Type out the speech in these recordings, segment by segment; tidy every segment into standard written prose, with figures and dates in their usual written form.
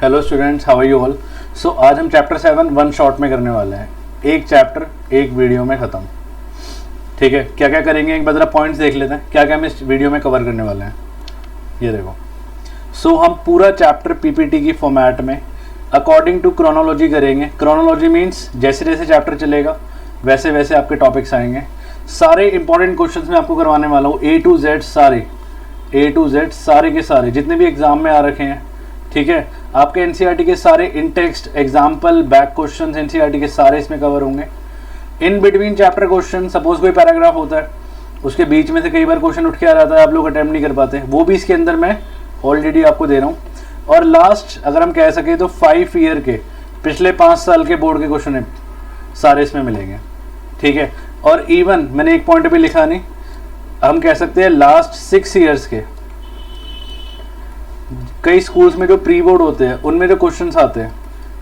Hello students, how are you all. So आज हम chapter 7 one shot में करने वाले हैं। एक चैप्टर एक वीडियो में ख़त्म। ठीक है, क्या क्या करेंगे एक बार ज़रा पॉइंट्स देख लेते हैं, क्या क्या हम इस वीडियो में कवर करने वाले हैं। ये देखो, सो हम पूरा चैप्टर पीपीटी की फॉर्मेट में अकॉर्डिंग टू क्रोनोलॉजी करेंगे। क्रोनोलॉजी मीन्स जैसे जैसे चैप्टर चलेगा वैसे वैसे आपके टॉपिक्स आएंगे। सारे इंपॉर्टेंट क्वेश्चंस मैं आपको करवाने वाला हूँ, ए टू जेड सारे के सारे जितने भी एग्जाम में आ रखे हैं। ठीक है, आपके एनसीईआरटी के सारे in text example back questions NCERT के सारे इसमें कवर होंगे। In between chapter question, suppose कोई पैराग्राफ होता है उसके बीच में से कई बार क्वेश्चन उठ के आ जाता है, आप लोग अटेम्प्ट नहीं कर पाते, वो भी इसके अंदर मैं ऑलरेडी आपको दे रहा हूँ। और लास्ट अगर हम कह सकें तो 5 ईयर के पिछले 5 साल के बोर्ड के क्वेश्चन सारे इसमें मिलेंगे। ठीक है, और इवन मैंने एक पॉइंट भी लिखा नहीं, हम कह सकते हैं लास्ट 6 ईयर्स के कई स्कूल्स में जो प्री बोर्ड होते हैं उनमें जो क्वेश्चंस आते हैं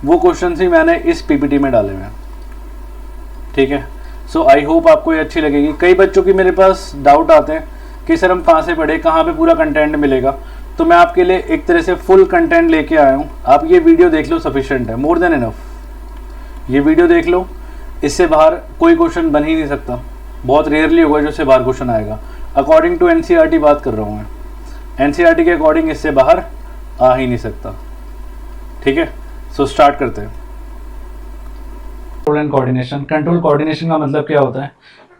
वो क्वेश्चंस ही मैंने इस पीपीटी में डाले हुए हैं। ठीक है, सो आई होप आपको ये अच्छी लगेगी। कई बच्चों की मेरे पास डाउट आते हैं कि सर हम कहाँ से पढ़े, कहाँ पे पूरा कंटेंट मिलेगा, तो मैं आपके लिए एक तरह से फुल कंटेंट लेके आया हूँ। आप ये वीडियो देख लो, सफिशिएंट है, मोर देन इनफ। ये वीडियो देख लो, इससे बाहर कोई क्वेश्चन बन ही नहीं सकता, बहुत रेयरली होगा जो इससे बाहर क्वेश्चन आएगा। अकॉर्डिंग टू एनसीईआरटी बात कर रहा हूँ मैं, एनसीईआरटी के अकॉर्डिंग इससे बाहर आ ही नहीं सकता। ठीक है, सो स्टार्ट करते हैं। Control and coordination. Control coordination का मतलब क्या होता है?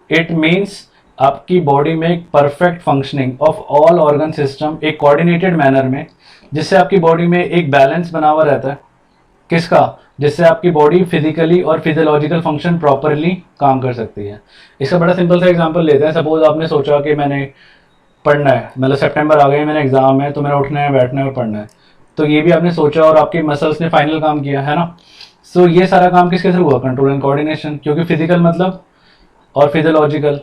इट मींस आपकी बॉडी में एक perfect functioning of all organ system एक कोऑर्डिनेटेड मैनर में, जिससे आपकी बॉडी में एक बैलेंस बना हुआ रहता है। किसका? जिससे आपकी बॉडी फिजिकली और फिजियोलॉजिकल फंक्शन प्रॉपरली काम कर सकती है। इसका बड़ा सिंपल सा एग्जांपल लेते हैं। सपोज आपने सोचा कि मैंने पढ़ना है, मतलब सितंबर आ गई, मैंने एग्जाम है, तो मैंने उठना है, बैठना है और पढ़ना है। तो ये भी आपने सोचा और आपकी मसल्स ने फाइनल काम किया है ना। सो ये सारा काम किसके थ्रू हुआ? Control and coordination. क्योंकि फिजिकल मतलब और फिजियोलॉजिकल,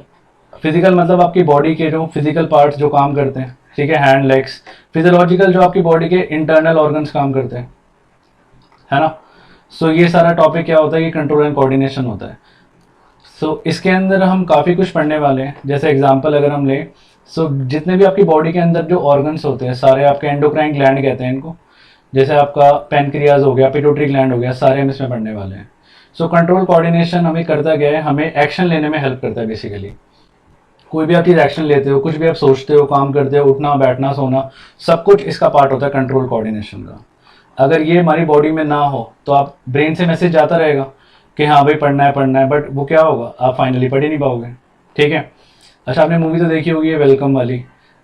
फिजिकल मतलब आपकी बॉडी के जो फिजिकल पार्ट्स जो काम करते हैं, ठीक है, हैंड लेग्स। फिजियोलॉजिकल जो आपकी बॉडी के इंटरनल ऑर्गन्स काम करते हैं, है ना। सो ये सारा टॉपिक क्या होता है? ये कंट्रोल एंड कोऑर्डिनेशन होता है। सो इसके अंदर हम काफ़ी कुछ पढ़ने वाले हैं। जैसे एग्जांपल अगर हम लें, सो जितने भी आपकी बॉडी के अंदर जो ऑर्गन्स होते हैं सारे आपके एंडोक्राइन ग्लैंड कहते हैं इनको। जैसे आपका पैनक्रियाज हो गया, पिट्यूटरी ग्लैंड हो गया, सारे हम इसमें पढ़ने वाले हैं। सो कंट्रोल कोऑर्डिनेशन हमें करता क्या है? हमें एक्शन लेने में हेल्प करता है। बेसिकली कोई भी आप चीज़ एक्शन लेते हो, कुछ भी आप सोचते हो, काम करते हो, उठना बैठना सोना, सब कुछ इसका पार्ट होता है कंट्रोल कोऑर्डिनेशन का। अगर ये हमारी बॉडी में ना हो तो आप ब्रेन से मैसेज जाता रहेगा कि हाँ भाई पढ़ना है, बट वो क्या होगा? आप फाइनली पढ़ ही नहीं पाओगे। ठीक है, अच्छा आपने मूवी तो देखी होगी ये वेलकम वाली,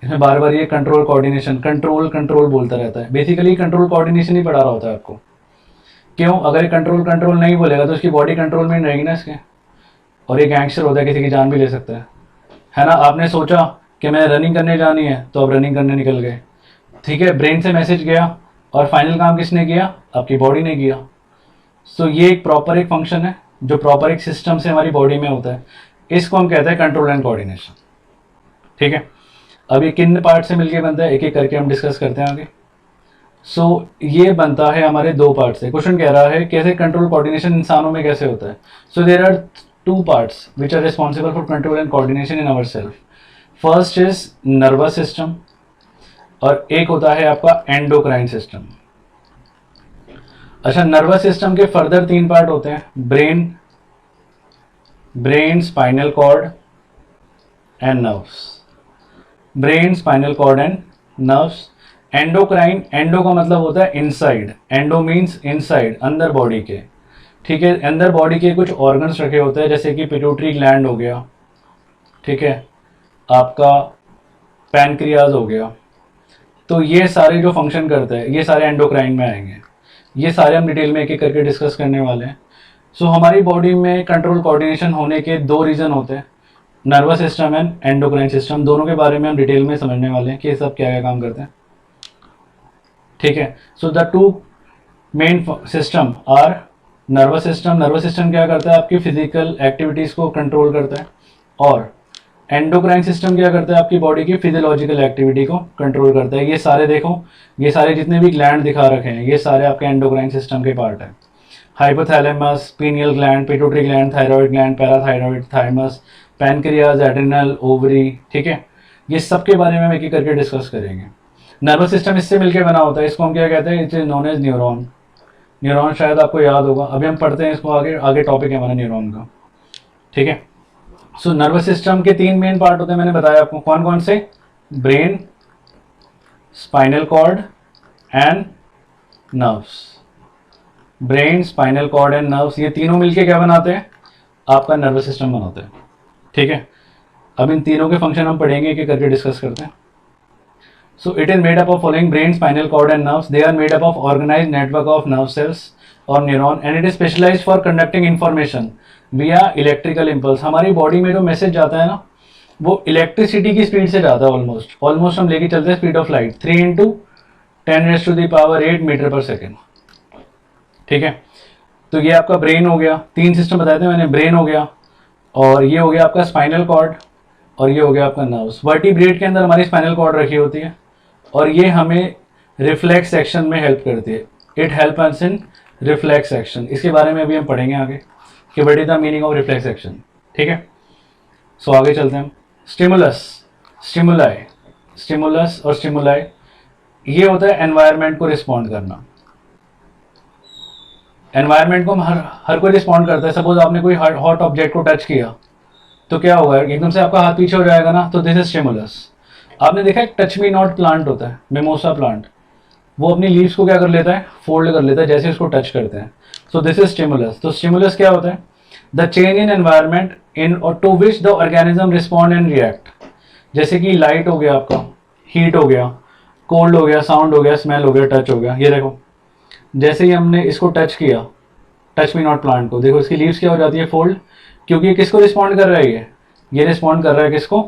इसमें बार बार ये कंट्रोल कोऑर्डिनेशन कंट्रोल बोलता रहता है। बेसिकली कंट्रोल कोऑर्डिनेशन ही पढ़ा रहा होता है आपको। क्यों? अगर ये कंट्रोल नहीं बोलेगा तो उसकी बॉडी कंट्रोल में नहीं रहेगी ना इसके। और ये गैंगस्टर होता है, किसी की जान भी ले सकता है ना। आपने सोचा कि मैं रनिंग करने जानी है तो आप रनिंग करने निकल गए। ठीक है, ब्रेन से मैसेज गया और फाइनल काम किसने किया? आपकी बॉडी ने किया। सो ये एक प्रॉपर एक फंक्शन है जो प्रॉपर एक सिस्टम से हमारी बॉडी में होता है। इसको हम कहते हैं कंट्रोल एंड कोऑर्डिनेशन। ठीक है, अब ये किन पार्ट से मिलके बनता है, एक एक करके हम डिस्कस करते हैं आगे। सो ये बनता है हमारे 2 पार्ट से। क्वेश्चन कह रहा है कैसे कंट्रोल कोऑर्डिनेशन इंसानों में कैसे होता है। So there are 2 parts which are responsible for control and coordination in our self. First is nervous system और एक होता है आपका एंडोक्राइन सिस्टम। अच्छा, नर्वस सिस्टम के फर्दर 3 पार्ट होते हैं, brain, spinal cord and nerves. Brain, spinal cord and nerves. Endocrine, endo का मतलब होता है इनसाइड, एंडो मीन्स इनसाइड, अंदर बॉडी के। ठीक है, अंदर बॉडी के कुछ ऑर्गन्स रखे होते हैं, जैसे कि पिट्यूटरी ग्लैंड हो गया, ठीक है, आपका पैनक्रियाज हो गया। तो ये सारे जो फंक्शन करते हैं ये सारे एंडोक्राइन में आएंगे। ये सारे हम डिटेल में एक एक करके डिस्कस करने वाले हैं। सो हमारी बॉडी में कंट्रोल कोऑर्डिनेशन होने के 2 रीज़न होते हैं, nervous system and endocrine system. दोनों के बारे में हम डिटेल में समझने वाले हैं कि ये सब क्या क्या काम करते हैं। ठीक है, so the 2 main system are nervous system. Nervous system क्या करता है? आपकी फिजिकल एक्टिविटीज़ को कंट्रोल करता है। और एंडोक्राइन सिस्टम क्या करता है? आपकी बॉडी की फिजियोलॉजिकल एक्टिविटी को कंट्रोल करता है। ये सारे देखो, ये सारे जितने भी ग्लैंड दिखा रखे हैं ये सारे आपके एंडोक्राइन सिस्टम के पार्ट हैं। Hypothalamus, pineal gland, pituitary gland, thyroid gland, parathyroid, thymus, pancreas, adrenal, ovary. ठीक है, ये सब के बारे में हम एक एक करके डिस्कस करेंगे। नर्वस सिस्टम इससे मिलकर बना होता है, इसको हम क्या कहते हैं, it is known as neuron. Neuron शायद आपको याद होगा, अभी हम पढ़ते हैं इसको, आगे आगे टॉपिक है हमारा न्यूरॉन का, ठीक है। सो नर्वस सिस्टम के 3 मेन पार्ट होते हैं, मैंने बताया आपको कौन कौन से, brain, spinal cord and nerves. Brain, spinal cord and nerves, ये तीनों मिलके क्या बनाते हैं, आपका नर्वस सिस्टम बनाते हैं, ठीक है। अब इन तीनों के फंक्शन हम पढ़ेंगे, एक करके डिस्कस करते हैं। So it is made up of following brain, spinal cord and nerves. They are made up of organised network of nerve cells और neuron and it is specialised for conducting information via electrical impulse. हमारी body में जो message जाता है ना, वो electricity की speed से जाता है, ऑलमोस्ट हम लेके चलते हैं स्पीड ऑफ लाइट 3 × 10⁸ मीटर पर सेकेंड, ठीक है। तो ये आपका ब्रेन हो गया, 3 सिस्टम बताए थे मैंने, ब्रेन हो गया, और ये हो गया आपका स्पाइनल कॉर्ड, और ये हो गया आपका नर्व्स। वर्टिब्रेट के अंदर हमारी स्पाइनल कॉर्ड रखी होती है, और ये हमें रिफ्लेक्स एक्शन में हेल्प करती है। It help us in reflex action. इसके बारे में अभी हम पढ़ेंगे आगे कि what is the meaning of reflex action, ठीक है। सो आगे चलते हैं हम। स्टिमुलस, स्टिमुलाई, स्टिमुलस और स्टिमुलाई, ये होता है एनवायरनमेंट को रिस्पॉन्ड करना। एनवायरनमेंट को हर कोई रिस्पॉन्ड करता है। सपोज आपने कोई हॉट ऑब्जेक्ट को टच किया तो क्या होगा, एकदम से आपका हाथ पीछे हो जाएगा ना, तो दिस इज स्टिमुलस। आपने देखा है टच मी नॉट प्लांट होता है, मिमोसा प्लांट, वो अपनी लीव्स को क्या कर लेता है, फोल्ड कर लेता है जैसे उसको टच करते हैं। So this is stimulus. तो स्टिमुलस क्या होता है, the change in environment in और to which the organism respond and react. जैसे कि लाइट हो गया आपका, हीट हो गया, कोल्ड हो गया, साउंड हो गया, स्मेल हो गया, टच हो गया। ये देखो जैसे ही हमने इसको टच किया, टच मी नॉट प्लांट को, देखो इसकी लीव्स क्या हो जाती है, फोल्ड, क्योंकि ये किसको रिस्पॉन्ड कर रहा है, ये रिस्पॉन्ड कर रहा है किसको,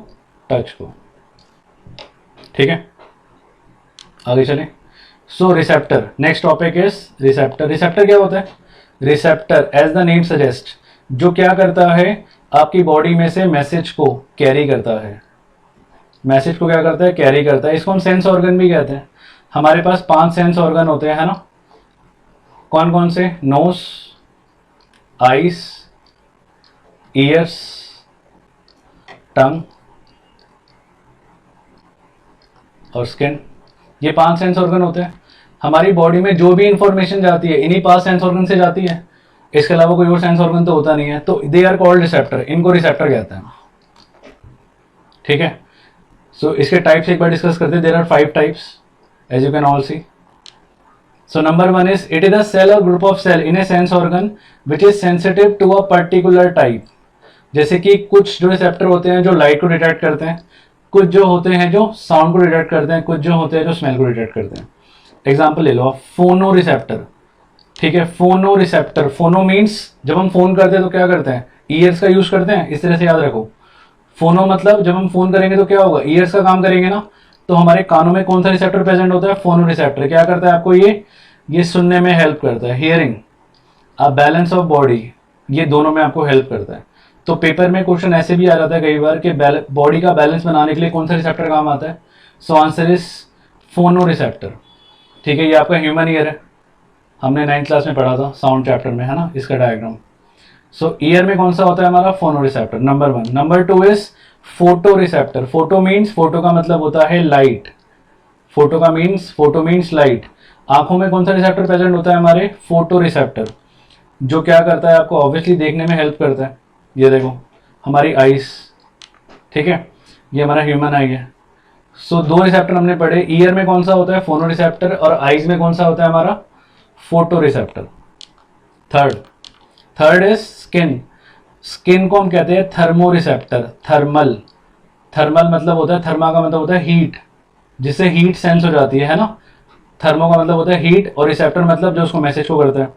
टच को, ठीक है। आगे चलें। So receptor, next topic is receptor. Receptor क्या होता है, receptor as the name suggest, जो क्या करता है, आपकी बॉडी में से मैसेज को कैरी करता है। मैसेज को क्या करता है, कैरी करता है। इसको हम सेंस ऑर्गन भी कहते हैं। हमारे पास 5 सेंस ऑर्गन होते हैं, है ना, कौन कौन से, नोज, आईज, ईयर्स, टंग और स्किन। ये 5 सेंस ऑर्गन होते हैं। हमारी बॉडी में जो भी इंफॉर्मेशन जाती है इन्हीं 5 सेंस ऑर्गन से जाती है, इसके अलावा कोई और सेंस ऑर्गन तो होता नहीं है। तो दे आर कॉल्ड रिसेप्टर, इनको रिसेप्टर कहते हैं, ठीक है। सो इसके टाइप्स एक बार डिस्कस करते हैं। There are 5 types as you can all see. So number 1 is it is a cell or group of cell in a sense organ which is sensitive to a particular type। जैसे कि कुछ जो receptor होते हैं जो light को detect करते हैं, कुछ जो होते हैं जो साउंड को डिटेक्ट करते हैं, कुछ जो होते हैं जो स्मेल को डिटेक्ट करते हैं। एग्जांपल ले लो, फोनो रिसेप्टर, ठीक है। फोनो रिसेप्टर, फोनो मीन्स जब हम फोन करते हैं तो क्या करते हैं, ईयर्स का यूज करते हैं, इस तरह से याद रखो। फोनो मतलब जब हम फोन करेंगे तो क्या होगा, ईयर्स का काम करेंगे ना, तो हमारे कानों में कौन सा रिसेप्टर प्रेजेंट होता है, फोनो रिसेप्टर। क्या करता है आपको, ये सुनने में हेल्प करता है, हियरिंग, बैलेंस ऑफ बॉडी, ये दोनों में आपको हेल्प करता है। तो पेपर में क्वेश्चन ऐसे भी आ जाता है कई बार कि बॉडी का बैलेंस बनाने के लिए कौन सा रिसेप्टर काम आता है। सो आंसर इज फोनो रिसेप्टर, ठीक है। ये आपका ह्यूमन ईयर है, हमने 9th क्लास में पढ़ा था साउंड चैप्टर में, है ना, इसका डायग्राम। सो ईयर में कौन सा होता है हमारा, फोनो receptor, number 1। Number 2 is photo receptor. Photo means, photo का मतलब होता है लाइट, फोटो मीन्स लाइट। आंखों में कौन सा रिसेप्टर प्रेजेंट होता है हमारे, फोटो रिसेप्टर, जो क्या करता है आपको ऑब्वियसली देखने में हेल्प करता है। ये देखो हमारी आईज, ठीक है, ये हमारा ह्यूमन आई है। सो 2 रिसेप्टर हमने पढ़े, ईयर में कौन सा होता है, फोनो रिसेप्टर, और आईज में कौन सा होता है हमारा, photo receptor. Third is skin. Skin को हम कहते हैं थर्मो रिसेप्टर, थर्मल मतलब होता है, थर्मा का मतलब होता है हीट, जिससे हीट सेंस हो जाती है ना। थर्मो का मतलब होता है हीट, और रिसेप्टर मतलब जो उसको मैसेज को करता है।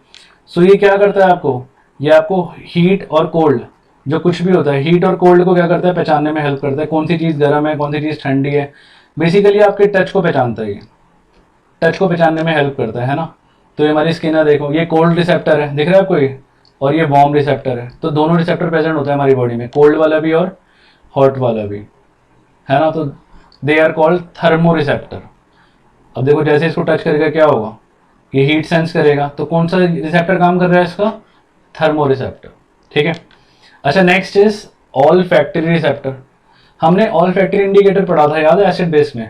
सो ये क्या करता है आपको, ये आपको हीट और कोल्ड, जो कुछ भी होता है, हीट और कोल्ड को क्या करता है, पहचानने में हेल्प करता है, कौन सी चीज़ गर्म है, कौन सी चीज़ ठंडी है। बेसिकली आपके टच को पहचानता है, ये टच को पहचानने में हेल्प करता है ना। तो ये हमारी स्किन है, देखो ये कोल्ड रिसेप्टर है, दिख रहा है आपको ये, और ये वार्म रिसेप्टर है। तो दोनों रिसेप्टर प्रेजेंट होता है हमारी बॉडी में, कोल्ड वाला भी और हॉट वाला भी, है ना। तो they are called thermo receptor. अब देखो जैसे इसको टच करेगा क्या होगा, ये हीट सेंस करेगा। तो कौन सा रिसेप्टर काम कर रहा है इसका, थर्मो रिसेप्टर, ठीक है। अच्छा, next is all factory receptor. हमने ऑल फैक्टरी इंडिकेटर पढ़ा था, याद है, एसिड बेस में।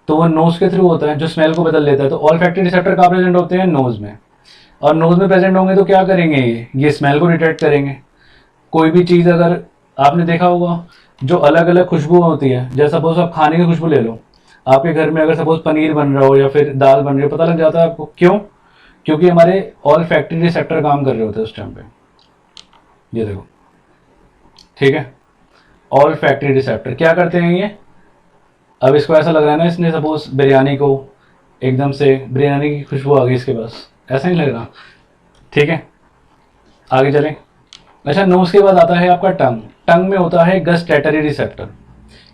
तो वो नोज के थ्रू होता है, जो स्मेल को बदल लेता है। तो ऑल फैक्टरी रिसेप्टर कहाँ प्रेजेंट होते हैं? नोज में। और नोज में प्रेजेंट होंगे तो क्या करेंगे? ये स्मेल को डिटेक्ट करेंगे। कोई भी चीज़ अगर आपने देखा होगा जो अलग अलग खुशबू होती है, जैसे सपोज आप खाने की खुशबू ले लो, आपके घर में अगर सपोज पनीर बन रहा हो या फिर दाल बन रही हो, पता लग जाता है आपको। क्यों? क्योंकि हमारे ऑल फैक्टरी रिसेप्टर काम कर रहे होते हैं उस टाइम पे। ये देखो, ठीक है, ऑल फैक्टरी रिसेप्टर क्या करते हैं ये। अब इसको ऐसा लग रहा है ना, इसने सपोज बिरयानी को एकदम से बिरयानी की खुशबू आ गई इसके पास, ऐसा ही लग रहा। ठीक है, आगे चलें। अच्छा, नोज के बाद आता है आपका टंग। टंग में होता है गस्टैटरी रिसेप्टर।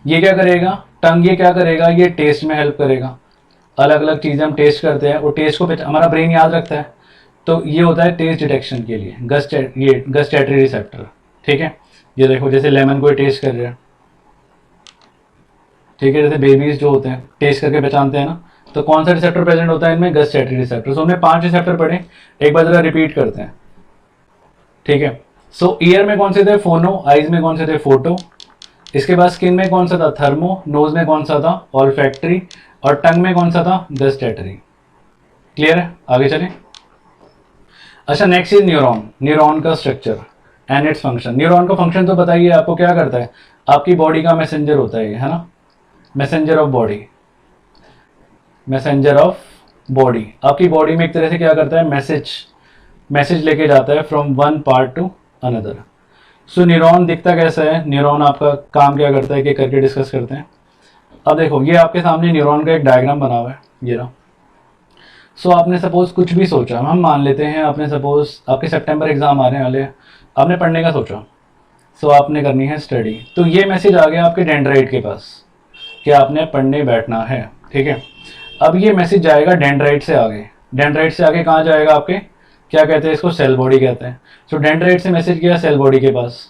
ये क्या करेगा? टंग ये क्या करेगा? ये टेस्ट में हेल्प करेगा। अलग अलग चीज़ें हम टेस्ट करते हैं, वो टेस्ट को हमारा ब्रेन याद रखता है, तो ये होता है टेस्ट डिटेक्शन के लिए ये गस्टैटरी रिसेप्टर। ठीक है, ये देखो जैसे लेमन को टेस्ट कर रहे हैं, ठीक है, जैसे बेबीज जो होते हैं टेस्ट करके पहचानते हैं ना, तो कौन सा रिसेप्टर प्रेजेंट होता है इनमें? गस्टैटरी रिसेप्टर। सो हमने 5 रिसेप्टर पढ़े, एक बार जरा रिपीट करते हैं। ठीक है, सो ईयर में कौन से थे? फोनो। आइज में कौन से थे? फोटो। इसके बाद स्किन में कौन सा था? थर्मो। नोज में कौन सा था? ऑल्फैक्टरी। और टंग में कौन सा था? गस्टैटरी। क्लियर है? आगे चलें। अच्छा, नेक्स्ट इज न्यूरॉन। न्यूरॉन का structure and its function. Neuron का फंक्शन तो बताइए आपको, क्या करता है? आपकी बॉडी का मैसेंजर होता है ये, है ना, messenger of body. Messenger of body आपकी बॉडी में एक तरह से क्या करता है? मैसेज लेके जाता है from one part two another. So neuron दिखता कैसा है? न्यूरॉन आपका काम क्या करता है कि करके डिस्कस करते हैं। अब देखो, ये आपके सामने न्यूरॉन का एक डायग्राम बना हुआ है, ये रहा। सो आपने सपोज कुछ भी सोचा, हम मान लेते हैं आपने सपोज आपके सितंबर एग्जाम आने वाले हैं, आपने पढ़ने का सोचा, सो आपने करनी है स्टडी। तो ये मैसेज आ गया आपके डेंड्राइट के पास कि आपने पढ़ने बैठना है। ठीक है, अब ये मैसेज जाएगा डेंड्राइट से आगे। डेंड्राइट से आगे कहाँ जाएगा? आपके क्या कहते हैं इसको? सेल बॉडी कहते हैं। सो डेंड्राइट से मैसेज गया सेल बॉडी के पास।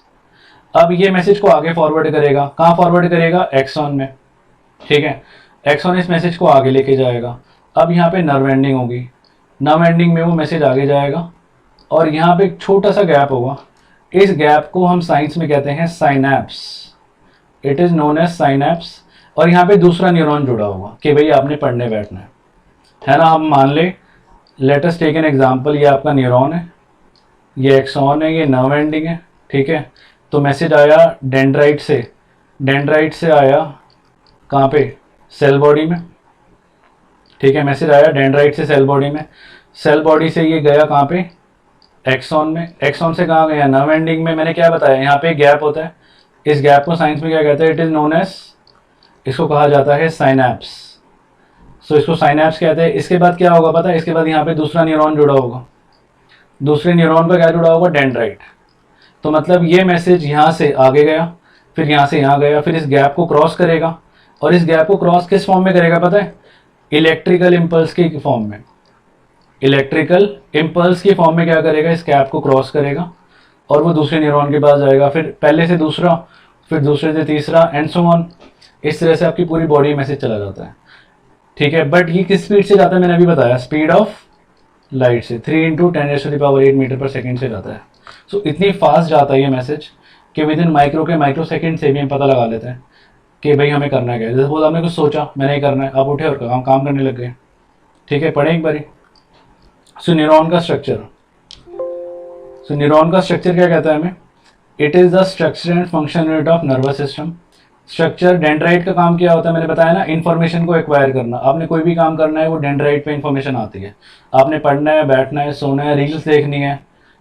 अब ये मैसेज को आगे फॉरवर्ड करेगा, कहाँ फॉरवर्ड करेगा? एक्सॉन में। ठीक है, एक्सॉन इस मैसेज को आगे लेके जाएगा। अब यहाँ पे नर्व एंडिंग होगी, नर्व एंडिंग में वो मैसेज आगे जाएगा और यहाँ पे एक छोटा सा गैप होगा। इस गैप को हम साइंस में कहते हैं synapse. It is known as synapse. और यहाँ पे दूसरा न्यूरॉन जुड़ा होगा कि भाई आपने पढ़ने बैठना है ना। हम मान ले, let us take an example, ये आपका न्यूरॉन है, ये एक्सॉन है, ये नर्व एंडिंग है। ठीक है, तो मैसेज आया डेंड्राइट से। डेंड्राइट से आया कहाँ पे? सेल बॉडी में। ठीक है, मैसेज आया डेंड्राइट से सेल बॉडी में। सेल बॉडी से ये गया कहाँ पे? एक्सॉन में। एक्सॉन से कहाँ गया? नर्व एंडिंग में। मैंने क्या बताया, यहाँ पे गैप होता है, इस गैप को साइंस में क्या कहते हैं? इट इज नोन एज, इसको कहा जाता है साइनैप्स। सो इसको साइनैप्स कहते हैं। इसके बाद क्या होगा पता है? इसके बाद यहाँ पे दूसरा न्यूरॉन जुड़ा होगा। दूसरे न्यूरॉन का क्या जुड़ा होगा? डेंड्राइट। तो मतलब ये मैसेज यहाँ से आगे गया, फिर यहाँ से यहाँ गया, फिर इस गैप को क्रॉस करेगा। और इस गैप को क्रॉस किस फॉर्म में करेगा पता है? इलेक्ट्रिकल इम्पल्स की फॉर्म में। इलेक्ट्रिकल इम्पल्स की फॉर्म में क्या करेगा? इस गैप को क्रॉस करेगा और वो दूसरे न्यूरॉन के पास जाएगा, फिर पहले से दूसरा, फिर दूसरे से तीसरा, एंड सो ऑन। इस तरह से आपकी पूरी बॉडी मैसेज चला जाता है। ठीक है, बट ये किस स्पीड से जाता है? मैंने अभी बताया, स्पीड ऑफ लाइट से 3 × 10⁸ मीटर पर सेकेंड से जाता है। सो इतनी फास्ट जाता है ये मैसेज कि विद इन माइक्रो सेकेंड से भी हम पता लगा लेते हैं कि भाई हमें करना क्या है। जैसे बोल आपने कुछ सोचा, मैंने ये करना है, आप उठे और काम करने लग गए। ठीक है, पढ़े एक बारी। सो न्यूरॉन का स्ट्रक्चर। सो न्यूरॉन का स्ट्रक्चर क्या कहता है हमें? It is the structure and function unit of nervous system. Structure, dendrite का काम क्या होता है? मैंने बताया ना, इन्फॉर्मेशन को एक्वायर करना। आपने कोई भी काम करना है वो डेंड्राइट पे इन्फॉर्मेशन आती है। आपने पढ़ना है, बैठना है, सोना है, रील्स देखनी है,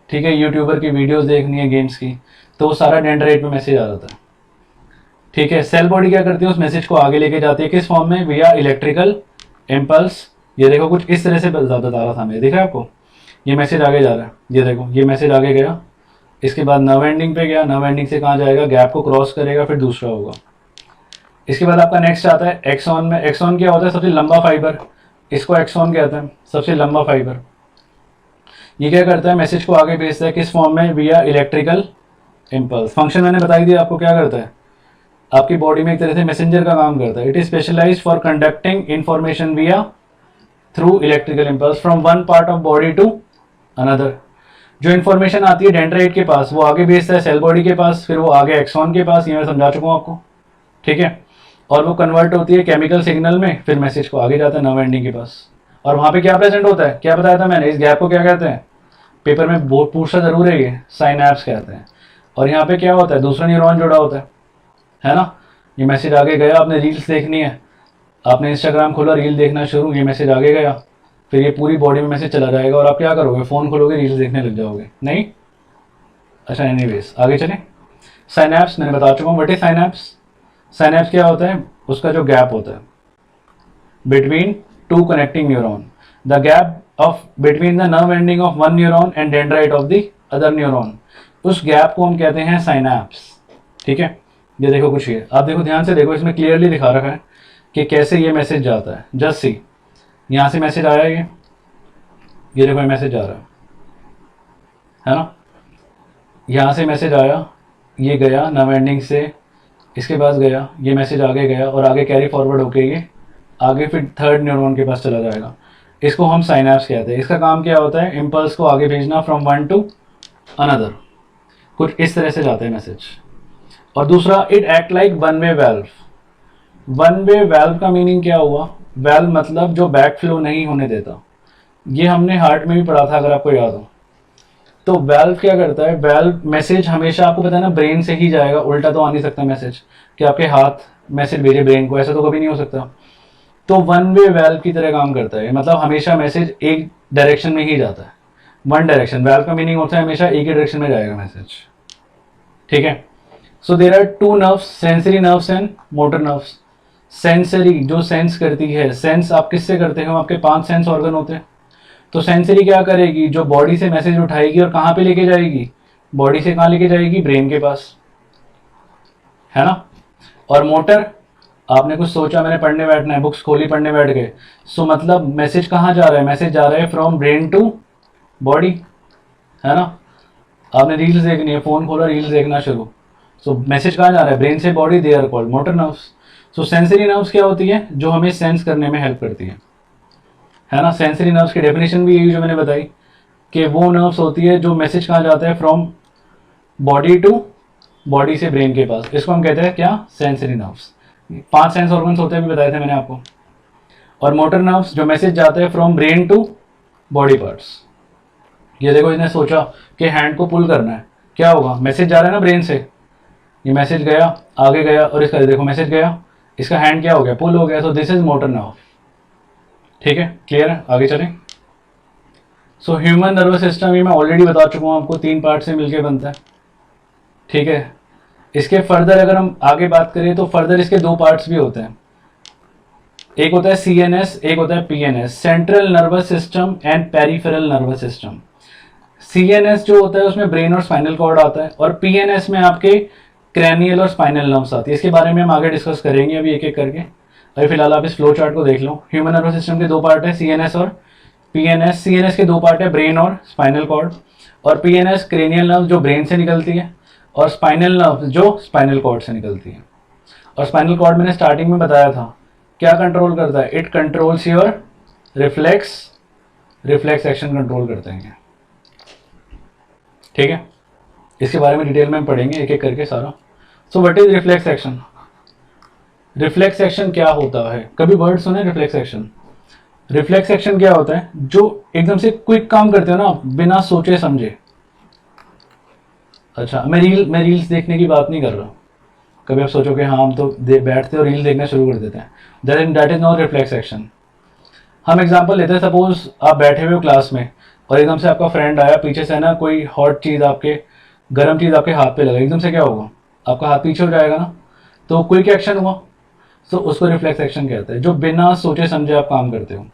ठीक है, यूट्यूबर की वीडियोस देखनी है गेम्स की, तो वो सारा डेंड्राइट पे मैसेज आ जाता है। ठीक है, सेल बॉडी क्या करती है? उस मैसेज को आगे लेके जाती है, किस फॉर्म में? विया इलेक्ट्रिकल इम्पल्स। ये देखो कुछ इस तरह से बता रहा था मैं, देखा आपको? ये मैसेज आगे जा रहा है, ये देखो ये मैसेज आगे गया, इसके बाद नर्व एंडिंग पे गया, नर्व एंडिंग से कहाँ जाएगा? गैप को क्रॉस करेगा, फिर दूसरा होगा। इसके बाद आपका नेक्स्ट आता है एक्सॉन में। एक्सॉन क्या होता है? सबसे लंबा फाइबर, इसको एक्सॉन कहते हैं, सबसे लंबा फाइबर। ये क्या करता है? मैसेज को आगे भेजता है, किस फॉर्म में? विया इलेक्ट्रिकल इम्पल्स। फंक्शन मैंने बताई दिया आपको, क्या करता है? आपकी बॉडी में एक तरह से मैसेंजर का काम करता है। It is specialised for conducting information via through electrical impulse from one part of body to another. जो इन्फॉर्मेशन आती है डेंड्राइट के पास, वो आगे भेजता है सेल बॉडी के पास, फिर वो आगे एक्सॉन के पास। ये मैं समझा चुका हूँ आपको। ठीक है, और वो कन्वर्ट होती है केमिकल सिग्नल में, फिर मैसेज को आगे जाता है नर्व एंडिंग के पास। और वहाँ पे क्या प्रेजेंट होता है, क्या बताया था मैंने, इस गैप को क्या कहते हैं, पेपर में बहुत पूछना जरूर है, ये साइनैप्स कहते हैं। और यहाँ पे क्या होता है, दूसरा न्यूरॉन जुड़ा होता है ना। ये मैसेज आगे गया, आपने रील्स देखनी है, आपने इंस्टाग्राम खोला, रील देखना शुरू, ये मैसेज आगे गया, फिर ये पूरी बॉडी में मैसेज चला जाएगा और आप क्या करोगे, फ़ोन खोलोगे, रील्स देखने लग जाओगे, नहीं। अच्छा एनीवेज आगे चलें। साइनैप्स मैंने बता चुका हूँ, व्हाट इज साइनैप्स। साइनैप्स क्या होता है, उसका जो गैप होता है between two connecting neuron, the gap of between the nerve ending of one neuron and dendrite of the other neuron, उस गैप को हम कहते हैं साइनैप्स। ठीक है, ये देखो कुछ ये, आप देखो ध्यान से देखो, इसमें क्लियरली दिखा रखा है कि कैसे ये मैसेज जाता है। जस्ट सी, यहाँ से मैसेज आया, ये देखो ये मैसेज आ रहा है ना, यहाँ से मैसेज आया, ये गया नर्व एंडिंग से इसके पास गया, ये मैसेज आगे गया और आगे कैरी फॉरवर्ड होके ये आगे फिर थर्ड न्यूरॉन के पास चला जाएगा। इसको हम साइनैप्स कहते हैं। इसका काम क्या होता है, इम्पल्स को आगे भेजना फ्रॉम वन टू अनदर, कुछ इस तरह से जाते हैं मैसेज। और दूसरा, it act like one way valve. One way valve का मीनिंग क्या हुआ, वेल्व मतलब जो बैक फ्लो नहीं होने देता। ये हमने हार्ट में भी पढ़ा था अगर आपको याद हो। तो वेल्व क्या करता है, वेल्व मैसेज हमेशा आपको पता है ना ब्रेन से ही जाएगा, उल्टा तो आ नहीं सकता मैसेज कि आपके हाथ मैसेज भेजे ब्रेन को, ऐसा तो कभी नहीं हो सकता। तो वन वे वेल्व की तरह काम करता है, मतलब हमेशा मैसेज एक डायरेक्शन में ही जाता है, वन डायरेक्शन। वेल्व का मीनिंग होता है हमेशा एक ही डायरेक्शन में जाएगा मैसेज। ठीक है, so there are two nerves, sensory nerves and motor nerves. Sensory जो सेंस करती है, सेंस आप किससे करते हो, आपके 5 सेंस ऑर्गन होते हैं। तो सेंसरी क्या करेगी, जो बॉडी से मैसेज उठाएगी और कहाँ पे लेके जाएगी, बॉडी से कहाँ लेके जाएगी, ब्रेन के पास, है ना। और मोटर, आपने कुछ सोचा मैंने पढ़ने बैठना है, बुक्स खोली पढ़ने बैठ गए, सो मतलब मैसेज कहाँ जा रहा है, मैसेज जा रहा है फ्रॉम ब्रेन टू बॉडी, है ना। आपने रील्स देखनी है, फोन खोला, रील्स देखना शुरू, सो मैसेज कहाँ जा रहा है, ब्रेन से body, they are called motor nerves. So sensory nerves क्या होती है, जो हमें सेंस करने में हेल्प करती है ना। सेंसरी नर्व्स की डेफिनेशन भी यही जो मैंने बताई कि वो नर्व्स होती है जो मैसेज कहाँ जाता है, फ्रॉम बॉडी टू बॉडी से ब्रेन के पास, इसको हम कहते हैं क्या, सेंसरी नर्व्स। 5 सेंस ऑर्गन्स होते हैं, भी बताए थे मैंने आपको। और मोटर नर्व्स जो मैसेज जाता है from brain to body parts. ये देखो, इसने सोचा कि हैंड को पुल करना है, क्या होगा, मैसेज जा रहा है ना ब्रेन से, ये मैसेज गया आगे गया और इसका देखो मैसेज गया, इसका हैंड क्या हो गया, पुल हो गया। सो दिस इज मोटर नर्व। ठीक है, क्लियर है, आगे चलें। सो ह्यूमन नर्वस सिस्टम, ये मैं ऑलरेडी बता चुका हूँ आपको, 3 पार्ट से मिलकर बनता है। ठीक है, इसके फर्दर अगर हम आगे बात करें तो फर्दर इसके 2 पार्ट्स भी होते हैं, एक होता है CNS, एक होता है PNS, central nervous system and peripheral nervous system. CNS जो होता है उसमें ब्रेन और स्पाइनल कॉर्ड आता है, और PNS में आपके क्रैनियल और स्पाइनल नर्व्स आती है। इसके बारे में हम आगे डिस्कस करेंगे अभी एक एक करके। अभी फिलहाल आप इस फ्लो चार्ट को देख लो। ह्यूमन नर्वस सिस्टम के 2 पार्ट है, CNS और PNS। CNS के 2 पार्ट है, ब्रेन और स्पाइनल कॉर्ड, और PNS क्रेनियल नर्व जो ब्रेन से निकलती है, और स्पाइनल नर्व जो स्पाइनल कॉर्ड से निकलती है। और स्पाइनल कॉर्ड मैंने स्टार्टिंग में बताया था क्या कंट्रोल करता है, it controls your reflex action control करते हैं। ठीक है, इसके बारे में डिटेल में हम पढ़ेंगे एक एक करके सारा। So what is reflex action. Reflex action क्या होता है, कभी वर्ड सुने रिफ्लेक्स एक्शन। रिफ्लेक्स एक्शन क्या होता है, जो एकदम से क्विक काम करते हो ना बिना सोचे समझे। अच्छा, मैं रील्स देखने की बात नहीं कर रहा। कभी आप सोचो कि हाँ हम तो बैठते और रील देखना शुरू कर देते हैं, that is not reflex action. हम एग्जांपल लेते हैं, सपोज आप बैठे हुए हो क्लास में और एकदम से आपका फ्रेंड आया पीछे से ना, कोई हॉट चीज़ आपके, गर्म चीज़ आपके हाथ पे लगा, एकदम से क्या होगा, आपका हाथ पीछे हो जाएगा ना, तो क्विक एक्शन हुआ, तो उसको रिफ्लेक्स एक्शन कहते हैं, जो बिना सोचे समझे आप काम करते हो।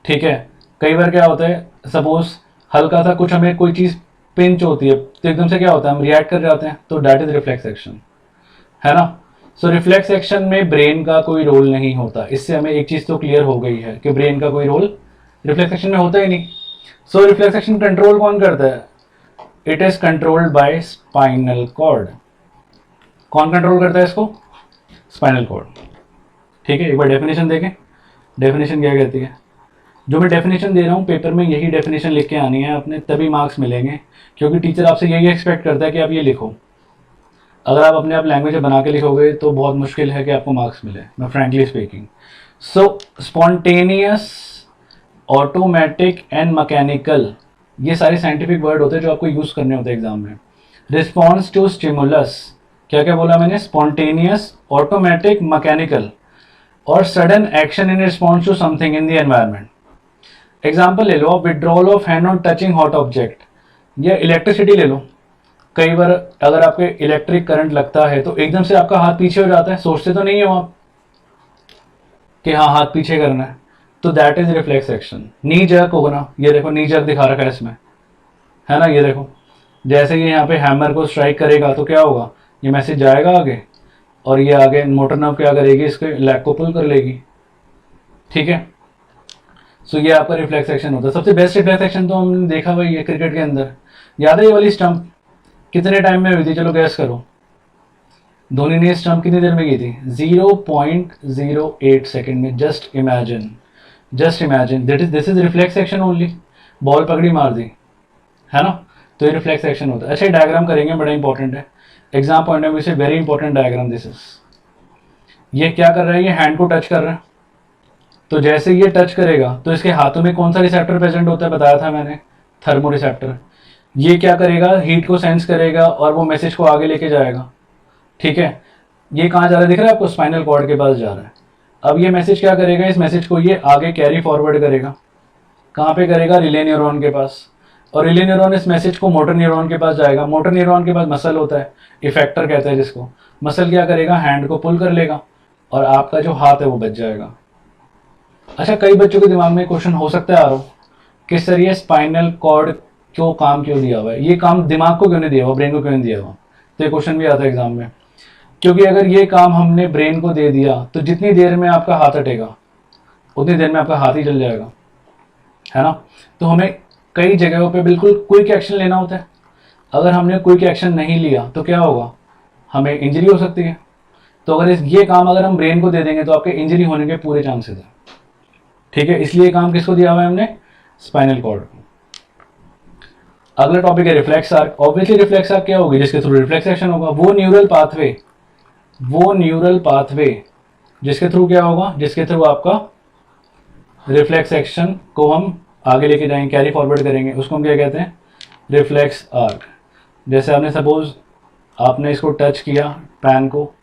ठीक है, कई बार क्या होता है, सपोज हल्का सा कुछ हमें कोई चीज़ पिंच होती है तो एकदम से क्या होता है, हम रिएक्ट कर जाते हैं, तो दैट इज रिफ्लेक्स एक्शन, है ना। सो रिफ्लेक्स एक्शन में ब्रेन का कोई रोल नहीं होता। इससे हमें एक चीज़ तो क्लियर हो गई है कि ब्रेन का कोई रोल रिफ्लेक्स एक्शन में होता ही नहीं। सो रिफ्लेक्स एक्शन कंट्रोल कौन करता है, it is controlled by spinal cord. कौन कंट्रोल करता है इसको, स्पाइनल कॉर्ड। ठीक है, एक बार डेफिनेशन देखें, डेफिनेशन क्या कहती है। जो मैं डेफिनेशन दे रहा हूँ पेपर में यही डेफिनेशन लिख के आनी है आपने, तभी मार्क्स मिलेंगे, क्योंकि टीचर आपसे यही एक्सपेक्ट करता है कि आप ये लिखो। अगर आप अपने आप लैंग्वेज में बना के लिखोगे तो बहुत मुश्किल है कि आपको मार्क्स मिले, मैं frankly speaking. So spontaneous, automatic and mechanical, ये सारे साइंटिफिक वर्ड होते हैं जो आपको यूज़ करने होते हैं एग्जाम में। रिस्पॉन्स टू स्टिमुलस, क्या क्या बोला मैंने, स्पॉन्टेनियस, ऑटोमेटिक, मैकेनिकल, और sudden action in response to something in the environment. Example ले लो, withdrawal of hand on touching hot object, या इलेक्ट्रिसिटी ले लो। कई बार अगर आपके इलेक्ट्रिक करंट लगता है तो एकदम से आपका हाथ पीछे हो जाता है, सोचते तो नहीं हो आप कि हाँ हाथ पीछे करना है, तो that is reflex action. Knee jerk होगा ना, ये देखो नी जर्क दिखा रखा है इसमें, है ना, ये देखो जैसे ये यहाँ पे हैमर को स्ट्राइक करेगा तो क्या होगा, ये मैसेज जाएगा आगे, और ये आगे मोटर नर्व क्या करेगी, इसके लेग को पुल कर लेगी, ठीक है। सो ये आपका रिफ्लेक्स एक्शन होता है। सबसे बेस्ट रिफ्लेक्स एक्शन तो हमने देखा वही है क्रिकेट के अंदर, याद है ये वाली स्टंप कितने टाइम में हुई थी, चलो गैस करो। धोनी ने स्टंप कितनी देर में की थी, 0.08 सेकेंड में। Just imagine, just imagine, this is reflex action only. Ball पकड़ी मार दी, है ना, तो ये रिफ्लेक्स एक्शन होता है। अच्छा डायग्राम करेंगे, बड़ा इंपॉर्टेंट है एग्जाम पॉइंट ऑफ व्यू से, very important diagram this is. ये क्या कर रहा है, ये हैंड को टच कर रहा है, तो जैसे ये टच करेगा तो इसके हाथों में कौन सा रिसेप्टर प्रेजेंट होता है, बताया था मैंने, थर्मो रिसेप्टर। ये क्या करेगा, हीट को सेंस करेगा और वो मैसेज को आगे लेके जाएगा, ठीक है। ये कहाँ जा रहा है दिख रहा है आपको, स्पाइनल कॉर्ड के पास जा रहा है। अब ये मैसेज क्या करेगा, इस मैसेज को ये आगे कैरी फॉरवर्ड करेगा, कहाँ पे करेगा, रिले न्यूरॉन के पास, और रिले न्यूरॉन इस मैसेज को मोटर न्यूरॉन के पास जाएगा। मोटर न्यूरॉन के पास मसल होता है, इफेक्टर कहते हैं जिसको। मसल क्या करेगा, हैंड को पुल कर लेगा और आपका जो हाथ है वो बच जाएगा। अच्छा कई बच्चों के दिमाग में क्वेश्चन हो सकता है आ रहा कि सर ये स्पाइनल कॉर्ड क्यों काम क्यों दिया हुआ है, ये काम दिमाग को क्यों नहीं दिया हुआ, ब्रेन को क्यों नहीं दिया हुआ, तो ये क्वेश्चन भी आता है एग्जाम में। क्योंकि अगर ये काम हमने ब्रेन को दे दिया तो जितनी देर में आपका हाथ हटेगा उतनी देर में आपका हाथ ही चल जाएगा, है ना। तो हमें कई जगहों पे बिल्कुल क्विक एक्शन लेना होता है। अगर हमने क्विक एक्शन नहीं लिया तो क्या होगा, हमें इंजरी हो सकती है। तो अगर ये काम अगर हम ब्रेन को दे देंगे तो आपके इंजरी होने के पूरे चांसेस हैं, ठीक है। इसलिए काम किसको दिया हुआ है हमने, स्पाइनल कॉर्ड को। अगला टॉपिक है reflex arc. Obviously reflex arc क्या होगी, जिसके थ्रू रिफ्लेक्स एक्शन होगा, वो न्यूरल पाथवे जिसके थ्रू क्या होगा, जिसके थ्रू आपका रिफ्लेक्स एक्शन को हम आगे लेके जाएंगे, कैरी फॉरवर्ड करेंगे, उसको हम क्या कहते हैं, रिफ्लेक्स आर्क। जैसे आपने सपोज आपने इसको टच किया पैन को,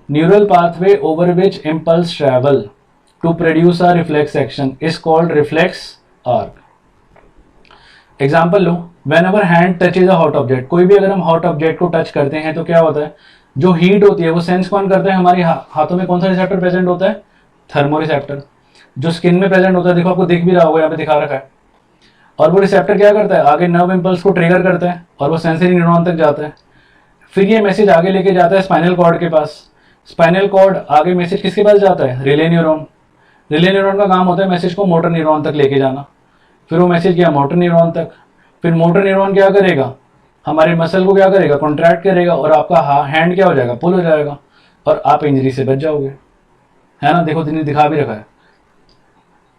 neural pathway over which impulse travel to produce a reflex action is called reflex arc. Example लो, whenever hand touches a hot object, कोई भी अगर हम हॉट ऑब्जेक्ट को टच करते हैं तो क्या होता है, जो हीट होती है वो सेंस कौन करता है, हमारे हाथों में कौन सा रिसेप्टर प्रेजेंट होता है, थर्मो रिसेप्टर। जो स्किन में प्रेजेंट होता है, देखो आपको दिख भी रहा होगा, यहाँ पे दिखा रखा है। और वो रिसेप्टर क्या करता है, आगे नर्व इम्पल्स को ट्रिगर करता है और वो सेंसरी न्यूरॉन तक जाता है। फिर ये मैसेज आगे लेके जाता है स्पाइनल कॉर्ड के पास। स्पाइनल कॉर्ड आगे मैसेज किसके पास जाता है, रिले न्यूरॉन। रिले न्यूरॉन का काम होता है मैसेज को मोटर न्यूरॉन तक लेके जाना। फिर वो मैसेज गया मोटर न्यूरॉन तक, फिर मोटर न्यूरॉन क्या करेगा, हमारे मसल को क्या करेगा, कॉन्ट्रैक्ट करेगा और आपका हैंड क्या हो जाएगा, पुल हो जाएगा और आप इंजरी से बच जाओगे, है ना। देखो दिखा भी रखा है,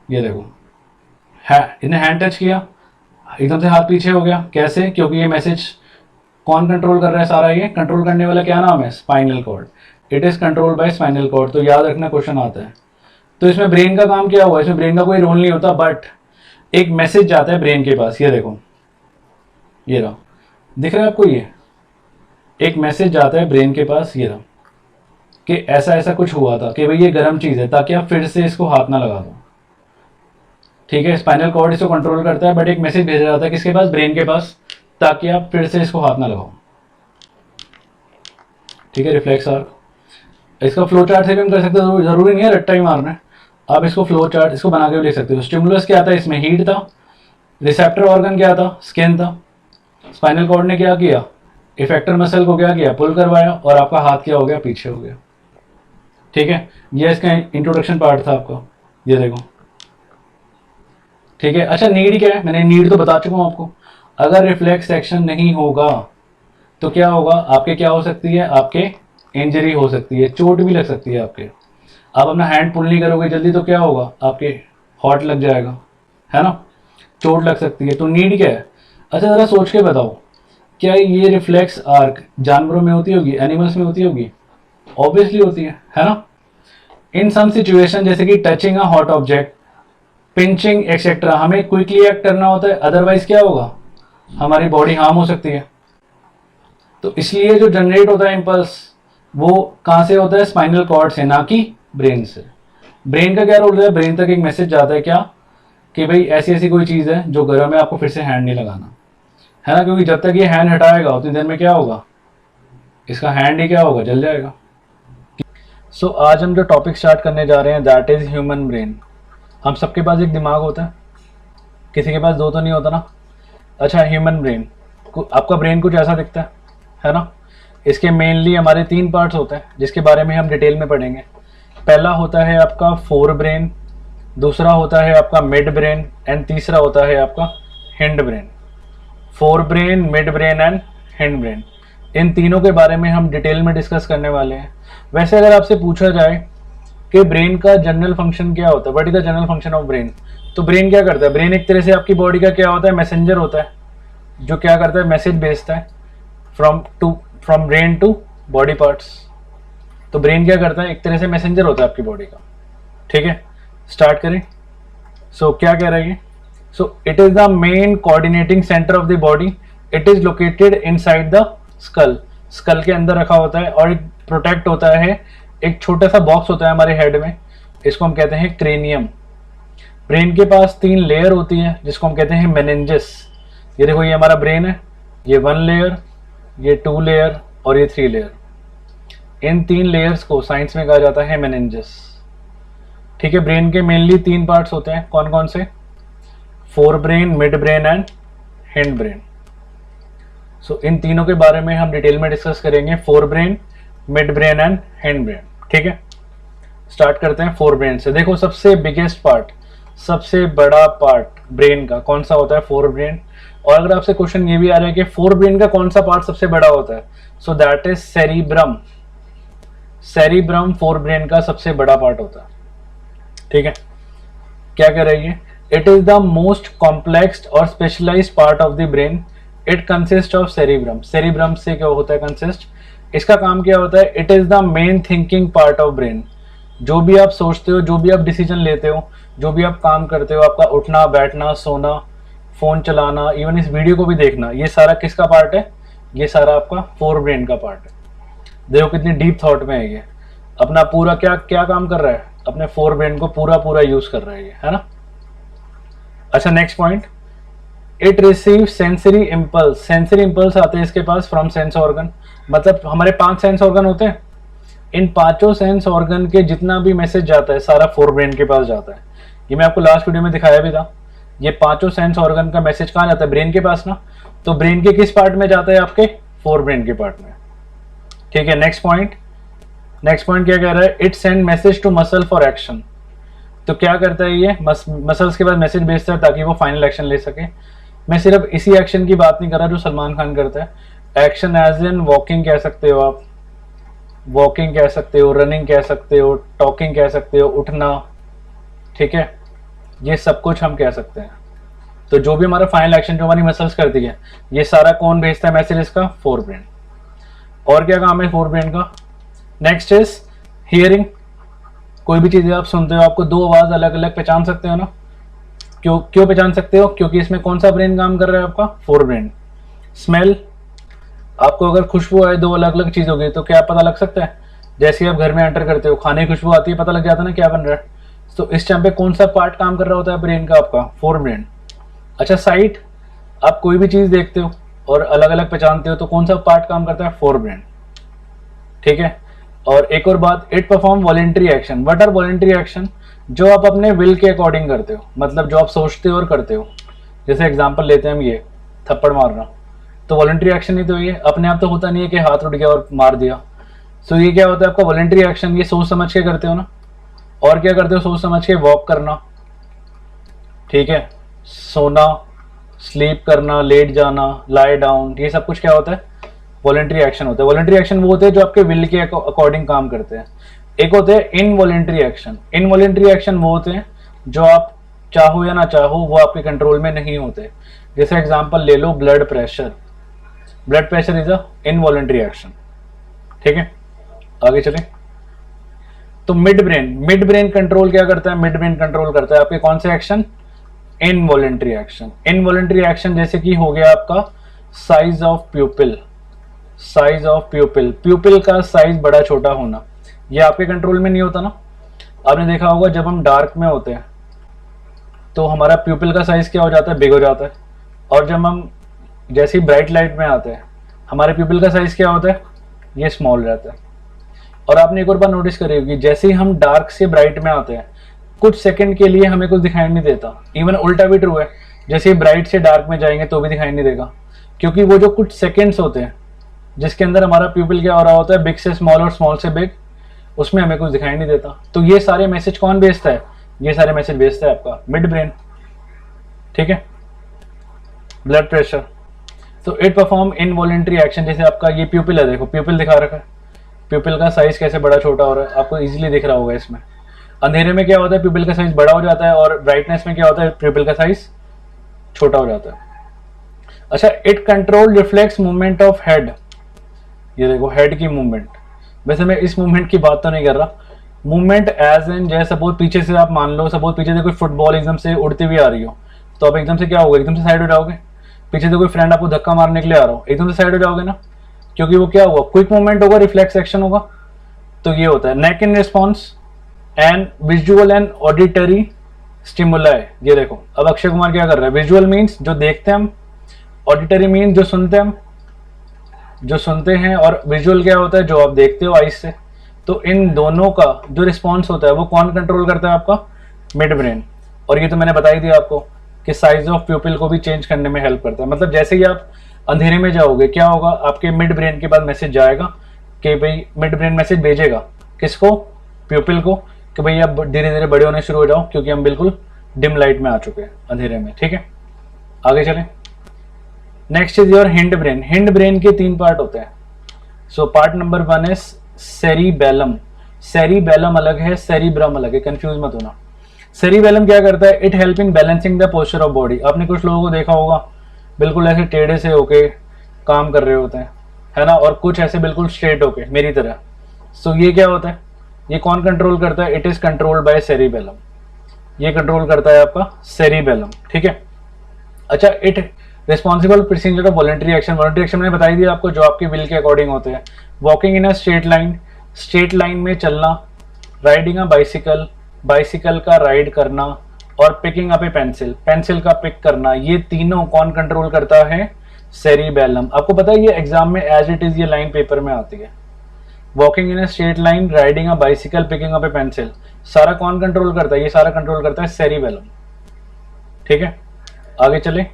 ये देखो इन्हें हैंड टच किया, एकदम से हाथ पीछे हो गया, कैसे, क्योंकि ये मैसेज कौन कंट्रोल कर रहा है, सारा ये कंट्रोल करने वाला क्या नाम है, spinal cord. It is controlled by spinal cord. तो याद रखना क्वेश्चन आता है। तो इसमें ब्रेन का काम क्या हुआ, इसमें ब्रेन का कोई रोल नहीं होता, बट एक मैसेज जाता है ब्रेन के पास। ये देखो, ये रहा, दिख रहा है आपको, ये एक मैसेज जाता है ब्रेन के पास, ये रहा, कि ऐसा ऐसा कुछ हुआ था, कि भाई ये गर्म चीज है, ताकि आप फिर से इसको हाथ ना लगा दो, ठीक है। स्पाइनल कॉर्ड इसको कंट्रोल करता है, बट एक मैसेज भेजा जाता है किसके पास, ब्रेन के पास, ताकि आप फिर से इसको हाथ ना लगाओ, ठीक है। रिफ्लेक्स आर्क, इसका फ्लो चार्ट से भी हम कर सकते हैं, जरूरी नहीं है रट्टा ही मारना है। आप इसको फ्लो चार्ट इसको बना के भी लिख सकते हो। स्टिमुलस क्या था, इसमें हीट था, रिसेप्टर ऑर्गन क्या था, स्किन था। स्पाइनल कॉर्ड ने क्या किया, इफेक्टर मसल को क्या किया, पुल करवाया और आपका हाथ क्या हो गया, पीछे हो गया, ठीक है। ये इसका इंट्रोडक्शन पार्ट था आपका, ये देखो, ठीक है। अच्छा नीड क्या है, मैंने नीड तो बता चुका हूं आपको। अगर रिफ्लेक्स एक्शन नहीं होगा तो क्या होगा, आपके क्या हो सकती है, आपके इंजरी हो सकती है, चोट भी लग सकती है आपके। आप अपना हैंड पुल नहीं करोगे जल्दी तो क्या होगा, आपके हॉट लग जाएगा, है ना, चोट लग सकती है। तो नीड क्या है, अच्छा ज़रा सोच के बताओ क्या ये रिफ्लेक्स आर्क जानवरों में होती होगी, एनिमल्स में होती होगी? ऑब्वियसली होती है ना? इन सम सिचुएशन जैसे कि टचिंग अ हॉट ऑब्जेक्ट, पिंचिंग एक्सेट्रा, हमें क्विकली एक्ट करना होता है, अदरवाइज क्या होगा, हमारी बॉडी हार्म हो सकती है। तो इसलिए जो जनरेट होता है इम्पल्स वो कहाँ से होता है? स्पाइनल कॉर्ड से, ना कि ब्रेन से। ब्रेन का क्या रोल है? ब्रेन तक एक मैसेज जाता है क्या, कि भाई ऐसी ऐसी कोई चीज़ है जो गर्म है, आपको फिर से हैंड नहीं लगाना, है ना? क्योंकि जब तक ये हैंड हटाएगा उतनी देर में क्या होगा, इसका हैंड ही क्या होगा, जल जाएगा। सो आज हम जो टॉपिक स्टार्ट करने जा रहे हैं दैट इज़ ह्यूमन ब्रेन। हम सबके पास एक दिमाग होता है, किसी के पास दो तो नहीं होता ना। अच्छा, ह्यूमन ब्रेन, आपका ब्रेन कुछ ऐसा दिखता है ना? इसके मेनली हमारे 3 पार्ट्स होते हैं जिसके बारे में हम डिटेल में पढ़ेंगे। पहला होता है आपका फोर ब्रेन, दूसरा होता है आपका मिड ब्रेन एंड तीसरा होता है आपका hind brain. Fore brain, mid brain and hind brain, इन तीनों के बारे में हम डिटेल में डिस्कस करने वाले हैं। वैसे अगर आपसे पूछा जाए कि ब्रेन का जनरल फंक्शन क्या होता है, what is the general function of brain, तो ब्रेन क्या करता है? ब्रेन एक तरह से आपकी बॉडी का क्या होता है? मैसेंजर होता है, जो क्या करता है? मैसेज भेजता है from brain to body parts. तो ब्रेन क्या करता है? एक तरह से मैसेंजर होता है आपकी बॉडी का। ठीक है, स्टार्ट करें। सो क्या कह रहा है ये? So it is the main coordinating centre of the body, it is located inside the skull. Skull के अंदर रखा होता है और एक प्रोटेक्ट होता है, एक छोटा सा बॉक्स होता है हमारे हेड में, इसको हम कहते हैं क्रेनियम। ब्रेन के पास 3 लेयर होती है जिसको हम कहते हैं मेनिंजेस। ये देखो, ये हमारा ब्रेन है, ये 1 लेयर, ये 2 लेयर और ये 3 लेयर। इन 3 लेयर्स को साइंस में कहा जाता है मेनिंजेस। ठीक है, ब्रेन के मेनली 3 पार्ट्स होते हैं, कौन कौन से? Fore brain, mid brain and hind brain. So इन तीनों के बारे में हम डिटेल में डिस्कस करेंगे, fore brain, mid brain and hind brain. ठीक है, स्टार्ट करते हैं फोर ब्रेन से। देखो, सबसे बिगेस्ट पार्ट, सबसे बड़ा पार्ट ब्रेन का कौन सा होता है? Fore brain. और अगर आपसे क्वेश्चन ये भी आ रहा है कि फोर ब्रेन का कौन सा पार्ट सबसे बड़ा होता है, so that is cerebrum. Cerebrum fore brain का सबसे बड़ा पार्ट होता है। ठीक है, क्या कह रही है? It is the most complex और specialised part of the brain, it consist of cerebrum. Cerebrum से क्या होता है? कंसिस्ट। इसका काम क्या होता है? It is the main thinking part of brain. जो भी आप सोचते हो, जो भी आप डिसीजन लेते हो, जो भी आप काम करते हो, आपका उठना, बैठना, सोना, फोन चलाना, इवन इस वीडियो को भी देखना, ये सारा किसका पार्ट है? ये सारा आपका फोर ब्रेन का पार्ट है। देखो कितनी डीप थॉट में है ये, अपना पूरा क्या क्या काम कर रहा है? अपने फोर ब्रेन को पूरा यूज कर रहा है ये, है ना? अच्छा, next point, it receive sensory impulse. Sensory impulse आते हैं इसके पास फ्रॉम सेंस ऑर्गन। मतलब हमारे 5 सेंस ऑर्गन होते हैं, इन 5 सेंस ऑर्गन के जितना भी मैसेज जाता है सारा फोर ब्रेन के पास जाता है। ये मैं आपको लास्ट वीडियो में दिखाया भी था। ये 5 सेंस ऑर्गन का मैसेज कहाँ जाता है? ब्रेन के पास ना। तो ब्रेन के किस पार्ट में जाता है? आपके फोर ब्रेन के पार्ट में। ठीक है, नेक्स्ट पॉइंट क्या कह रहा है? It send message to muscle for action. तो क्या करता है ये? मसल्स के पास मैसेज भेजता है ताकि वो फाइनल एक्शन ले सके। मैं सिर्फ इसी एक्शन की बात नहीं कर रहा जो सलमान खान करता है। एक्शन एज इन वॉकिंग कह सकते हो आप, वॉकिंग कह सकते हो, रनिंग कह सकते हो, टॉकिंग कह सकते हो, उठना। ठीक है, ये सब कुछ हम कह सकते हैं। तो जो भी हमारा फाइनल एक्शन जो हमारी मसल्स करती है, ये सारा कौन भेजता है मैसेज? इसका फोर ब्रेन। और क्या काम है फोर ब्रेन का? Next is hearing. कोई भी चीज़ आप सुनते हो, आपको 2 आवाज़ अलग अलग पहचान सकते हो ना? क्यों पहचान सकते हो? क्योंकि इसमें कौन सा ब्रेन काम कर रहा है? आपका फोर ब्रेन। स्मेल, आपको अगर खुशबू आए 2 अलग अलग चीज़ों की, तो क्या पता लग सकता है? जैसे आप घर में एंटर करते हो, खाने की खुशबू आती है, पता लग जाता है ना क्या बन रहा है। तो इस टाइम पे कौन सा पार्ट काम कर रहा होता है ब्रेन का? आपका फोर ब्रेन। अच्छा, साइट, आप कोई भी चीज़ देखते हो और अलग अलग पहचानते हो, तो कौन सा पार्ट काम करता है? Forebrain. ठीक है, और एक और बात, it perform voluntary action. What are voluntary action? जो आप अपने विल के अकॉर्डिंग करते हो, मतलब जो आप सोचते हो और करते हो। जैसे एग्जांपल लेते हैं हम, ये थप्पड़ मारना, तो वॉलेंट्री एक्शन ही तो ये अपने आप तो होता नहीं है कि हाथ उठ गया और मार दिया। सो ये क्या होता है आपका वॉलेंट्री एक्शन? ये सोच समझ के करते हो ना। और क्या करते हो? सोच समझ के वॉक करना, ठीक है, सोना, स्लीप करना, लेट जाना, लाई डाउन, ये सब कुछ क्या होता है? वॉलेंट्री एक्शन होता है। वॉलेंट्री एक्शन वो होते हैं जो आपके विल के अकॉर्डिंग काम करते हैं। एक होते हैं इनवॉलेंट्री एक्शन। इनवॉलेंट्री एक्शन वो होते हैं जो आप चाहो या ना चाहो वो आपके कंट्रोल में नहीं होते। जैसे एग्जांपल ले लो, blood pressure. Blood pressure is a involuntary action. ठीक है, आगे चलें। तो मिड ब्रेन कंट्रोल क्या करता है? मिड ब्रेन कंट्रोल करता है आपके कौन से action? Involuntary action. Involuntary action जैसे कि हो गया आपका साइज ऑफ प्यूपिल, साइज ऑफ प्यूपिल, प्यूपिल का साइज बड़ा छोटा होना, ये आपके कंट्रोल में नहीं होता ना। आपने देखा होगा जब हम डार्क में होते हैं तो हमारा प्यूपिल का साइज क्या हो जाता है? बिग हो जाता है। और जब हम जैसे ही ब्राइट लाइट में आते हैं हमारे प्यूपिल का साइज क्या होता है? ये स्मॉल रहता है। और आपने एक और बात नोटिस करी होगी, जैसे ही हम डार्क से ब्राइट में आते हैं कुछ सेकंड के लिए हमें कुछ दिखाई नहीं देता। इवन उल्टा भी ट्रू है, जैसे ही ब्राइट से डार्क में जाएंगे तो भी दिखाई नहीं देगा, क्योंकि वो जो कुछ सेकंड्स होते हैं जिसके अंदर हमारा प्यूपिल क्या हो रहा होता है? बिग से स्मॉल और स्मॉल से बिग, उसमें हमें कुछ दिखाई नहीं देता। तो ये सारे मैसेज कौन भेजता है? ये सारे मैसेज भेजता है आपका मिड ब्रेन। ठीक है, ब्लड प्रेशर, तो इट परफॉर्म इनवॉलेंट्री एक्शन। जैसे आपका ये प्यूपिल है, देखो प्यूपिल दिखा रखा है, प्यूपिल का साइज कैसे बड़ा छोटा हो रहा है, आपको इजीली दिख रहा होगा। इसमें अंधेरे में क्या होता है? प्यूपिल का साइज बड़ा हो जाता है, और ब्राइटनेस में क्या होता है? प्यूपिल का साइज छोटा हो जाता है। अच्छा, it control reflex movement of head. ये देखो हेड की मूवमेंट, वैसे मैं इस मूवमेंट की बात तो नहीं कर रहा, मूवमेंट एज इन जैसे सपोज पीछे से आप मान लो, सपोज पीछे से कोई फुटबॉल एकदम से उड़ती हुई आ रही हो तो आप एकदम से क्या होगा? एकदम से साइड हो जाओगे। पीछे से कोई फ्रेंड आपको धक्का मारने के लिए आ रहा हो, एकदम से साइड हो जाओगे ना, क्योंकि वो क्या होगा? क्विक मूवमेंट होगा, रिफ्लेक्स एक्शन होगा। तो ये होता है neck in response and visual and auditory stimuli. ये देखो अब अक्षय कुमार क्या कर रहा है? विजुअल मीन्स जो देखते हैं हम, ऑडिटरी मीन्स जो सुनते हैं हम, जो सुनते हैं, और विजुअल क्या होता है? जो आप देखते हो आईज से। तो इन दोनों का जो रिस्पॉन्स होता है वो कौन कंट्रोल करता है? आपका मिड ब्रेन। और ये तो मैंने बता ही दिया आपको कि साइज ऑफ प्यूपिल को भी चेंज करने में हेल्प करता है। मतलब जैसे ही आप अंधेरे में जाओगे क्या होगा? आपके मिड ब्रेन के पास मैसेज जाएगा कि भाई, मिड ब्रेन मैसेज भेजेगा किसको? प्यूपिल को, कि भाई आप धीरे धीरे बड़े होने शुरू हो जाओ, क्योंकि हम बिल्कुल डिम लाइट में आ चुके हैं, अंधेरे में। ठीक है, आगे चलें। Next is your hind brain. Hind brain के 3 पार्ट होते हैं। So part number 1 is cerebellum. Cerebellum अलग है, सेरिब्रम अलग है, कंफ्यूज मत होना। सेरिबेलम क्या करता है? It help in balancing the posture of body. आपने कुछ लोगों को देखा होगा बिल्कुल ऐसे टेढ़े से होके काम कर रहे होते हैं, है ना, और कुछ ऐसे बिल्कुल स्ट्रेट होके मेरी तरह। सो ये क्या होता है? ये कौन कंट्रोल करता है? It is controlled bye cerebellum. ये कंट्रोल करता है आपका सेरिबेलम। ठीक है, अच्छा, it responsible procedure of voluntary action. Voluntary action मैंने बताई दिया आपको, जो आपके विल के अकॉर्डिंग होते हैं। Walking in a straight line, straight line में चलना, राइडिंग अ बाइसिकल, बाइसिकल का राइड करना, और पिकिंग अप ए पेंसिल, पेंसिल का पिक करना। ये तीनों कौन कंट्रोल करता है? सेरिबेलम। आपको पता है ये एग्जाम में एज इट इज ये लाइन पेपर में आती है। Walking in a straight line, riding a bicycle, picking up A pencil, सारा कौन कंट्रोल करता है? ये सारा कंट्रोल करता है सेरिबेलम। ठीक है, आगे चले।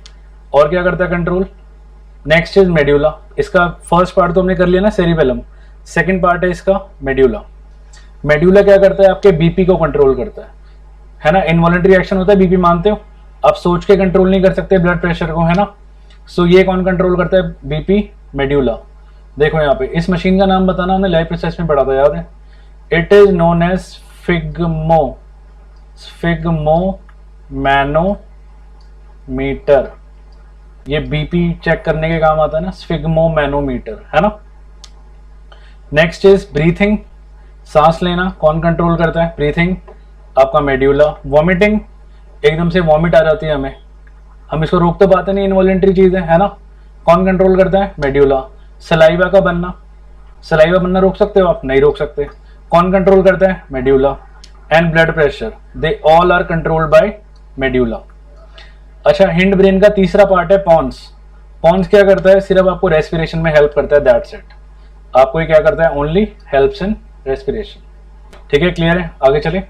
और क्या करता है कंट्रोल? Next is medulla. इसका फर्स्ट पार्ट तो हमने कर लिया ना, सेरिबेलम। सेकंड पार्ट है इसका मेड्यूला। मेड्यूला क्या करता है? आपके बीपी को कंट्रोल करता है ना। इनवॉलेंटरी एक्शन होता है, बीपी मानते हो आप, सोच के कंट्रोल नहीं कर सकते ब्लड प्रेशर को, है ना। सो ये कौन कंट्रोल करता है? BP, medulla. देखो यहाँ पे इस मशीन का नाम बताना, हमने लाइफ प्रोसेस में पढ़ा था, याद है? It is known as sphygmomanometer. ये बीपी चेक करने के काम आता है ना, स्फिग्मोमैनोमीटर, है ना। नेक्स्ट इज ब्रीथिंग, सांस लेना, कौन कंट्रोल करता है? ब्रीथिंग, आपका मेड्यूला। वॉमिटिंग, एकदम से वॉमिट आ जाती है हमें, हम इसको रोक तो पाते नहीं, इनवॉलेंट्री चीज है ना, कौन कंट्रोल करता है? मेड्यूला। सलाइवा का बनना, सलाइवा बनना रोक सकते हो आप? नहीं रोक सकते, कौन कंट्रोल करता है? Medulla. And blood pressure, they all are controlled by medulla. अच्छा, हिंड ब्रेन का तीसरा पार्ट है पॉन्स। पॉन्स क्या करता है? सिर्फ आपको रेस्पिरेशन में हेल्प करता है, दैट्स इट। आपको ये क्या करता है? Only helps in respiration. ठीक है, क्लियर है, आगे चले।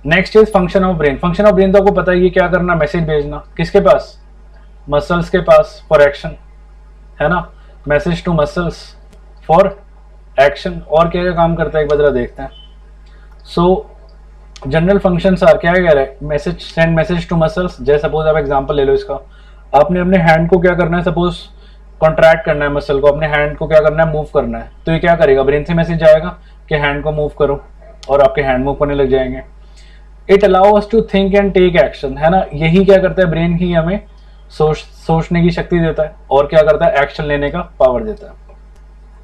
Next is function of brain. Function of brain तो आपको पता है, ये क्या करना? मैसेज भेजना, किसके पास? मसल्स के पास फॉर एक्शन, है ना। Message to muscles for action. और क्या क्या काम करता है एक बार देखते हैं। सो जनरल फंक्शंस आर, क्या कह रहा है? Message, send message to muscles. जैसे सपोज आप एग्जांपल ले लो इसका, आपने अपने हैंड को क्या करना है? सपोज कॉन्ट्रैक्ट करना है मसल को, अपने हैंड को क्या करना है? मूव करना है। तो ये क्या करेगा? ब्रेन से मैसेज जाएगा कि हैंड को मूव करो, और आपके हैंड मूव करने लग जाएंगे। It allow us to think and take action, है ना। यही क्या करता है? ब्रेन ही हमें सोचने की शक्ति देता है, और क्या करता है, एक्शन लेने का पावर देता है।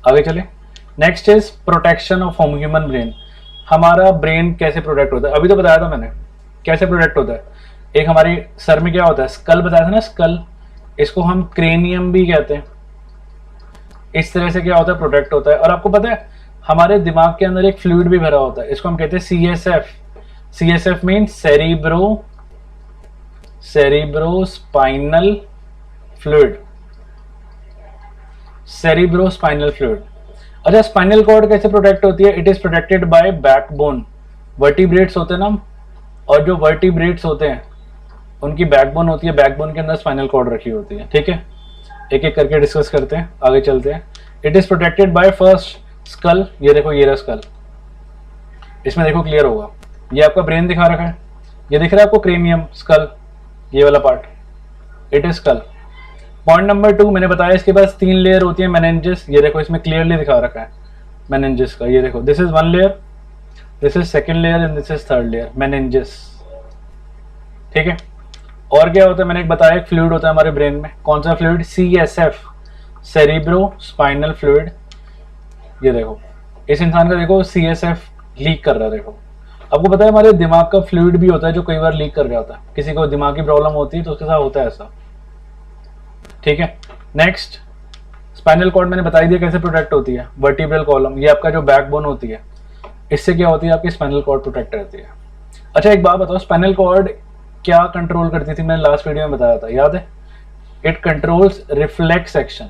आगे चले, next is protection of human brain. हमारा ब्रेन कैसे प्रोटेक्ट होता है, अभी तो बताया था मैंने कैसे प्रोटेक्ट होता है। एक हमारे सर में क्या होता है, स्कल बताया था ना, स्कल, इसको हम क्रेनियम भी कहते हैं। इस तरह से क्या होता है, प्रोटेक्ट होता है। और आपको पता है हमारे दिमाग के अंदर एक फ्लूइड भी भरा होता है, इसको हम कहते हैं CSF। CSF means cerebro spinal fluid, cerebro spinal fluid. अच्छा, स्पाइनल कॉर्ड कैसे प्रोटेक्ट होती है, it is protected bye backbone. Vertebrates होते हैं ना, और जो वर्टिब्रेट्स होते हैं उनकी बैकबोन होती है, बैकबोन के अंदर स्पाइनल कॉर्ड रखी होती है। ठीक है, एक एक करके डिस्कस करते हैं, आगे चलते हैं। It is protected by first skull, ये देखो ये रहा स्कल, इसमें देखो क्लियर होगा, ये आपका ब्रेन दिखा रखा है, ये दिख रहा है आपको क्रेनियम, स्कल, ये वाला part, it is skull. Point number 2 मैंने बताया, इसके पास 3 लेयर होती है मेनिंजेस, ये देखो इसमें क्लियरली दिखा रखा है मेनिंजेस का, ये देखो this is 1 layer, this is 2nd layer and this is 3rd layer, meninges. ठीक है, और क्या होता है, मैंने एक बताया, एक फ्लूइड होता है हमारे ब्रेन में, कौन सा fluid, CSF, cerebro spinal fluid. ये देखो इस इंसान का देखो CSF लीक कर रहा है, देखो आपको पता है हमारे दिमाग का फ्लूइड भी होता है जो कई बार लीक कर जाता है, किसी को दिमाग की प्रॉब्लम होती है तो उसके साथ होता है ऐसा। ठीक है, नेक्स्ट स्पाइनल कॉर्ड मैंने बता दिया कैसे प्रोटेक्ट होती है, वर्टिब्रल कॉलम, ये आपका जो बैकबोन होती है, इससे क्या होती है, आपकी स्पाइनल कॉर्ड प्रोटेक्ट रहती है। अच्छा एक बात बताओ, स्पाइनल कॉर्ड क्या कंट्रोल करती थी, मैंने लास्ट वीडियो में बताया था, याद है, इट कंट्रोल्स रिफ्लेक्स एक्शन।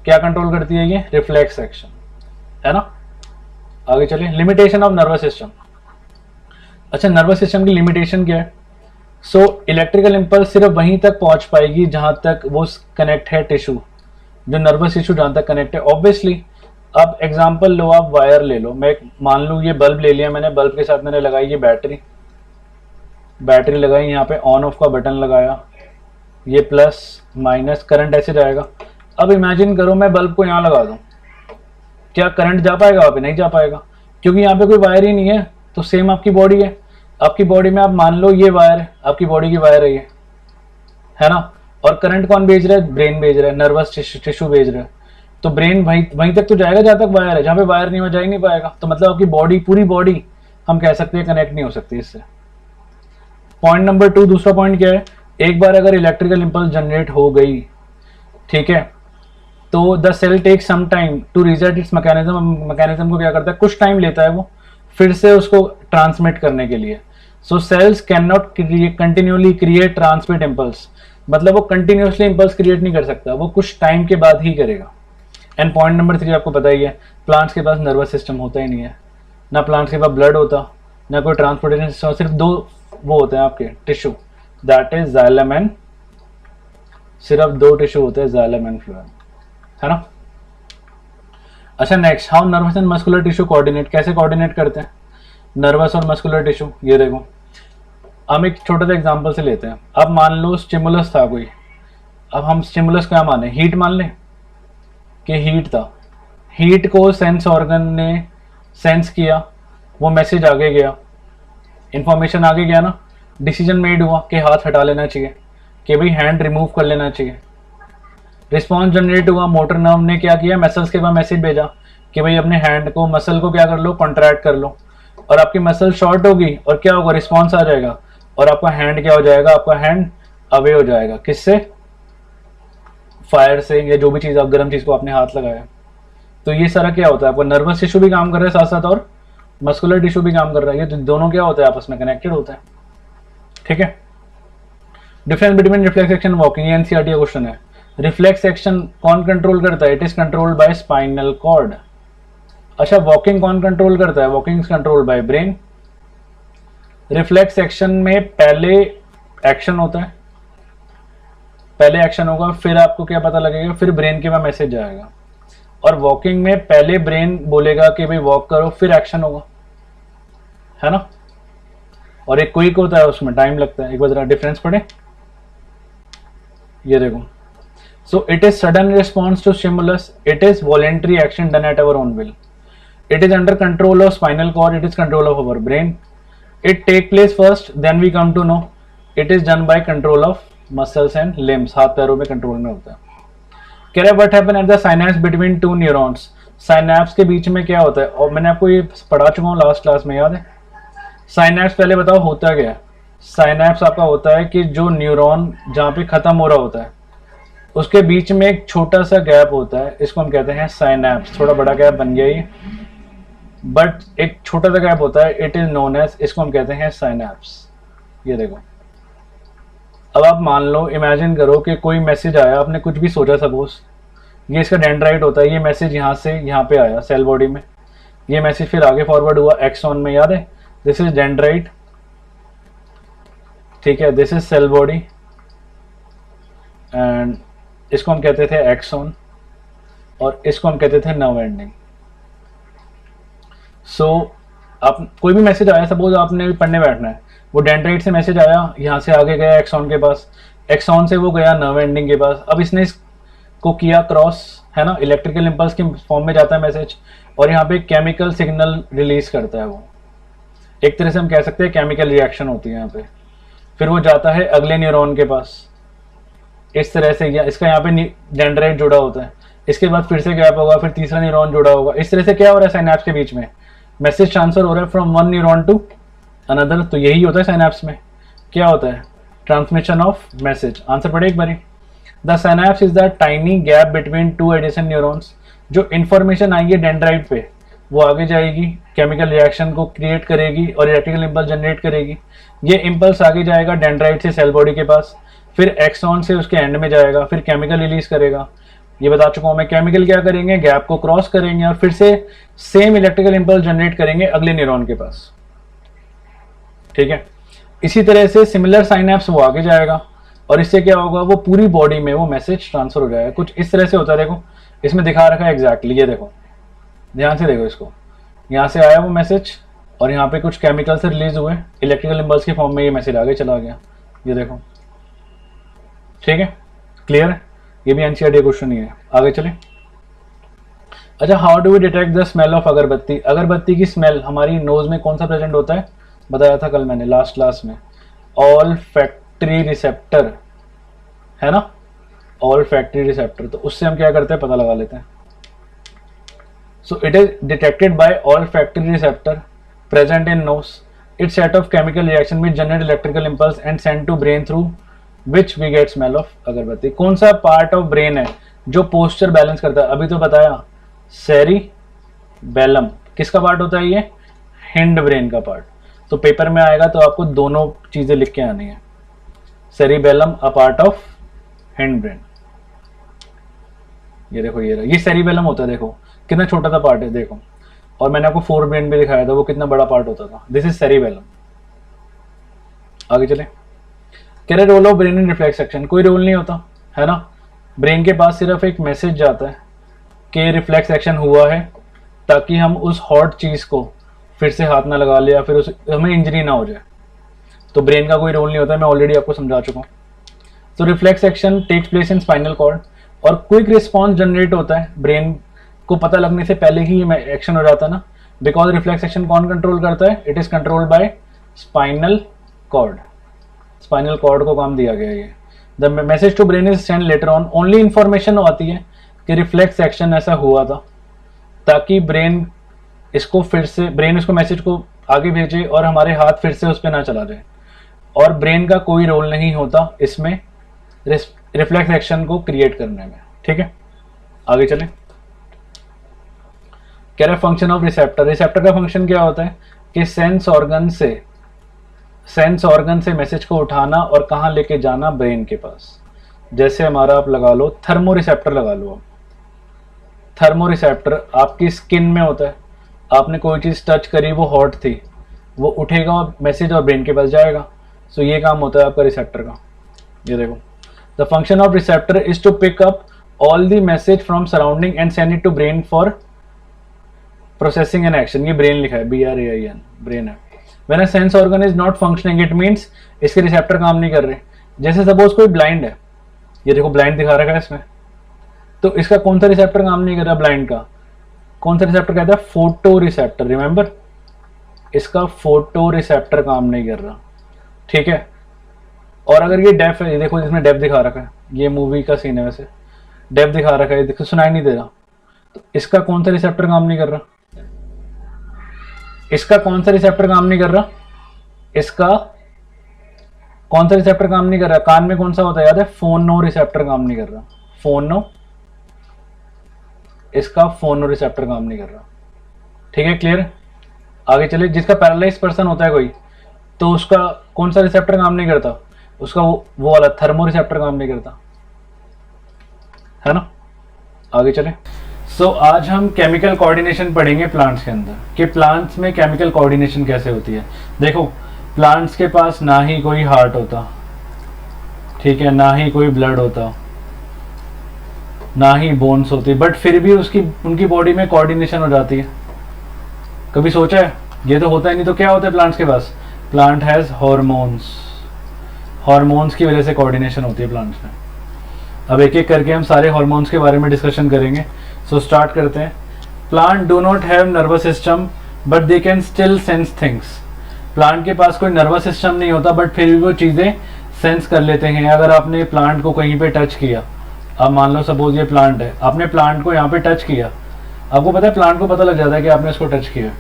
क्या कंट्रोल करती है ये, रिफ्लेक्स एक्शन, है ना। आगे चले, लिमिटेशन ऑफ नर्वस सिस्टम। अच्छा, नर्वस सिस्टम की लिमिटेशन क्या है, इलेक्ट्रिकल इंपल्स सिर्फ वहीं तक पहुंच पाएगी जहां तक वो कनेक्ट है टिश्यू, जो नर्वस टिश्यू जहां तक कनेक्ट है। ऑब्वियसली अब एग्जांपल लो, आप वायर ले लो, मैं मान लूँ ये बल्ब ले लिया मैंने, बल्ब के साथ मैंने लगाई ये बैटरी लगाई, यहाँ पे ऑन ऑफ का बटन लगाया, ये प्लस माइनस करंट ऐसे जाएगा। अब इमेजिन करो मैं बल्ब को यहाँ लगा दूं, क्या करंट जा पाएगा वहाँ पे, नहीं जा पाएगा, क्योंकि यहाँ पे कोई वायर ही नहीं है। तो सेम आपकी बॉडी है, आपकी बॉडी में आप मान लो ये वायर है, आपकी बॉडी की वायर है ये, है ना, और करंट कौन भेज रहा है, ब्रेन भेज रहा है, नर्वस टिश्यू भेज रहा है। तो ब्रेन वहीं तक तो जाएगा जहां तक वायर है, जहां पे वायर नहीं हो जा ही नहीं पाएगा। तो मतलब आपकी बॉडी, पूरी बॉडी हम कह सकते हैं कनेक्ट नहीं हो सकती इससे। पॉइंट नंबर 2, दूसरा पॉइंट क्या है, एक बार अगर इलेक्ट्रिकल इंपल्स जनरेट हो गई, ठीक है, तो the cell take some time to reset its mechanism को क्या करता है, कुछ टाइम लेता है वो फिर से उसको ट्रांसमिट करने के लिए। सो cells can not continually create transmit impulse, मतलब वो कंटिन्यूसली इंपल्स क्रिएट नहीं कर सकता, वो कुछ टाइम के बाद ही करेगा। एंड पॉइंट नंबर 3 आपको पता ही है, प्लांट्स के पास नर्वस सिस्टम होता ही नहीं है, ना प्लांट्स के पास ब्लड होता, ना कोई ट्रांसपोर्टेशन सिस्टम, सिर्फ 2 वो होते हैं आपके tissue, that is xylem and, सिर्फ 2 टिश्यू होते हैं, जाइलम एंड फ्लोएम, है ना। अच्छा next, how nervous and muscular tissue coordinate, कैसे कोऑर्डिनेट करते हैं नर्वस और मस्कुलर टिश्यू। ये देखो हम एक छोटा सा एग्जांपल से लेते हैं, अब मान लो स्टिमुलस था कोई, अब हम स्टिमुलस क्या माने, हीट मान लें कि हीट था, हीट को सेंस ऑर्गन ने सेंस किया, वो मैसेज आगे गया, इंफॉर्मेशन आगे गया ना, डिसीजन मेड हुआ कि हाथ हटा लेना चाहिए, कि भाई हैंड रिमूव कर लेना चाहिए, रिस्पॉन्स जनरेट हुआ, मोटर नर्व ने क्या किया, मसल्स के पास मैसेज भेजा कि भाई अपने हैंड को, मसल को क्या कर लो, कॉन्ट्रैक्ट कर लो, और आपकी मसल शॉर्ट होगी और क्या होगा, रिस्पॉन्स आ जाएगा, और आपका हैंड क्या हो जाएगा, आपका हैंड अवे हो जाएगा, किससे, फायर से, या जो भी चीज़ आप गर्म चीज़ को आपने हाथ लगाया। तो ये सारा क्या होता है, आपका नर्वस टिश्यू भी काम कर रहा है साथ साथ, और मस्कुलर टिश्यू भी काम कर रहा है, ये तो दोनों क्या होता है, आपस में कनेक्टेड होता है। ठीक है, difference between reflex action walking, ये एनसीईआरटी का क्वेश्चन है। रिफ्लेक्स एक्शन कौन कंट्रोल करता है, it is controlled by spinal cord. अच्छा, वॉकिंग कौन कंट्रोल करता है, walking is controlled by brain. Reflex action में पहले एक्शन होता है, पहले एक्शन होगा, फिर आपको क्या पता लगेगा, फिर ब्रेन के पास मैसेज जाएगा, और वॉकिंग में पहले ब्रेन बोलेगा कि भाई वॉक करो, फिर एक्शन होगा, है ना। और एक क्विक होता है, उसमें टाइम लगता है। एक बार जरा डिफरेंस पढ़े, ये देखो, so it is sudden response to stimulus, it is voluntary action done at our own will, it is under control of spinal cord, it is control of our brain, it take place first then we come to know, it is done by control of muscles and limbs, हाथ पैरों में control में होता है। कह रहे what happen at the synapse between two neurons, synapse के बीच में क्या होता है, और मैंने आपको ये पढ़ा चुका हूँ लास्ट क्लास में, याद है। साइनैप्स पहले बताओ होता क्या है। साइनैप्स आपका होता है कि जो न्यूरॉन जहाँ पे खत्म हो रहा होता है उसके बीच में एक छोटा सा गैप होता है, इसको हम कहते हैं साइनैप्स। थोड़ा बड़ा गैप बन गया ये, बट एक छोटा सा गैप होता है, इट इज नोन एज, इसको हम कहते हैं साइनैप्स। ये देखो, अब आप मान लो, इमेजिन करो कि कोई मैसेज आया, आपने कुछ भी सोचा, सपोज ये इसका डेंड्राइट होता है, ये मैसेज यहाँ से यहाँ पे आया सेल बॉडी में, ये मैसेज फिर आगे फॉरवर्ड हुआ एक्सॉन में, याद है, दिस इज डेंड्राइट, ठीक है, this is cell body and इसको हम कहते थे एक्सॉन और इसको हम कहते थे नर्व एंडिंग। सो आप कोई भी मैसेज आया, सपोज आपने पढ़ने बैठना है, वो डेंड्राइट से मैसेज आया, यहाँ से आगे गया एक्सॉन के पास, एक्सॉन से वो गया नर्व एंडिंग के पास, अब इसने इसको किया क्रॉस, है ना, इलेक्ट्रिकल इंपल्स के फॉर्म में जाता है मैसेज, और यहाँ पे केमिकल सिग्नल रिलीज करता है वो, एक तरह से हम कह सकते हैं केमिकल रिएक्शन होती है यहाँ पे, फिर वो जाता है अगले न्यूरॉन के पास, इस तरह से, या इसका यहाँ पे डेंड्राइट जुड़ा होता है, इसके बाद फिर से गैप होगा, फिर तीसरा न्यूरॉन जुड़ा होगा, इस तरह से क्या हो रहा है साइनैप्स के बीच में, मैसेज ट्रांसफर हो रहा है from one neuron to another. तो यही होता है साइनैप्स में, क्या होता है, ट्रांसमिशन ऑफ मैसेज। आंसर पढ़े एक बारी, the synapse is the tiny gap between two addition neurons. जो इन्फॉर्मेशन आएगी डेंड्राइट पे वो आगे जाएगी, केमिकल रिएक्शन को क्रिएट करेगी और इलेक्ट्रिकल इंपल्स जनरेट करेगी, ये इंपल्स आगे जाएगा डेंड्राइट से सेल बॉडी के पास, फिर एक्सॉन से उसके एंड में जाएगा, फिर केमिकल रिलीज करेगा, ये बता चुका हूं मैं, केमिकल क्या करेंगे, गैप को क्रॉस करेंगे और फिर से सेम इलेक्ट्रिकल इंपल्स जनरेट करेंगे अगले न्यूरॉन के पास, ठीक है। इसी तरह से सिमिलर साइनैप्स वो आगे जाएगा और इससे क्या होगा, वो पूरी बॉडी में वो मैसेज ट्रांसफर हो जाएगा। कुछ इस तरह से होता है, देखो इसमें दिखा रखा है एग्जैक्टली, ये देखो ध्यान से देखो इसको, यहाँ से आया वो मैसेज और यहाँ पे कुछ केमिकल से रिलीज हुए, इलेक्ट्रिकल इंपल्स के फॉर्म में ये मैसेज आगे चला गया, ये देखो, ठीक है, क्लियर है। ये भी एनसीईआरटी क्वेश्चन ही है। आगे चले। अच्छा, how do we detect the smell of agarbatti. अगरबत्ती की स्मेल हमारी नोज में कौन सा प्रेजेंट होता है, बताया था कल मैंने लास्ट क्लास में, ऑल फैक्ट्री रिसेप्टर, है ना, ऑल फैक्ट्री रिसेप्टर। तो उससे हम क्या करते हैं, पता लगा लेते हैं। So it is detected by olfactory receptor present in nose, it's set of chemical reaction which generate electrical impulse and send to brain through which we get smell of agarbatti. कौन सा पार्ट ऑफ ब्रेन है जो posture balance करता है, अभी तो बताया cerebellum, किसका पार्ट होता है ये, हिंड ब्रेन का पार्ट। तो पेपर में आएगा तो आपको दोनों चीजें लिख के आनी है, cerebellum a part of hind brain. ये देखो, ये रहा, ये सेरिबेलम होता है, देखो कितना छोटा सा पार्ट है, देखो, और मैंने आपको फोर ब्रेन भी दिखाया था, वो कितना बड़ा पार्ट होता था, दिस इज सेरिबेलम। आगे चले। कह रहे role of brain in reflex action, कोई रोल नहीं होता, है ना, ब्रेन के पास सिर्फ एक मैसेज जाता है कि रिफ्लेक्स एक्शन हुआ है, ताकि हम उस हॉट चीज को फिर से हाथ ना लगा ले या फिर हमें इंजरी ना हो जाए। तो ब्रेन का कोई रोल नहीं होता, मैं ऑलरेडी आपको समझा चुका हूँ। तो reflex action takes place in spinal cord और क्विक रिस्पॉन्स जनरेट होता है, ब्रेन को पता लगने से पहले ही ये एक्शन हो जाता है ना, बिकॉज रिफ्लेक्स एक्शन कौन कंट्रोल करता है, it is controlled by spinal cord. Spinal cord को काम दिया गया है ये। The message to brain is send later on, only information आती है कि रिफ्लेक्स एक्शन ऐसा हुआ था, ताकि ब्रेन इसको फिर से, ब्रेन इसको मैसेज को आगे भेजे और हमारे हाथ फिर से उस पर ना चला जाए, और ब्रेन का कोई रोल नहीं होता इसमें रिफ्लेक्स एक्शन को क्रिएट करने में, ठीक है। आगे चले। कह रहा है फंक्शन ऑफ रिसेप्टर, रिसेप्टर का फंक्शन क्या होता है कि सेंस ऑर्गन से मैसेज को उठाना और कहाँ लेके जाना, ब्रेन के पास। जैसे हमारा आप लगा लो थर्मो रिसेप्टर, लगा लो आप, थर्मो रिसेप्टर आपकी स्किन में होता है, आपने कोई चीज टच करी, वो हॉट थी, वो उठेगा और मैसेज और ब्रेन के पास जाएगा। सो ये काम होता है आपका रिसेप्टर का। ये देखो, the function of receptor is to pick up all the message from surrounding and send it to brain for processing and action. ये ब्रेन लिखा है, BRAIN, ब्रेन है। When a sense organ is not functioning, it means इसके receptor काम नहीं कर रहे। जैसे सपोज कोई ब्लाइंड है, ये देखो ब्लाइंड दिखा रखा है इसमें, तो इसका कौन सा रिसेप्टर काम नहीं कर रहा, ब्लाइंड का कौन सा रिसेप्टर कहता है, फोटो रिसेप्टर, रिमेंबर, इसका फोटो रिसेप्टर काम नहीं कर रहा, ठीक है। और अगर ये डेफ है, ये देखो इसमें डेफ दिखा रखा है, ये मूवी का सीन है वैसे, डेफ दिखा रखा है, देखो सुनाई नहीं दे रहा, तो इसका कौन सा रिसेप्टर काम नहीं कर रहा, इसका कौन सा रिसेप्टर काम नहीं कर रहा, इसका कौन सा रिसेप्टर काम नहीं कर रहा, कान में कौन सा होता है याद है, फोनो रिसेप्टर काम नहीं कर रहा, फोनो, इसका फोनो रिसेप्टर काम नहीं कर रहा। ठीक है, क्लियर। आगे चले, जिसका पैरालाइज पर्सन होता है कोई, तो उसका कौन सा रिसेप्टर काम नहीं करता, उसका वो वाला थर्मो रिसेप्टर काम नहीं करता, है ना। आगे चले। सो आज हम केमिकल कोऑर्डिनेशन पढ़ेंगे प्लांट्स के अंदर, कि प्लांट्स में केमिकल कोऑर्डिनेशन कैसे होती है। देखो, प्लांट्स के पास ना ही कोई हार्ट होता, ठीक है, ना ही कोई ब्लड होता, ना ही बोन्स होती, बट फिर भी उनकी बॉडी में कोऑर्डिनेशन हो जाती है। कभी सोचा है? ये तो होता है नहीं, तो क्या होता है प्लांट्स के पास? प्लांट हैज हॉर्मोन्स, हॉर्मोन्स की वजह से कोऑर्डिनेशन होती है प्लांट्स में। अब एक एक करके हम सारे हॉर्मोन्स के बारे में डिस्कशन करेंगे। सो स्टार्ट करते हैं। Plant do not have nervous system but they can still sense things. Plant के पास कोई नर्वस सिस्टम नहीं होता, बट फिर भी वो चीज़ें सेंस कर लेते हैं। अगर आपने प्लांट को कहीं पे टच किया, अब मान लो सपोज ये प्लांट है, आपने प्लांट को यहाँ पे टच किया, आपको पता है प्लांट को पता लग जाता है कि आपने इसको टच किया,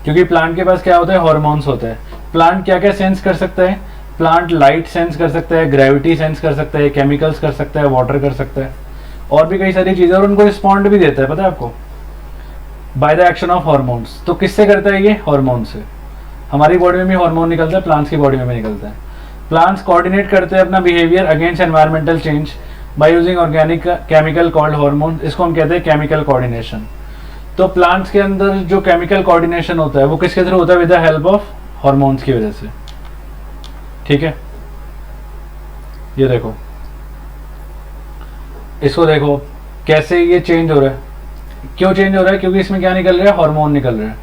क्योंकि प्लांट के पास क्या होता है, हॉर्मोन्स होते हैं। प्लांट क्या क्या सेंस कर सकता है? प्लांट लाइट सेंस कर सकता है, ग्रेविटी सेंस कर सकता है, केमिकल्स कर सकता है, वाटर कर सकता है, और भी कई सारी चीज़ें, और उनको रिस्पॉन्ड भी देता है, पता है आपको, by the action of hormones. तो किससे करता है ये? हॉर्मोन से। हमारी बॉडी में भी हार्मोन निकलता है, प्लांट्स की बॉडी में भी निकलता है। प्लांट्स कोऑर्डिनेट करते हैं अपना behaviour against environmental change by using organic chemical called hormone. इसको हम कहते हैं केमिकल कोऑर्डिनेशन। तो प्लांट्स के अंदर जो केमिकल कोऑर्डिनेशन होता है वो किसके थ्रू होता है? With the help of hormones की वजह से। ठीक है, ये देखो, इसको देखो कैसे ये चेंज हो रहा है। क्यों चेंज हो रहा है? क्योंकि इसमें क्या निकल रहा है? हार्मोन निकल रहा है,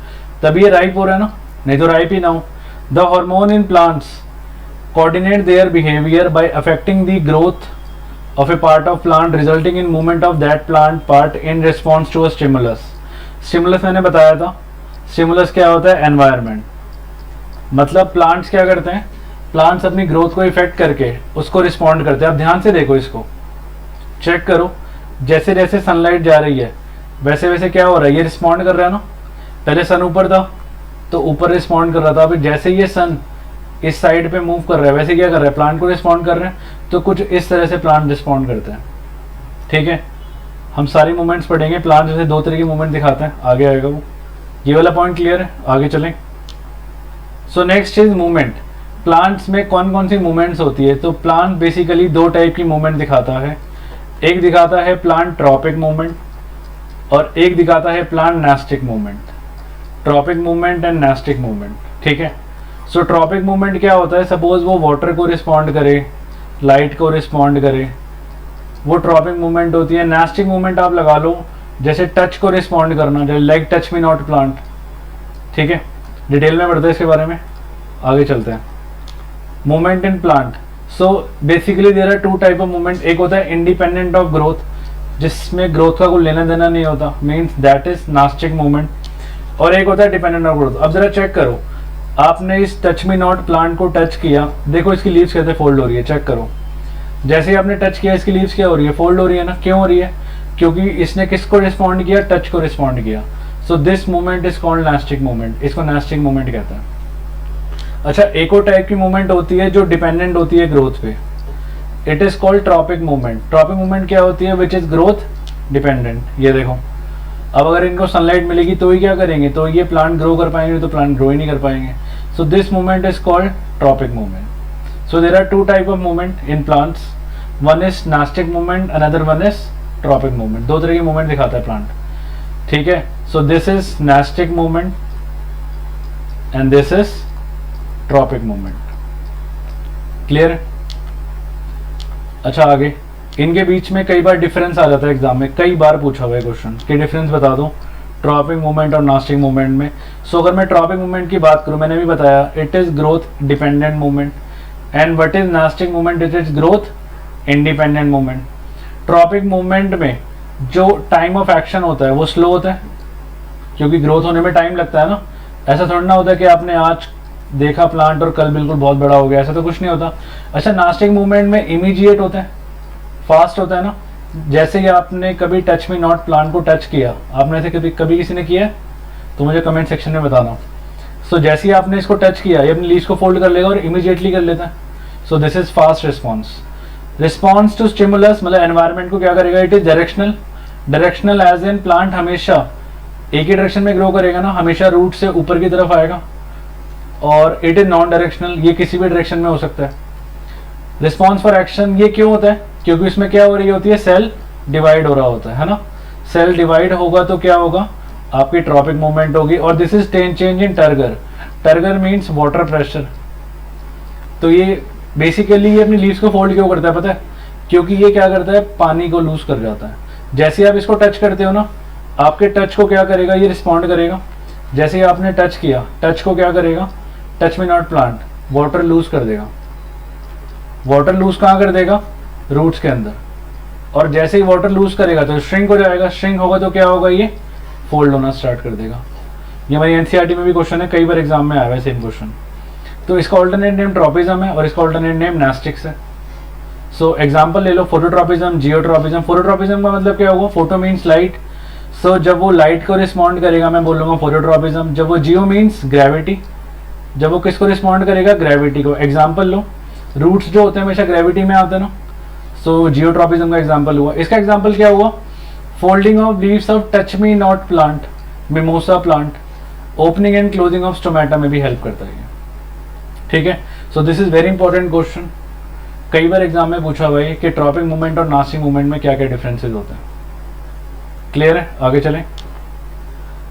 तभी ये राइप हो रहा है ना, नहीं तो राइप ही ना हो। The hormone in plants coordinate their behaviour by affecting the growth of a part of plant resulting in movement of that plant part in response to a stimulus। stimulus मैंने बताया था, stimulus क्या होता है? environment। मतलब plants क्या करते हैं? plants अपनी growth को इफेक्ट करके उसको respond करते हैं। अब ध्यान से देखो, इसको चेक करो, जैसे जैसे सनलाइट जा रही है वैसे वैसे क्या हो रहा है? ये रिस्पॉन्ड कर रहा है ना। पहले सन ऊपर था तो ऊपर रिस्पॉन्ड कर रहा था, अभी जैसे ये सन इस साइड पे मूव कर रहा है वैसे क्या कर रहा है? प्लांट को रिस्पॉन्ड कर रहे हैं। तो कुछ इस तरह से प्लांट रिस्पॉन्ड करते हैं। ठीक है, हम सारी मूवमेंट्स पढ़ेंगे। प्लांट जैसे दो तरह की मूवमेंट दिखाते हैं, आगे आएगा वो। ये वाला पॉइंट क्लियर है? आगे चलें। सो नेक्स्ट इज मूवमेंट। प्लांट्स में कौन कौन सी मूवमेंट्स होती है? तो प्लांट बेसिकली दो टाइप की मूवमेंट दिखाता है। एक दिखाता है प्लांट ट्रॉपिक मूवमेंट और एक दिखाता है plant nastic movement. Tropic movement and nastic movement. ठीक है, सो ट्रॉपिक मूवमेंट क्या होता है? सपोज वो वाटर को रिस्पॉन्ड करे, लाइट को रिस्पॉन्ड करे, वो ट्रॉपिक मूवमेंट होती है। नेस्टिक मूवमेंट आप लगा लो, जैसे टच को रिस्पॉन्ड करना, जैसे like touch me not plant. ठीक है, डिटेल में पढ़ते हैं इसके बारे में, आगे चलते हैं। Movement in plant. So basically there are two type of movement. एक होता है इंडिपेंडेंट ऑफ ग्रोथ, जिसमें ग्रोथ का कोई लेना देना नहीं होता, means that is nastic movement. और एक होता है डिपेंडेंट ऑफ ग्रोथ। अब जरा चेक करो, आपने इस टच मी नॉट प्लांट को टच किया, देखो इसकी लीव्स कैसे फोल्ड हो रही है, चेक करो। जैसे ही आपने टच किया इसकी लीव्स क्या हो रही है? फोल्ड हो रही है ना। क्यों हो रही है? क्योंकि इसने किसको रिस्पॉन्ड किया? टच को रिस्पॉन्ड किया। सो this movement is called nastic movement. इसको नेस्टिक मूवमेंट कहते हैं। अच्छा, एक और टाइप की मूवमेंट होती है जो डिपेंडेंट होती है ग्रोथ पे, it is called tropic movement. Tropic movement क्या होती है? Which is growth dependent. ये देखो, अब अगर इनको सनलाइट मिलेगी तो ही क्या करेंगे? तो ये प्लांट ग्रो कर पाएंगे, तो प्लांट ग्रो ही नहीं कर पाएंगे। So this movement is called tropic movement. So there are two type of movement in plants, one is nastic movement, another one is tropic movement. दो तरह की मूवमेंट दिखाता है प्लांट। ठीक है, so this is nastic movement and this is tropic movement. Clear? अच्छा, आगे इनके बीच में कई बार डिफरेंस आ जाता है एग्जाम में, कई बार पूछा हुआ है क्वेश्चन कि डिफरेंस बता दो ट्रॉपिक मूवमेंट और नास्टिक मूवमेंट में। सो अगर मैं ट्रॉपिक मूवमेंट की बात करूं, मैंने भी बताया it is growth dependent movement, and what is nastic movement? It is growth independent movement. Tropic movement में जो टाइम ऑफ एक्शन होता है वो स्लो होता है, क्योंकि ग्रोथ होने में टाइम लगता है ना। ऐसा थोड़ा ना होता है कि आपने आज देखा प्लांट और कल बिल्कुल बहुत बड़ा हो गया, ऐसा तो कुछ नहीं होता। अच्छा, नास्टिक मूवमेंट में इमीडिएट होता है, फास्ट होता है ना। जैसे ही आपने कभी टच मी नॉट प्लांट को टच किया, आपने से कभी किसी ने किया है तो मुझे कमेंट सेक्शन में बताना। सो जैसे ही आपने इसको टच किया, ये अपनी लीव्स को फोल्ड कर लेगा और इमीडिएटली कर लेता है। So this is fast response. Response to stimulus मतलब एनवायरनमेंट को क्या करेगा, it is directional. Directional as in plant हमेशा एक ही डायरेक्शन में ग्रो करेगा ना, हमेशा रूट से ऊपर की तरफ आएगा। और इट इज नॉन डायरेक्शनल, ये किसी भी डायरेक्शन में हो सकता है। रिस्पॉन्स फॉर एक्शन, ये क्यों होता है, क्योंकि इसमें क्या हो रही होती है, सेल डिवाइड हो रहा होता है ना। सेल डिवाइड होगा तो क्या होगा, आपकी ट्रॉपिक मूवमेंट होगी। और this is change in turgor. Turgor means water pressure. तो ये बेसिकली ये अपनी लीव्स को फोल्ड क्यों करता है पता है, क्योंकि ये क्या करता है, पानी को लूज कर जाता है। जैसे आप इसको टच करते हो ना, आपके टच को क्या करेगा, ये रिस्पॉन्ड करेगा। जैसे ही आपने टच किया, टच को क्या करेगा, touch me not plant, water lose कर देगा। वाटर लूज कहाँ कर देगा, रूट्स के अंदर। और जैसे ही वाटर लूज करेगा तो श्रिंक हो जाएगा, श्रिंक होगा तो क्या होगा, ये फोल्ड होना स्टार्ट कर देगा। ये हमारी एनसीईआरटी में भी क्वेश्चन है, कई बार एग्जाम में आया है सेम क्वेश्चन। तो इसका ऑल्टरनेट नेम ट्रॉपिज्म है और इसका ऑल्टरनेट नेम नास्टिक्स है। सो एग्जांपल ले लो, फोटोट्रॉपिज्म, जियोट्रॉपिज्म। फोटोट्रॉपिज्म का मतलब क्या होगा, फोटो मीन्स लाइट। सो जब वो लाइट को रिस्पॉन्ड करेगा मैं बोलूँगा फोटोट्रॉपिज्म। जब वो जियो मीन्स ग्रेविटी, जब वो किसको रिस्पॉन्ड करेगा, ग्रेविटी को। एग्जाम्पल लो, रूट्स जो होते हैं हमेशा ग्रेविटी में आते हैं ना, सो जियोट्रॉपिज्म का एग्जाम्पल हुआ। इसका एग्जाम्पल क्या हुआ, folding of leaves of touch me not plant, mimosa plant, opening and closing of stomata में भी हेल्प करता है। ठीक है, so this is very important question. कई बार एग्जाम में पूछा हुआ है कि ट्रॉपिक मूवमेंट और नास्टिक मूवमेंट में क्या क्या डिफरेंसेस होते हैं। क्लियर है, आगे चलें।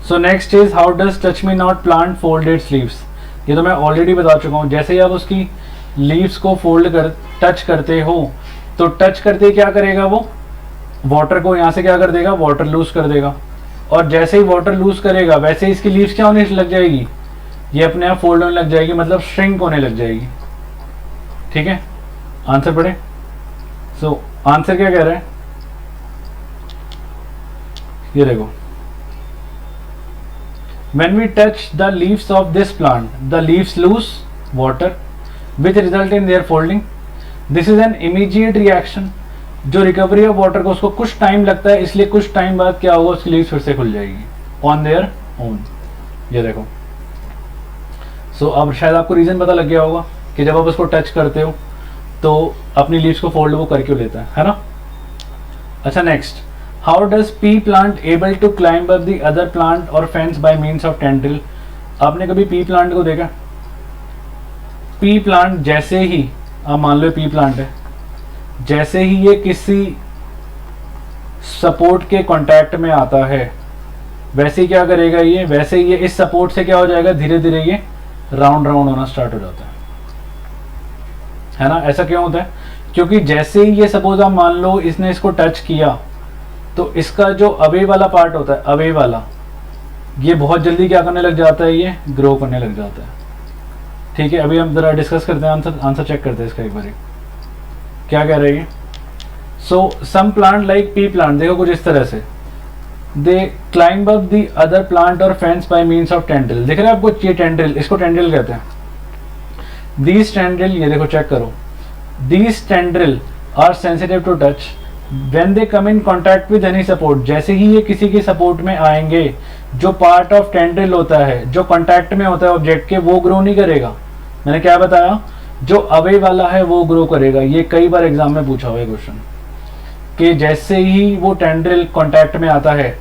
सो next is how does touch me not plant fold it's leaves. ये तो मैं ऑलरेडी बता चुका हूँ। जैसे ही आप उसकी लीव्स को फोल्ड कर टच करते हो, तो टच करते ही क्या करेगा, वो वाटर को यहाँ से क्या कर देगा, वाटर लूज कर देगा। और जैसे ही वाटर लूज करेगा वैसे ही इसकी लीव्स क्या होने लग जाएगी, ये अपने आप फोल्ड होने लग जाएगी, मतलब श्रिंक होने लग जाएगी। ठीक है, आंसर पढ़े। सो आंसर क्या कह रहा है, ये देखो, when we touch the leaves of this plant the leaves lose water which result in their folding. this is an immediate reaction. जो रिकवरी ऑफ वाटर को उसको कुछ टाइम लगता है, इसलिए कुछ टाइम बाद क्या होगा, उसकी लीव्स फिर से खुल जाएगी ऑन देयर ओन। ये देखो। सो अब शायद आपको रीजन पता लग गया होगा कि जब आप उसको टच करते हो तो अपनी लीव्स को फोल्ड वो कर क्यों लेता है ना। अच्छा, next, how does pea plant able to climb up the other plant और fence by means of tendril. आपने कभी पी प्लांट को देखा? पी प्लांट जैसे ही आप मान लो पी प्लांट है, जैसे ही ये किसी सपोर्ट के कांटेक्ट में आता है वैसे ही क्या करेगा, ये वैसे ही ये इस सपोर्ट से क्या हो जाएगा, धीरे धीरे ये राउंड राउंड होना स्टार्ट हो जाता है ना। ऐसा क्यों होता है, क्योंकि जैसे ही ये सपोज आप मान लो इसने इसको टच किया तो इसका जो अवे वाला पार्ट होता है, अवे वाला, ये बहुत जल्दी क्या करने लग जाता है, ये ग्रो करने लग जाता है। ठीक है, अभी हम जरा डिस्कस करते हैं, आंसर चेक करते हैं इसका एक बार। क्या कह रही है, so some plant like pea plant, देखो कुछ इस तरह से, they climb up the other plant और fence by means of tendril. देख रहे हैं आपको, ये टेंड्रिल, इसको टेंड्रिल कहते हैं। दीज टेंड्रिल, ये देखो चेक करो, these tendril are sensitive to touch when they come in contact with any support. जैसे ही ये किसी के सपोर्ट में आएंगे, जो पार्ट ऑफ टेंड्रिल होता है, जो कॉन्टैक्ट में होता है ऑब्जेक्ट के, वो ग्रो नहीं करेगा। मैंने क्या बताया, जो अवे वाला है वो ग्रो करेगा। ये कई बार एग्जाम में पूछा हुआ है क्वेश्चन कि जैसे ही वो टेंड्रिल कॉन्टैक्ट में आता है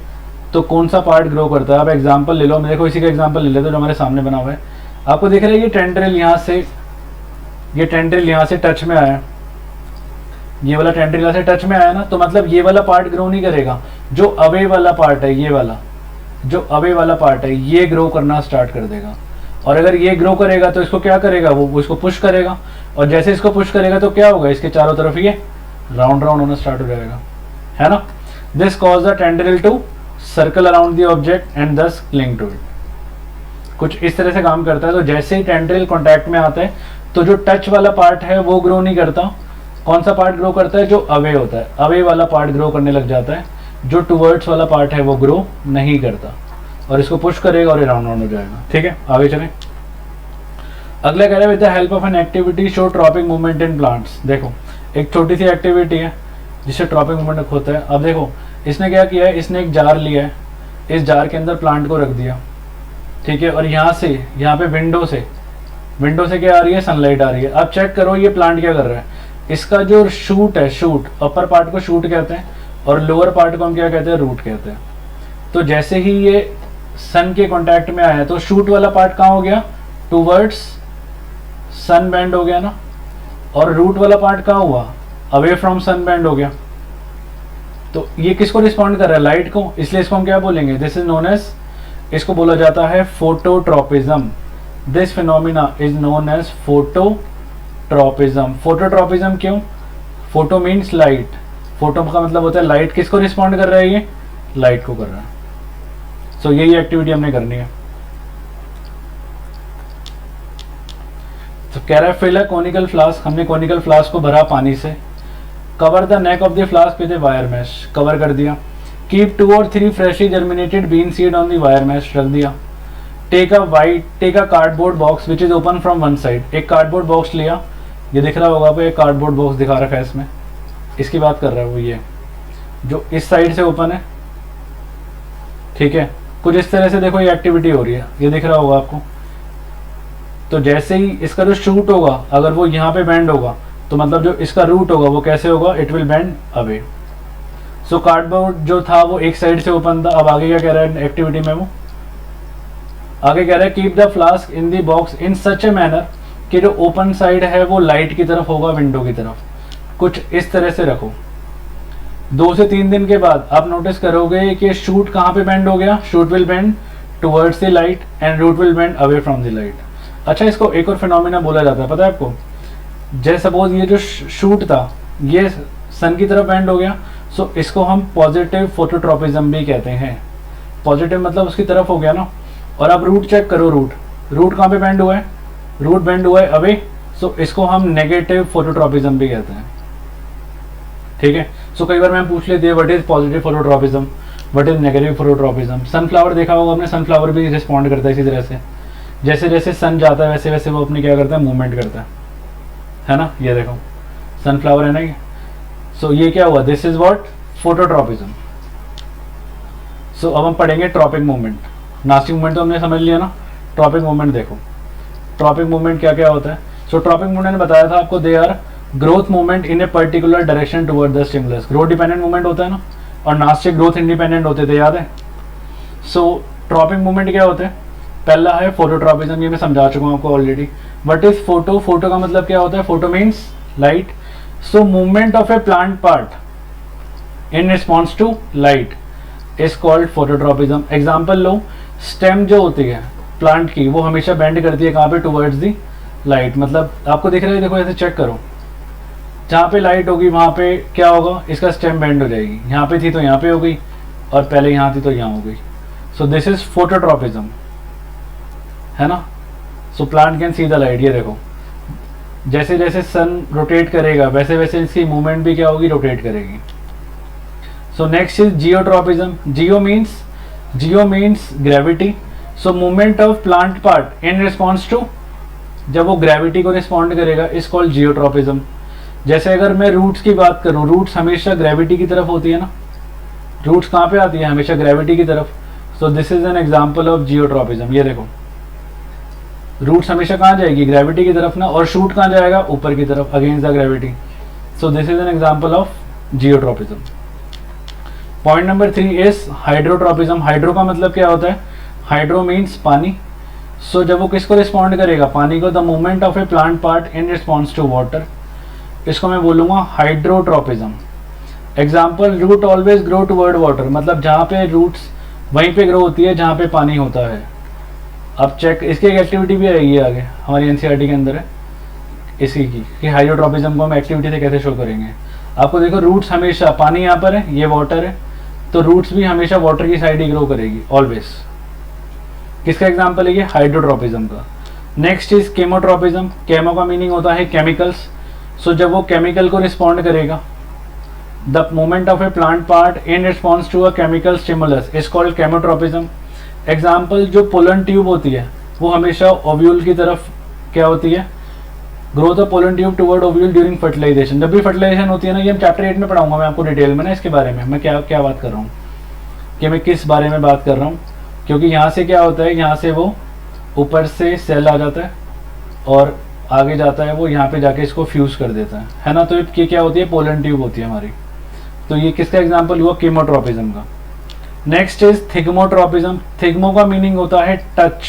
तो कौन सा पार्ट ग्रो करता है। आप एग्जाम्पल ले लो, मेरे को इसी का एग्जाम्पल ले लेते हो जो हमारे सामने बना हुआ है। आपको दिख रहा है ये टेंड्रिल यहाँ से, ये टेंड्रिल यहाँ से टच में आया, ये वाला टेंड्रिल यहाँ से टच में आया ना, तो मतलब ये वाला पार्ट ग्रो नहीं करेगा। जो अवे वाला पार्ट है, ये वाला जो अवे वाला पार्ट है, ये ग्रो करना स्टार्ट कर देगा। और अगर ये ग्रो करेगा तो इसको क्या करेगा, वो इसको पुश करेगा। और जैसे इसको पुश करेगा तो क्या होगा, इसके चारों तरफ ये राउंड राउंड होना स्टार्ट हो जाएगा, है ना। This cause the tendril to circle around the object and thus cling to it. कुछ इस तरह से काम करता है। तो जैसे ही टेंड्रिल कॉन्टैक्ट में आता है तो जो टच वाला पार्ट है वो ग्रो नहीं करता। कौन सा पार्ट ग्रो करता है, जो अवे होता है, अवे वाला पार्ट ग्रो करने लग जाता है। जो टूवर्ड्स वाला पार्ट है वो ग्रो नहीं करता और इसको पुश करेगा और ये राउंड राउंड हो जाएगा। ठीक है, आगे चलें। अगला कह रहा है with the help of an activity show tropic movement in plants. देखो एक छोटी सी एक्टिविटी है जिससे ट्रॉपिक मूवमेंट होता है। अब देखो इसने क्या किया है, इसने एक जार लिया है, इस जार के अंदर प्लांट को रख दिया, ठीक है, और यहाँ से यहाँ पे विंडो से क्या आ रही है, सनलाइट आ रही है। अब चेक करो ये प्लांट क्या कर रहा है, इसका जो शूट है, शूट अपर पार्ट को शूट कहते हैं और लोअर पार्ट को हम क्या कहते हैं, रूट कहते हैं। तो जैसे ही ये सन के कांटेक्ट में आया तो शूट वाला पार्ट कहाँ हो गया, टूवर्ड्स सन बैंड हो गया ना, और रूट वाला पार्ट कहाँ हुआ, अवे फ्रॉम सन बैंड हो गया। तो ये किसको रिस्पॉन्ड कर रहा है, लाइट को, इसलिए इसको हम क्या बोलेंगे, दिस इज नोन एज, इसको बोला जाता है phototropism. This phenomena is known as phototropism. Phototropism क्यों, फोटो मीन्स लाइट, फोटो का मतलब होता है लाइट, किसको रिस्पॉन्ड कर रहा है, ये लाइट को कर रहा है। सो यही एक्टिविटी हमने करनी है। तो कह रहा है फिल अ कॉनिकल फ्लास्क, हमने कॉनिकल फ्लास्क को भरा पानी से। Cover the neck of the flask with a wire mesh, cover कर दिया। Keep 2 or 3 freshly germinated bean seed on the wire mesh, रख दिया। Take a cardboard box which is open from one side, एक cardboard box लिया, ये दिख रहा होगा आपको, एक कार्डबोर्ड बॉक्स दिखा रखा है इसमें, इसकी बात कर रहा है वो, ये जो इस साइड से ओपन है, ठीक है। कुछ इस तरह से देखो ये एक्टिविटी हो रही है, ये दिख रहा होगा आपको। तो जैसे ही इसका जो शूट होगा, अगर वो यहाँ पे बेंड होगा तो मतलब जो इसका रूट होगा वो कैसे होगा, it will bend away. So cardboard जो था वो एक साइड से ओपन था। अब आगे क्या कह रहा है एक्टिविटी में, वो आगे कह रहा है keep the flask in the box in such a manner कि जो ओपन साइड है वो लाइट की तरफ होगा, विंडो की तरफ, कुछ इस तरह से रखो। 2 से 3 दिन के बाद आप नोटिस करोगे कि शूट कहाँ पे बेंड हो गया, shoot will bend towards the light and root will bend away from the light. अच्छा, इसको एक और फिनोमिना बोला जाता है, पता है आपको, जैसे सपोज ये जो शूट था ये सन की तरफ बेंड हो गया, सो इसको हम पॉजिटिव फोटोट्रॉपिज्म भी कहते हैं। पॉजिटिव मतलब उसकी तरफ हो गया ना। और अब रूट चेक करो, रूट कहाँ पे बेंड हुआ है, रूट बेंड हुआ है अवे, सो इसको हम नेगेटिव फोटोट्रॉपिज्म भी कहते हैं, ठीक है। सो कई बार मैम पूछ लेते हैं what is positive phototropism, what is negative phototropism. Sunflower देखा होगा आपने, सनफ्लावर भी रिस्पॉन्ड करता है इसी तरह से, जैसे जैसे सन जाता है वैसे वैसे वो अपनी क्या करता है, मूवमेंट करता है ना। ये देखो सनफ्लावर है ना ये। सो ये क्या हुआ, दिस इज व्हाट, फोटोट्रॉपिज्म। सो अब हम पढ़ेंगे ट्रॉपिक मूवमेंट। नास्टिक मूवमेंट तो हमने समझ लिया ना, ट्रॉपिक मूवमेंट देखो, ट्रॉपिक मूवमेंट क्या क्या होता है। सो ट्रॉपिक मूवमेंट ने बताया था आपको, they are growth movement in a particular direction toward the stimulus. Growth dependent movement होता है ना, और नास्टिक ग्रोथ इंडिपेंडेंट होते थे, याद है। सो ट्रॉपिक मूवमेंट क्या होते हैं, पहला है फोटोट्रॉपिज्म, ये मैं समझा चुका हूँ आपको already. What is photo, photo का मतलब क्या होता है, photo means light. So movement of a plant part in response to light is called phototropism. Example लो, स्टेम जो होती है प्लांट की वो हमेशा बेंड करती है कहाँ पे, टुवर्ड्स दी लाइट। मतलब आपको दिख रहा है, देखो ऐसे चेक करो, जहाँ पे लाइट होगी वहाँ पे क्या होगा, इसका स्टेम बेंड हो जाएगी। यहाँ पे थी तो यहाँ पे हो गई, और पहले यहाँ थी तो यहाँ हो गई। सो दिस इज फोटोट्रॉपिज्म, है ना। So plant can see the light. ये देखो जैसे जैसे सन रोटेट करेगा वैसे वैसे इसकी मूवमेंट भी क्या होगी, रोटेट करेगी। So next is geotropism. Geo means gravity. So movement of plant part in response to, जब वो ग्रेविटी को रिस्पॉन्ड करेगा, इज कॉल्ड जियोट्रॉपिज्म। जैसे अगर मैं रूट्स की बात करूँ, रूट्स हमेशा ग्रेविटी की तरफ होती है ना, रूट्स कहाँ पे आती है, हमेशा ग्रेविटी की तरफ। सो this is an example of geotropism. ये देखो रूट्स हमेशा कहाँ जाएगी, ग्रेविटी की तरफ ना, और शूट कहाँ जाएगा, ऊपर की तरफ, against the gravity. So this is an example of geotropism. Point number 3 is hydrotropism. Hydro का मतलब क्या होता है, हाइड्रो मीन्स पानी। सो जब वो किसको रिस्पॉन्ड करेगा, पानी को, the movement of a plant part in response to water, इसको मैं बोलूँगा hydrotropism. Example, root always grow toward water, मतलब जहाँ पे रूट्स वहीं पे ग्रो होती है जहाँ पे पानी होता है। अब चेक, इसकी एक एक्टिविटी भी आएगी आगे हमारी एनसीईआरटी के अंदर है इसी की, कि हाइड्रोट्रॉपिज्म को हम एक्टिविटी से कैसे शो करेंगे। आपको देखो रूट्स हमेशा, पानी यहाँ पर है, ये वाटर है, तो रूट्स भी हमेशा वाटर की साइड ही ग्रो करेगी ऑलवेज। किसका एग्जाम्पल है ये, हाइड्रोट्रॉपिज्म का। Next is chemotropism. केमो का मीनिंग होता है केमिकल्स। सो जब वो केमिकल को रिस्पॉन्ड करेगा, the movement of a plant part in response to a chemical stimulus is called chemotropism. Example, जो पोलन ट्यूब होती है वो हमेशा ओव्यूल की तरफ क्या होती है, growth of pollen tube toward ovule during fertilisation. जब भी फर्टिलाइजेशन होती है ना, ये हम चैप्टर 8 में पढ़ाऊंगा मैं आपको डिटेल में ना इसके बारे में, मैं क्या क्या बात कर रहा हूँ, कि मैं किस बारे में बात कर रहा हूँ। क्योंकि यहाँ से क्या होता है, यहाँ से वो ऊपर से सेल आ जाता है और आगे जाता है, वो यहाँ पे जाके इसको फ्यूज़ कर देता है ना। तो ये क्या होती है, पोलन ट्यूब होती है हमारी। तो ये किसका एग्जाम्पल हुआ, कीमोट्रोपिज्म का। Next is thigmotropism. थिग्मो का मीनिंग होता है touch,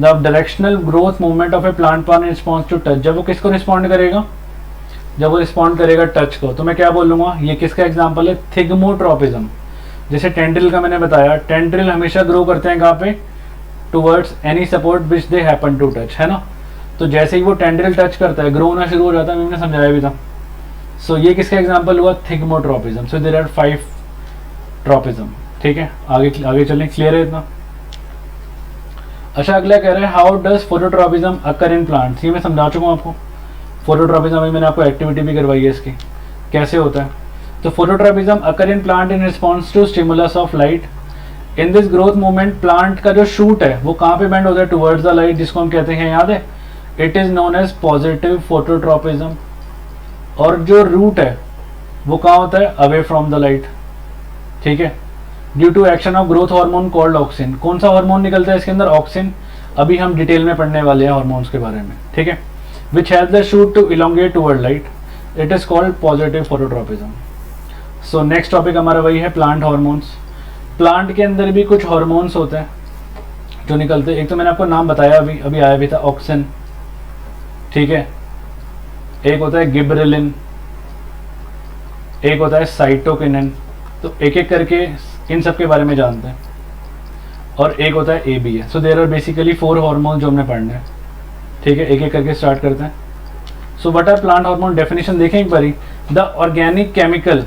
the directional growth movement of a plant part in response to touch. जब वो किसको रिस्पॉन्ड करेगा, जब वो रिस्पॉन्ड करेगा टच को। तो मैं क्या बोल लूँगा, ये किसका एग्जाम्पल है, थिग्मोट्रोपिज्म। जैसे टेंड्रिल का मैंने बताया, टेंड्रिल हमेशा ग्रो करते हैं कहाँ पे, towards any support which they happen to touch, है ना। तो जैसे ही वो टेंड्रिल टच करता है, ग्रो होना शुरू हो जाता है, मैंने समझाया भी था। सो ये किसका एग्जाम्पल हुआ, thigmotropism. So there are 5 tropism. ठीक है, आगे चलें, क्लियर है इतना। अच्छा, अगला कह रहे हैं how does phototropism occur in plants. ये मैं समझा चुका हूँ आपको। फोटोट्रोपिज्म में मैंने आपको एक्टिविटी भी करवाई है इसकी, कैसे होता है। तो phototropism occur in plant in response to stimulus of light. In this growth movement plant का जो शूट है वो कहाँ पे बेंड होता है, टुवर्ड्स द लाइट, जिसको हम कहते हैं, याद है, it is known as positive phototropism. और जो रूट है वो कहाँ होता है, अवे फ्रॉम द लाइट। ठीक है, due to action of growth hormone called auxin. कौन सा हार्मोन निकलता है इसके अंदर, ऑक्सिन। अभी हम डिटेल में पढ़ने वाले हैं हार्मोन्स के बारे में। ठीक है, which help the shoot to elongate toward light, it is called positive phototropism. So next topic हमारा वही है, प्लांट हार्मोन्स। प्लांट के अंदर भी कुछ हार्मोन्स होते हैं जो निकलते हैं। एक तो मैंने आपको नाम बताया, अभी आया भी था, ऑक्सिन। ठीक है, एक होता है गिबरेलिन, एक होता है साइटोकिनिन। तो एक एक करके इन सब के बारे में जानते हैं। और एक होता है ABA। So there are basically 4 hormone जो हमने पढ़ने हैं। ठीक है, एक एक करके स्टार्ट करते हैं। So what are plant hormone, definition देखें एक बारी। The organic chemical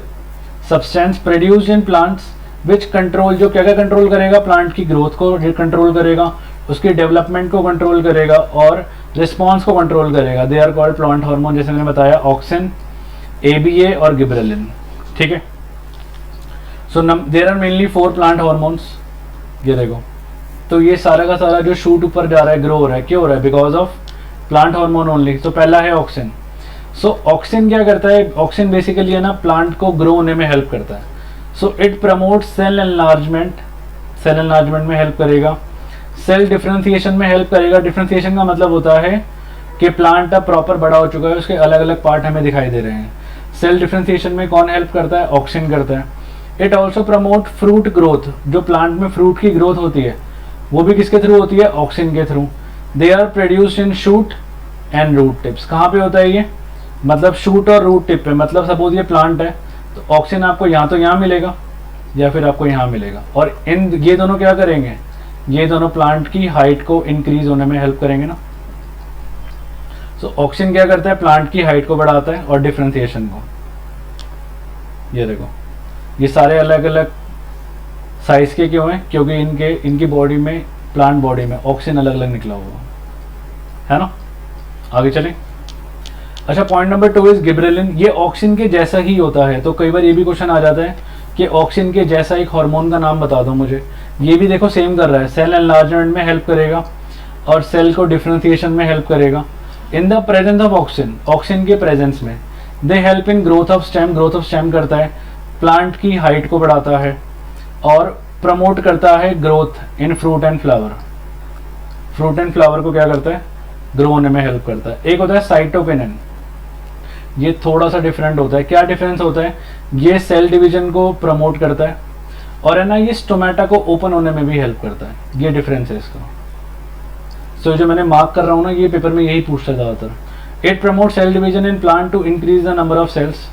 substance produced in plants which control, जो क्या क्या कंट्रोल करेगा, प्लांट की ग्रोथ को कंट्रोल करेगा, उसकी डेवलपमेंट को कंट्रोल करेगा और रिस्पॉन्स को कंट्रोल करेगा। They are called plant hormone. जैसे मैंने बताया, ऑक्सिन, ABA और गिबरेलिन। ठीक है, so there are mainly 4 plant hormones. ये देखो, तो ये सारा का सारा जो शूट ऊपर जा रहा है, ग्रो हो रहा है, क्यों हो रहा है, because of plant hormone only. तो पहला है ऑक्सिन। सो ऑक्सिन क्या करता है, ऑक्सिन बेसिकली है ना, प्लांट को ग्रो होने में हेल्प करता है। So it promote cell enlargement, cell enlargement में हेल्प करेगा, सेल डिफरेंशिएशन में हेल्प करेगा। डिफरेंशिएशन का मतलब होता है कि प्लांट अब प्रॉपर बड़ा हो चुका है, उसके अलग अलग पार्ट हमें दिखाई दे रहे हैं। सेल डिफरेंशिएशन में कौन हेल्प करता है, ऑक्सिन करता है। It also promote fruit growth, जो प्लांट में फ्रूट की ग्रोथ होती है वो भी किसके थ्रू होती है, ऑक्सिन के थ्रू। They are produced in shoot and root tips. कहाँ पे होता है ये, मतलब शूट और रूट टिप पे। मतलब सपोज ये प्लांट है तो ऑक्सिन आपको यहाँ तो यहाँ मिलेगा या फिर आपको यहाँ मिलेगा। और ये दोनों क्या करेंगे, ये दोनों प्लांट की हाइट को इंक्रीज होने में हेल्प करेंगे ना। सो ऑक्सिन क्या करता है, प्लांट की हाइट को बढ़ाता है और डिफरेंशिएशन को। ये देखो, ये सारे अलग अलग साइज के क्यों हैं, क्योंकि इनकी बॉडी में, प्लांट बॉडी में ऑक्सिन अलग अलग निकला हुआ है ना। आगे चलें। अच्छा, पॉइंट नंबर 2 इज गिबरेलिन। ये ऑक्सिन के जैसा ही होता है। तो कई बार ये भी क्वेश्चन आ जाता है कि ऑक्सिन के जैसा एक हार्मोन का नाम बता दो मुझे। ये भी देखो सेम कर रहा है, सेल एनलार्जमेंट में हेल्प करेगा और सेल को डिफरेंशिएशन में हेल्प करेगा। In the presence of auxin, auxin के प्रेजेंस में, they help in growth of stem. Growth of stem करता है, प्लांट की हाइट को बढ़ाता है और प्रमोट करता है growth in fruit and flower. Fruit and flower को क्या करता है, ग्रो होने में हेल्प करता है। एक होता है साइटोकिनिन, ये थोड़ा सा डिफरेंट होता है। क्या डिफरेंस होता है, ये सेल डिवीजन को प्रमोट करता है और है ना, ये स्टोमेटा को ओपन होने में भी हेल्प करता है। ये डिफरेंस है इसका। सो जो मैंने मार्क कर रहा हूँ ना, ये पेपर में यही पूछता है ज़्यादातर। It promote cell division in plant to increase the number of cells.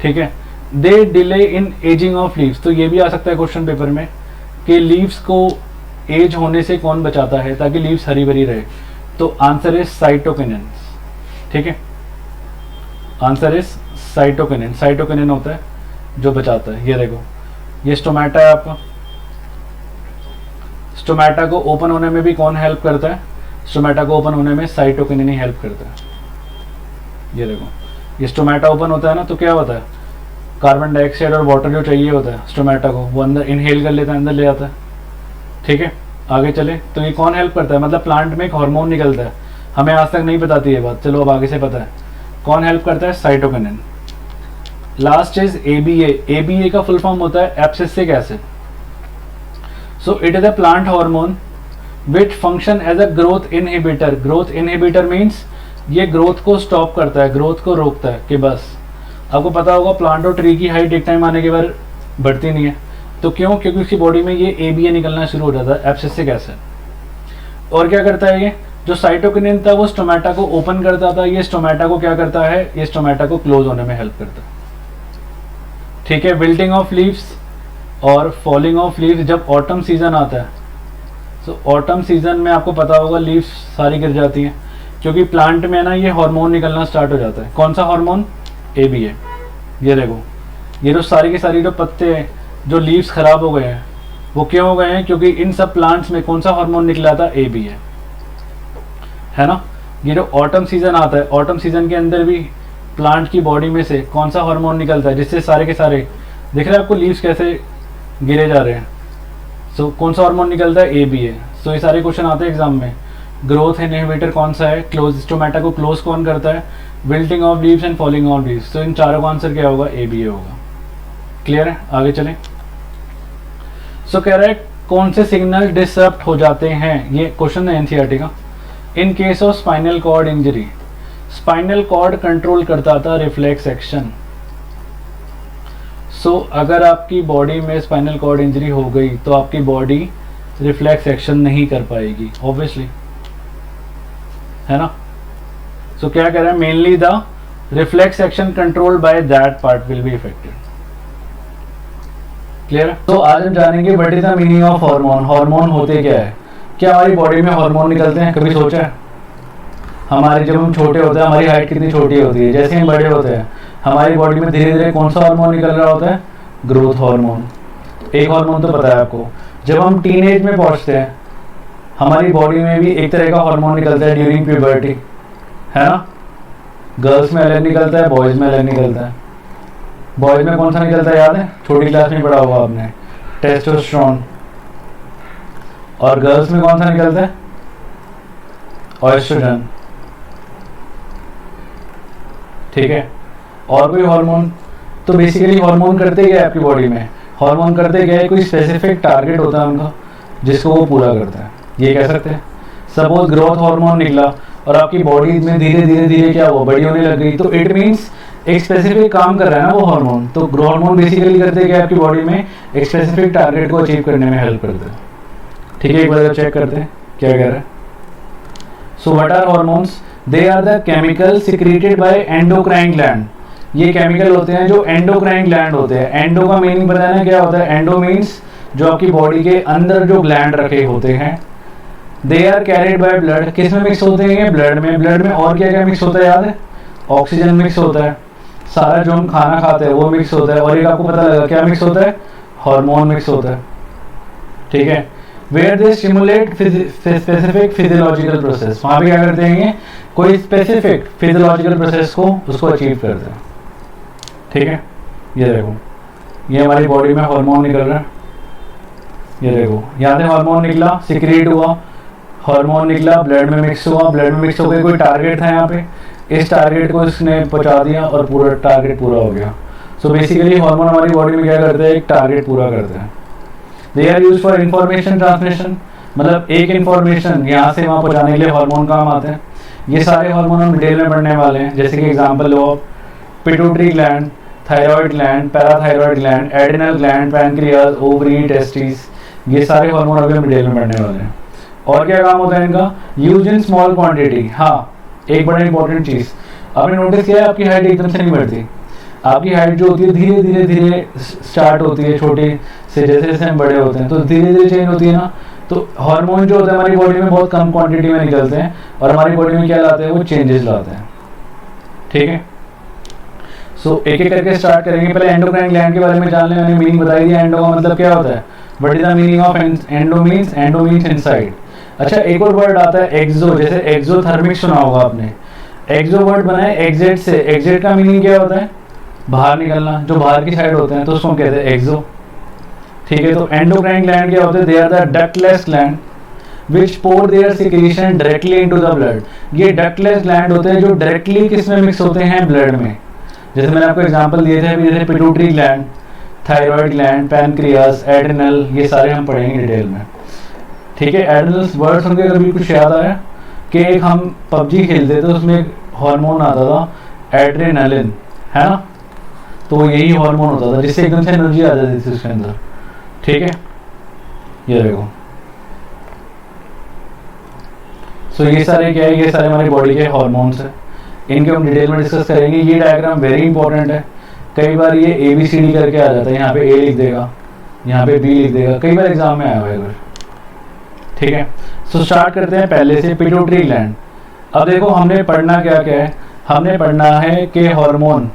ठीक है, they delay in ageing of leaves. तो ये भी आ सकता है क्वेश्चन पेपर में कि लीव्स को एज होने से कौन बचाता है ताकि लीव्स हरी भरी रहे। तो आंसर इज साइटोकिनिन। ठीक है, आंसर इज साइटोकिनिन। साइटोकिनिन होता है जो बचाता है। ये देखो, ये स्टोमेटा है आपका। स्टोमेटा को ओपन होने में भी कौन हेल्प करता है, स्टोमेटा को ओपन होने में साइटोकिनिन ही हेल्प करता है। ये देखो, ये स्टोमेटा ओपन होता है ना, तो क्या होता है, कार्बन डाइऑक्साइड और वाटर जो चाहिए होता है स्टोमेटा को, वो अंदर इनहेल कर लेता है, अंदर ले आता है। ठीक है, आगे चले। तो ये कौन हेल्प करता है, मतलब प्लांट में एक हार्मोन निकलता है हमें आज तक नहीं बताती ये बात, चलो अब आगे से पता है। कौन हेल्प करता है? Cytokinin. Last is ABA। ABA का फुल फॉर्म होता है abscisic acid. So it is a plant hormone which function as a growth inhibitor. Growth inhibitor means ये ग्रोथ को स्टॉप करता है, ग्रोथ को रोकता है कि बस। आपको पता होगा प्लांट और ट्री की हाइट एक टाइम आने के बाद बढ़ती नहीं है, तो क्यों? क्योंकि उसकी बॉडी में ये ABA निकलना शुरू हो जाता है, एब्सिसिक एसिड। और क्या करता है ये जो साइटोकिनिन था वो स्टोमेटा को ओपन करता था, ये स्टोमेटा को क्या करता है? ये स्टोमेटा को क्लोज होने में हेल्प करता है। ठीक है। विल्टिंग ऑफ लीव्स और फॉलिंग ऑफ लीव्स जब ऑटम सीजन आता है, तो ऑटम सीजन में आपको पता होगा लीव्स सारी गिर जाती हैं, क्योंकि प्लांट में ना ये हार्मोन निकलना स्टार्ट हो जाता है। कौन सा हार्मोन? ABA। ये देखो, ये जो सारी की सारी जो पत्ते हैं, जो लीव्स खराब हो गए हैं, वो क्यों हो गए हैं? क्योंकि इन सब प्लांट्स में कौन सा हार्मोन निकला था? ABA, है ना। ये जो ऑटम सीजन आता है, ऑटम सीजन के अंदर भी प्लांट की बॉडी में से कौन सा हार्मोन निकलता है जिससे सारे के सारे, दिख रहे हैं आपको लीव्स कैसे गिरे जा रहे हैं? सो कौन सा हार्मोन निकलता है? ABA। सो ये सारे क्वेश्चन आते हैं एग्जाम में। ग्रोथ इनहिबिटर कौन सा है? क्लोज, स्टोमेटा को क्लोज कौन करता है? Wilting of leaves and falling of leaves. तो इन चारों का आंसर क्या होगा? ABA होगा। क्लियर है? आगे चलें। सो कह रहा है कौन से सिग्नल डिसरप्ट हो जाते हैं? ये क्वेश्चन है NCERT का। In case of spinal cord injury, spinal cord control करता था रिफ्लेक्स एक्शन। सो अगर आपकी बॉडी में स्पाइनल कॉर्ड इंजरी हो गई तो आपकी बॉडी रिफ्लेक्स एक्शन नहीं कर पाएगी, ऑब्वियसली, है ना। सो क्या कह रहा है? Mainly the reflex action control by that part will be affected. Clear है? तो आज हम जानेंगे what is the meaning of hormone. Hormone होते क्या है? क्या हमारी बॉडी में हार्मोन निकलते हैं? कभी सोचा है? हमारे जब हम छोटे होते हैं हमारी हाइट कितनी छोटी होती है, जैसे हम बड़े होते हैं हमारी बॉडी में धीरे धीरे कौन सा हार्मोन निकल रहा होता है? Growth hormone. एक हार्मोन तो पता है आपको, जब हम टीनेज में पहुंचते हैं हमारी बॉडी में भी एक तरह का हार्मोन निकलता है ड्यूरिंग प्यूबर्टी, है ना। गर्ल्स में अलग निकलता है, बॉयज़ में अलग निकलता है। बॉयज़ में कौन सा निकलता है याद है? छोटी क्लास में पढ़ा होगा आपने, टेस्टोस्टेरोन। और गर्ल्स में कौन सा निकलता है? एस्ट्रोजन। ठीक है। और कोई हार्मोन? तो बेसिकली हार्मोन करते क्या है आपकी बॉडी में? हार्मोन करते क्या है? कोई स्पेसिफिक टारगेट होता है उनका जिसको वो पूरा करता है, ये कह सकते हैं। सपोज ग्रोथ हार्मोन निकला और आपकी बॉडी में धीरे धीरे धीरे क्या हुआ? बड़ी होने लग गई, तो इट मीन्स एक स्पेसिफिक काम कर रहा है ना वो हार्मोन। तो ग्रोथ हार्मोन बेसिकली करते क्या है आपकी बॉडी में? एक स्पेसिफिक टारगेट को अचीव करने में हेल्प करते हैं। ठीक है, एक बार चेक करते हैं क्या कह रहा है। So what are hormones? They are the chemical secreted by endocrine gland. ये केमिकल होते हैं जो एंडोक्राइन ग्लैंड होते हैं। एंडो का मीनिंग पता है ना क्या होता है? एंडो मीन्स जो आपकी बॉडी के अंदर जो ग्लैंड रखे होते हैं। They are carried by blood. किस में मिक्स होते हैं? ब्लड में। ब्लड में और क्या क्या मिक्स होता है याद है? ऑक्सीजन मिक्स होता है, सारा जो हम खाना खाते हैं वो मिक्स होता है, और एक आपको पता लगा क्या मिक्स होता है? हार्मोन मिक्स होता है। ठीक है। Where they stimulate specific physiological process. वहाँ पे क्या करते हैं? कोई स्पेसिफिक फिजियोलॉजिकल प्रोसेस को उसको अचीव करते हैं। ठीक है। ये देखो, ये हमारी बॉडी में हार्मोन निकल रहा है। ये देखो, यहाँ से हार्मोन निकला, सिक्रेट हुआ, हार्मोन निकला, ब्लड में मिक्स हुआ, ब्लड में मिक्स होकर कोई टारगेट था यहाँ पे, इस टारगेट को इसने पहुँचा दिया और पूरा टारगेट पूरा हो गया। सो बेसिकली हार्मोन हमारी बॉडी में क्या करते हैं? एक टारगेट पूरा करते हैं। They are use for information transmission, मतलब एक इंफॉर्मेशन यहाँ से वहाँ पहुँचाने के लिए हार्मोन काम आते हैं। ये सारे हार्मोन हम डिटेल में पढ़ने वाले हैं, जैसे कि एग्जांपल लो pituitary gland, thyroid gland, parathyroid gland, adrenal gland, pancreas, ovary, testis, ये सारे हार्मोन अभी हम डिटेल में पढ़ने वाले हैं। और क्या काम होता है इनका? Use in small quantity. हाँ, एक बड़ा इंपॉर्टेंट चीज़ आपने नोटिस किया है, आपकी हाइट एकदम से नहीं बढ़ती। आपकी हाइट जो होती है धीरे धीरे धीरे स्टार्ट होती है, छोटी से जैसे जैसे हम बड़े होते हैं तो धीरे धीरे चेंज होती है ना। तो हार्मोन जो होता है हमारी बॉडी में बहुत कम क्वांटिटी में निकलते हैं और हमारी बॉडी में क्या लाते हैं? वो चेंजेस लाते हैं। ठीक है। सो एक एक करके स्टार्ट करेंगे। पहले एंडोक्राइन ग्लैंड के बारे में जान लें, मैंने मीनिंग बताई दिया। एंडो का मतलब क्या होता है? What is the meaning of endo? Means inside. अच्छा, एक और वर्ड आता है एक्सो, जैसे एक्सोथर्मिक सुना होगा आपने। एक्सो वर्ड बना है एग्जिट से। एग्जिट का मीनिंग क्या होता है? बाहर निकलना, जो बाहर की साइड होते हैं तो उसको कहते हैं एक्सो। ठीक है। तो एंडोक्राइन ग्लैंड क्या होते हैं? They are the ductless gland. Which pour their secretion directly into the blood. ये डक्टलेस ग्लैंड होते हैं जो डायरेक्टली किसमें मिक्स होते हैं, ब्लड में। जैसे मैंने आपको एग्जांपल दिए थे अभी, जैसे pituitary gland, thyroid gland, pancreas, adrenal, ये सारे हम पढ़ेंगे डिटेल में। ठीक है, एड्रिनल वर्ड सुन के कभी कुछ याद आया कि एक हम पबजी खेलते थे, उसमें एक हार्मोन आता था एड्रेनालिन, है ना, तो यही हार्मोन होता था जिससे एकदम से एनर्जी आ जाती थी उसके अंदर। ठीक है, ये देखो। सो ये सारे क्या है, ये सारे हमारी बॉडी के हार्मोन्स हैं, इनके हम डिटेल में डिस्कस करेंगे। ये डायग्राम वेरी इंपॉर्टेंट है, कई बार ये ABCD करके आ जाता है, यहाँ पे A लिख देगा, यहाँ पे B लिख देगा, कई बार एग्जाम में आया हुआ है। ठीक है, सो स्टार्ट करते हैं पहले से, पिट्यूटरी ग्लैंड। अब देखो हमने पढ़ना क्या क्या है, हमने पढ़ना है कि हार्मोन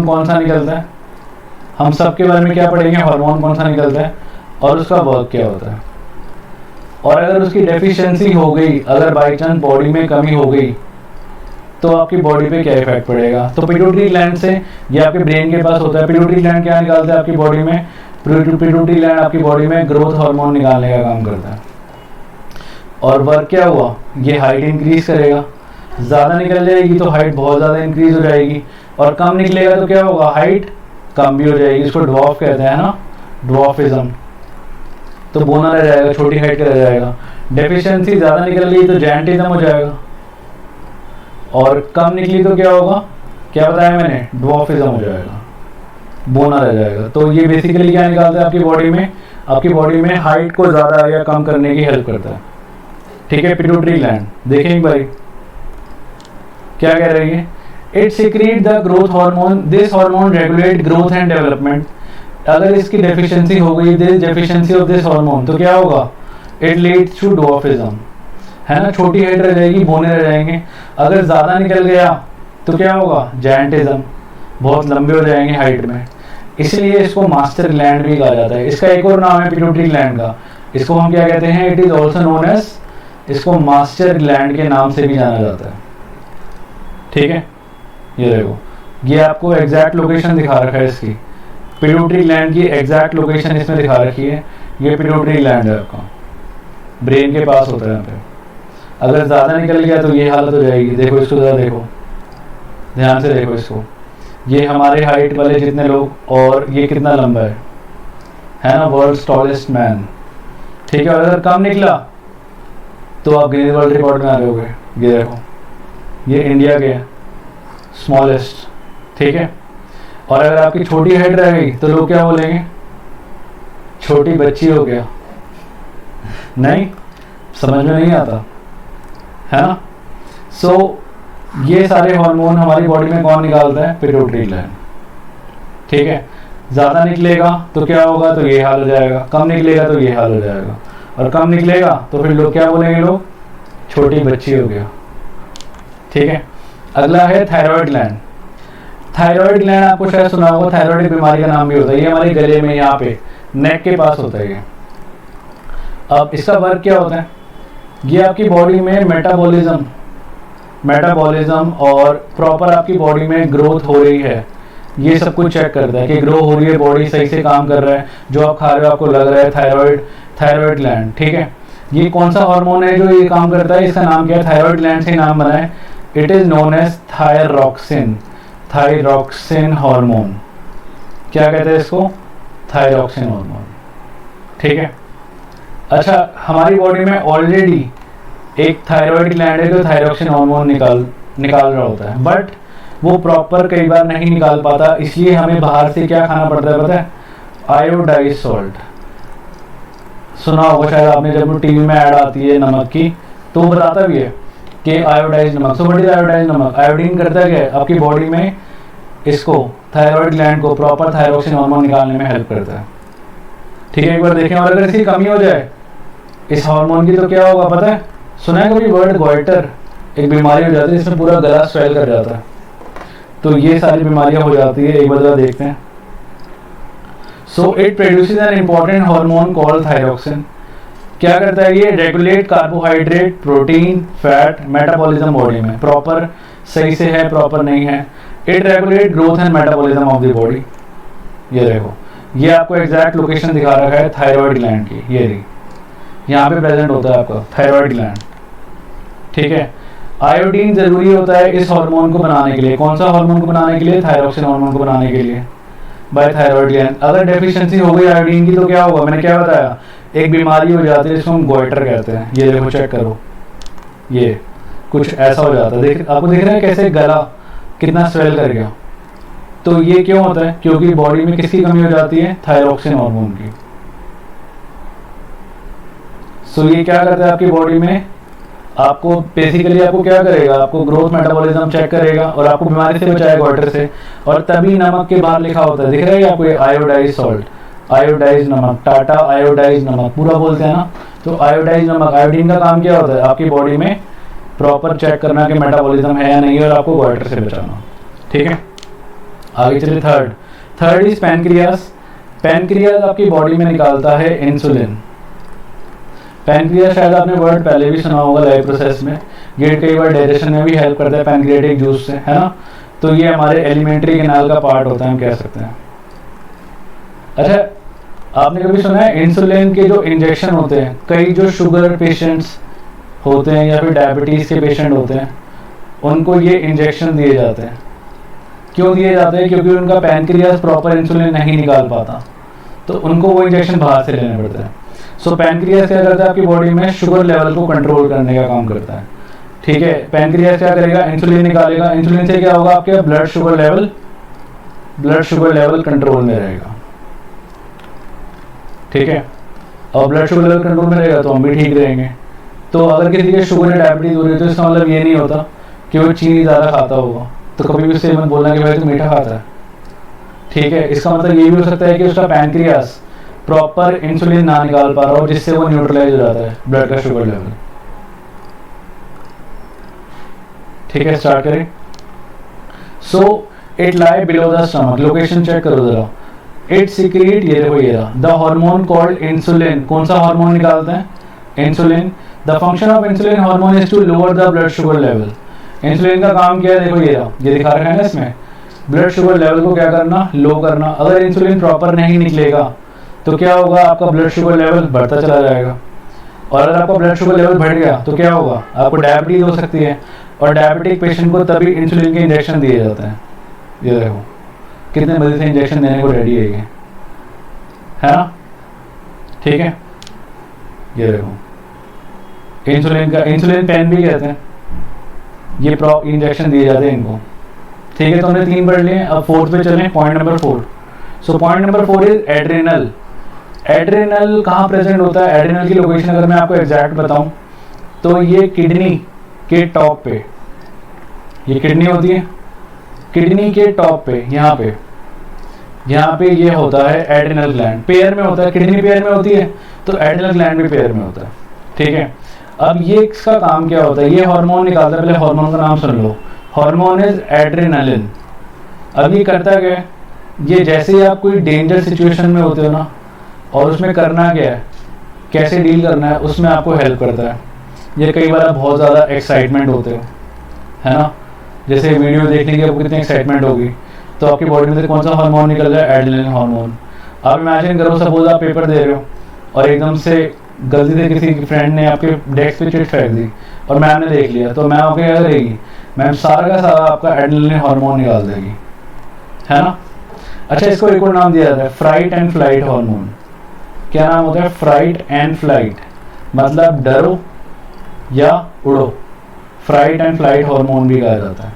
कौन सा निकलता है, हम सब के बारे में क्या पढ़ेंगे, हार्मोन कौन सा निकलता है और उसका वर्क क्या होता है, और अगर उसकी डेफिशिएंसी हो गई, अगर बाई चांस बॉडी में कमी हो गई तो आपकी बॉडी पे क्या इफेक्ट पड़ेगा। तो पिट्यूटरी ग्लैंड से, ये आपके ब्रेन के पास होता है, पिट्यूटरी ग्लैंड क्या निकालता है आपकी बॉडी में, पिट्यूटरी ग्लैंड आपकी बॉडी में ग्रोथ हार्मोन निकालने का काम करता है। और वर्क क्या हुआ, ये हाइट इंक्रीज करेगा, ज़्यादा निकल जाएगी तो हाइट बहुत ज़्यादा इंक्रीज हो जाएगी, और कम निकलेगा तो क्या होगा, हाइट कम भी हो जाएगी। इसको ड्वार्फ कहते हैं ना, ड्वार्फिज्म, तो बोना रह जाएगा, छोटी हाइट का रह जाएगा। डेफिशिएंसी ज़्यादा निकल गई तो जायंटिज्म हो जाएगा, और कम निकली तो क्या होगा, क्या बताया मैंने, ड्वार्फिज्म हो जाएगा, बोना रह जाएगा। तो ये बेसिकली क्या निकालता है आपकी बॉडी में हाइट को ज़्यादा या कम करने की हेल्प करता है। ठीक है, पिट्यूटरी ग्लैंड देखें एक बारी क्या कह रही है, it secret the growth hormone, this hormone regulate growth and development. अगर इसकी डेफिशिएंसी हो गई, this deficiency of this hormone, तो क्या होगा, इट लीड्स टू ड्वार्फिज्म, है ना, छोटी हाइट रह जाएगी, बोने रह जाएंगे। अगर ज़्यादा निकल गया तो क्या होगा, जायंटिज्म, बहुत लंबे हो जाएंगे हाइट में। इसलिए इसको मास्टर ग्लैंड भी कहा जाता है। इसका एक और नाम है पिट्यूटरी ग्लैंड का, इसको हम क्या कहते हैं, it is also known as, इसको मास्टर ग्लैंड के नाम से भी जाना जाता है। ठीक है, ये देखो, ये आपको एग्जैक्ट लोकेशन दिखा रखा है इसकी, पिट्यूटरी ग्लैंड की एग्जैक्ट लोकेशन इसमें दिखा रखी है। ये पिट्यूटरी ग्लैंड है आपका, ब्रेन के पास होता है यहाँ पे। अगर ज़्यादा निकल गया तो ये हालत हो जाएगी। देखो इसको ज़रा देखो, ध्यान से देखो इसको, ये हमारे हाइट वाले जितने लोग, और ये कितना लंबा है ना, वर्ल्ड्स टॉलेस्ट मैन। ठीक है, और अगर कम निकला तो आप गिनीज वर्ल्ड रिकॉर्ड में आ रहे होगे। ये देखो, ये इंडिया के स्मॉलेस्ट। ठीक है, और अगर आपकी छोटी हाइट रह गई तो लोग क्या बोलेंगे, छोटी बच्ची हो गया। नहीं, समझ में नहीं आता, है ना। सो ये सारे हार्मोन हमारी बॉडी में कौन निकालता है, पिट्यूटरी ग्लैंड। ठीक है, ज़्यादा निकलेगा तो क्या होगा, तो ये हाल हो जाएगा, कम निकलेगा तो ये हाल हो जाएगा, और कम निकलेगा तो फिर लोग क्या बोलेंगे, लोग छोटी बच्ची हो गया। ठीक है, अगला है थायराइड ग्लैंड। थायराइड ग्लैंड आपको शायद सुना होगा, थायराइड बीमारी का नाम भी होता है। ये हमारे गले में, यहाँ पे नेक के पास होता है ये। अब इसका वर्क क्या होता है, ये आपकी बॉडी में मेटाबॉलिज्म और प्रॉपर आपकी बॉडी में ग्रोथ हो रही है, ये सब कुछ चेक करता है कि ग्रो हो रही है, बॉडी सही से काम कर रहा है, जो आप खा रहे हो आपको लग रहा है, थायराइड ग्लैंड। ठीक है, ये कौन सा हार्मोन है जो ये काम करता है, इसका नाम क्या है, थायराइड ग्लैंड से नाम बना है। It is known as thyroxine hormone. क्या कहते हैं इसको, थायरॉक्सिन हार्मोन। ठीक है, अच्छा, हमारी बॉडी में ऑलरेडी एक थायराइड ग्लैंड है जो थायरॉक्सिन हार्मोन निकाल रहा होता है, बट वो प्रॉपर कई बार नहीं निकाल पाता, इसलिए हमें बाहर से क्या खाना पड़ता है पता है, आयोडाइज सॉल्ट। सुना होगा शायद आपने, जब टीवी में ऐड आती है नमक की तो बताता भी है कि आयोडाइज नमक। सो व्हाट इज आयोडाइज नमक, आयोडीन करता है क्या, आपकी बॉडी में इसको, थायराइड ग्लैंड को, प्रॉपर थायरॉक्सिन हार्मोन निकालने में हेल्प करता है। ठीक है, एक बार देखें, और अगर इसकी कमी हो जाए इस हार्मोन की तो क्या होगा पता है, सुना है कभी वर्ड गोइटर, एक बीमारी हो जाती है इसमें पूरा गला स्वेल कर जाता है, तो ये सारी बीमारियां हो जाती है। एक बार देखते हैं। So it produces an important hormone called thyroxine. क्या करता है ये, regulate carbohydrate, protein, fat metabolism body में, प्रॉपर सही से है, प्रॉपर नहीं है। It regulate growth and metabolism of the body. ये देखो, ये आपको एग्जैक्ट लोकेशन दिखा रखा है थायराइड ग्लैंड की, ये रही, यहाँ पे प्रेजेंट होता है आपका थायराइड ग्लैंड, ठीक है। आयोडीन जरूरी होता है इस हार्मोन को बनाने के लिए, कौन सा हार्मोन को बनाने के लिए, थायरॉक्सिन हार्मोन को बनाने के लिए बाय थायराइड ग्लैंड। अगर डेफिशिएंसी हो गई आयोडीन की तो क्या होगा, मैंने क्या बताया, एक बीमारी हो जाती है जिसको हम गोइटर कहते हैं। ये देखो चेक करो, ये कुछ ऐसा हो जाता है, देख आपको दिख रहा है कैसे गला कितना स्वेल कर गया। तो ये क्यों होता है, क्योंकि बॉडी में किसकी कमी हो जाती है, थायरॉक्सिन हार्मोन की। सो ये क्या करता है आपकी बॉडी में, आपको बेसिकली आपको क्या करेगा, आपको ग्रोथ मेटाबॉलिज्म चेक करेगा और आपको बीमारी से बचाएगा वाटर से। और तभी नमक के बाहर लिखा होता है, दिख रहा है आपको, ये आयोडाइज सॉल्ट, आयोडाइज नमक, टाटा आयोडाइज नमक पूरा बोलते हैं ना। तो आयोडाइज नमक, आयोडीन का काम क्या होता है, आपकी बॉडी में प्रॉपर चेक करना कि मेटाबॉलिज्म है या नहीं और आपको वाटर से बचाना, ठीक है। आगे चलिए थर्ड इज पैनक्रियास। पैनक्रियास आपकी बॉडी में निकालता है इंसुलिन। पैनक्रियास शायद आपने वर्ड पहले भी सुना होगा लाइफ प्रोसेस में, ये कई बार डाइजेशन में भी हेल्प करता है पैनक्रियाटिक जूस से, है ना। तो ये हमारे एलिमेंट्री कैनाल का पार्ट होता है, हम कह सकते हैं। अच्छा, आपने कभी सुना है इंसुलिन के जो इंजेक्शन होते हैं, कई जो शुगर पेशेंट्स होते हैं या फिर डायबिटीज के पेशेंट होते हैं, उनको ये इंजेक्शन दिए जाते हैं। क्यों दिए जाते हैं, क्योंकि उनका पैनक्रियास प्रॉपर इंसुलिन नहीं निकाल पाता, तो उनको वो इंजेक्शन बाहर से लेने पड़ते हैं। सो पैनक्रियास क्या करता है, आपकी बॉडी में शुगर लेवल को कंट्रोल करने का काम करता है, ठीक है। पैनक्रियास क्या करेगा, इंसुलिन निकालेगा, इंसुलिन से क्या होगा, आपके ब्लड शुगर लेवल कंट्रोल में रहेगा, ठीक है। और ब्लड शुगर लेवल कंट्रोल में रहेगा तो हम भी ठीक रहेंगे। तो अगर किसी के शुगर या डायबिटीज हो रही है तो इसका मतलब ये नहीं होता कि वो चीनी ज़्यादा खाता होगा, तो कभी भी उससे मत बोलना कि भाई तू मीठा खाता है, ठीक है। इसका मतलब ये भी हो सकता है कि उसका पैनक्रियास प्रॉपर इंसुलिन ना निकाल पा रहा हो, जिससे वो न्यूट्रलाइज हो जाता है ब्लड का शुगर लेवल, ठीक है। स्टार्ट करें। So it lie below the stomach, location check करो जरा। इट सीक्रेट, ये देखो ये द हार्मोन कॉल्ड इंसुलिन। कौन सा हार्मोन निकालते हैं, insulin. The function of insulin hormone is to lower the blood sugar level. Insulin का काम क्या है, देखो ये दिखा रखा है ना इसमें, ब्लड शुगर लेवल को क्या करना, लो करना। अगर इंसुलिन प्रॉपर नहीं निकलेगा तो क्या होगा, आपका ब्लड शुगर लेवल बढ़ता चला जाएगा। और अगर आपका ब्लड शुगर लेवल बढ़ गया तो क्या होगा, आपको डायबिटीज हो सकती है। और डायबिटिक पेशेंट को तभी इंसुलिन के इंजेक्शन दिए जाते हैं। ये देखो कितने मजे से इंजेक्शन देने को रेडी है ना, ठीक है। ये देखो इंसुलिन पेन भी कहते हैं, ये इंजेक्शन दिए जाते हैं इनको, ठीक है। तो हमने 3 पढ़ लिए, अब 4th पे चलें, point number 4। So point number 4 is adrenal. Adrenal कहाँ प्रेजेंट होता है, एड्रेनल की लोकेशन अगर मैं आपको एग्जैक्ट बताऊं तो ये किडनी के टॉप पे, ये किडनी होती है, किडनी के टॉप पे यहाँ पे ये होता है एड्रेनल ग्लैंड। पेयर में होता है, किडनी पेयर में होती है तो एड्रेनल ग्लैंड भी पेयर में होता है, ठीक है। अब ये इसका काम क्या होता है, ये हार्मोन निकालता है, पहले हार्मोन का नाम सुन लो, हार्मोन इज एड्रेनलिन। अब ये करता क्या है, ये जैसे ही आप कोई डेंजर सिचुएशन में होते हो ना, और उसमें करना क्या है, कैसे डील करना है, उसमें आपको हेल्प करता है। ये कई बार आप बहुत ज़्यादा एक्साइटमेंट होते हो, है ना, जैसे वीडियो देखने की आपको कितनी एक्साइटमेंट होगी, तो आपकी बॉडी में से कौन सा हार्मोन निकल रहा है, एड्रेनलिन हार्मोन। आप इमेजिन करो, सपोज आप पेपर दे रहे हो और एकदम से गलती से किसी फ्रेंड ने आपके डेस्क पे चिट फेंक दी और मैम ने देख लिया, तो मैम आपको क्या करेगी, मैम सारा का सारा आपका एड्रेनलिन हार्मोन निकाल देगी, है ना। अच्छा, इसको एक और नाम दिया जाता है, फ्राइट एंड फ्लाइट हार्मोन। क्या नाम होता है, फ्राइट एंड फ्लाइट, मतलब डरो या उड़ो, फ्राइट एंड फ्लाइट हार्मोन भी कहा जाता है,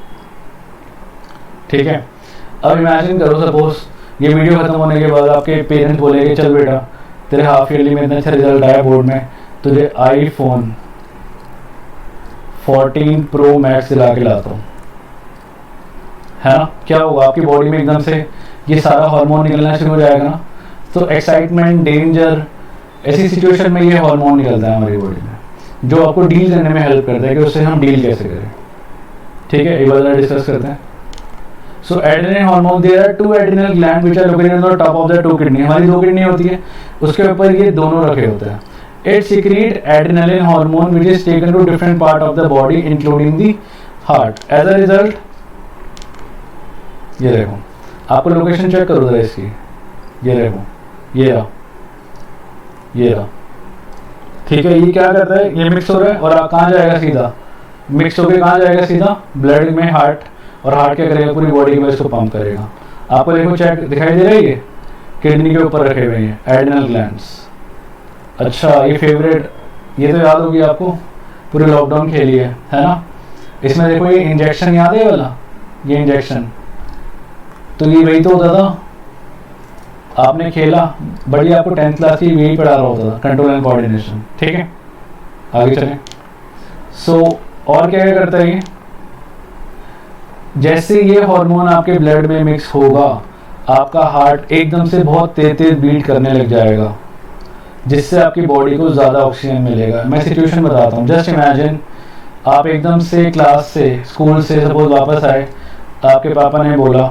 ठीक है। अब इमेजिन करो, सपोज ये वीडियो खत्म होने के बाद आपके पेरेंट्स बोलेंगे चल बेटा तेरे हाफ ईयरली में इतना अच्छा रिजल्ट आया बोर्ड में, तुझे आईफोन 14 प्रो मैक्स दिला के लाता हूँ, है ना। क्या होगा, आपकी बॉडी में एकदम से ये सारा हार्मोन निकलना शुरू हो जाएगा ना। तो एक्साइटमेंट, डेंजर, ऐसी सिचुएशन में ये हार्मोन निकलता है हमारी बॉडी में, जो आपको डील करने में हेल्प करता है कि उससे हम डील कैसे करें, ठीक है। एक बार डिस्कस करते हैं। So adrenaline hormone, there are 2 adrenal gland which are located on the top of the 2 kidney. हमारी 2 किडनी होती है, उसके ऊपर ये दोनों रखे होते हैं। It secrete adrenaline hormone which is taken to different part of the body including the heart. As a result, ये देखो, आपको लोकेशन चेक करो जरा इसकी, ये देखो, ये रहा, ठीक है, ये क्या करता है, ये मिक्स हो रहा है और आप कहाँ जाएगा सीधा, मिक्स होकर कहाँ जाएगा सीधा ब्लड में, हार्ट, और हार्ट क्या करेगा, पूरी बॉडी में इसको पंप करेगा। आपको देखो चेक दिखाई दे रहा है, ये किडनी के ऊपर रखे हुए हैं एड्रिनल ग्लैंड्स। अच्छा, ये फेवरेट, ये तो याद होगी आपको, पूरे लॉकडाउन खेली है ना। इसमें देखो ये इंजेक्शन याद है वाला, ये इंजेक्शन, तो ये वही तो होता था, आपने खेला बढ़िया, आपको 10th क्लास की यही पढ़ा रहा होता था, कंट्रोल एंड कोऑर्डिनेशन। ठीक है, आगे चलें। सो और क्या करता है ये, जैसे ये हार्मोन आपके ब्लड में मिक्स होगा, आपका हार्ट एकदम से बहुत तेज तेज बीट करने लग जाएगा, जिससे आपकी बॉडी को ज़्यादा ऑक्सीजन मिलेगा। मैं सिचुएशन बताता हूँ, जस्ट इमेजिन आप एकदम से क्लास से, स्कूल से सपोज वापस आए, आपके पापा ने बोला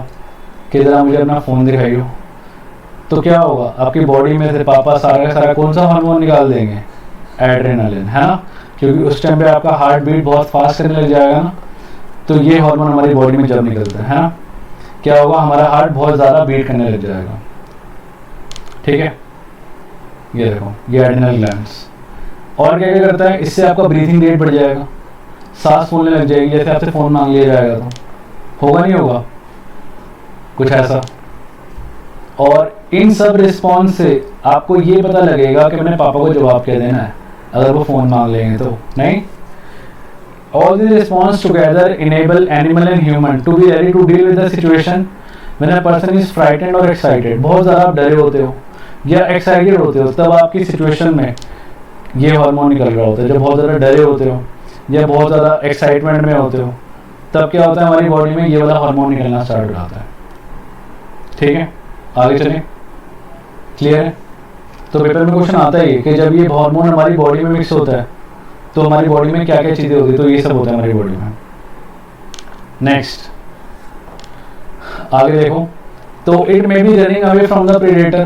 कि ज़रा मुझे अपना फ़ोन दिखाइयो, तो क्या होगा, आपकी बॉडी में से पापा सारा का सारा कौन सा हार्मोन निकाल देंगे, एड्रेनालिन, है ना, क्योंकि उस टाइम पे आपका हार्ट बीट बहुत फास्ट करने लग जाएगा ना। तो ये हार्मोन हमारी बॉडी में जब निकलता है ना, क्या होगा, हमारा हार्ट बहुत ज़्यादा बीट करने लग जाएगा। ठीक है, ये देखो ये एड्रिनल ग्लैंड्स। और क्या क्या करता है, इससे आपका ब्रीथिंग रेट बढ़ जाएगा, सांस फूलने लग जाएगी, जैसे आपसे फ़ोन मांग लिया जाएगा तो होगा नहीं होगा कुछ ऐसा। और इन सब रिस्पॉन्स से आपको ये पता लगेगा कि मैंने पापा को जवाब क्या देना है अगर वो फ़ोन मांग लेंगे तो नहीं। All these response together enable animal and human to be ready to deal with the situation when a person is frightened or excited। बहुत ज़्यादा आप डरे होते हो या एक्साइटेड होते हो, तब आपकी सिचुएशन में ये हार्मोन निकल रहा होता है। जब बहुत ज़्यादा डरे होते हो या बहुत ज़्यादा एक्साइटमेंट में होते हो, तब क्या होता है, हमारी बॉडी में ये वाला हार्मोन निकलना स्टार्ट हो जाता है। ठीक है, आगे चलें, क्लियर है। तो पेपर में क्वेश्चन आता है कि जब ये हार्मोन हमारी बॉडी में मिक्स होता है तो हमारी बॉडी में क्या क्या चीज़ें होती है, तो ये सब होता है हमारी बॉडी में। नेक्स्ट आगे देखो, तो it may be running away from the predator,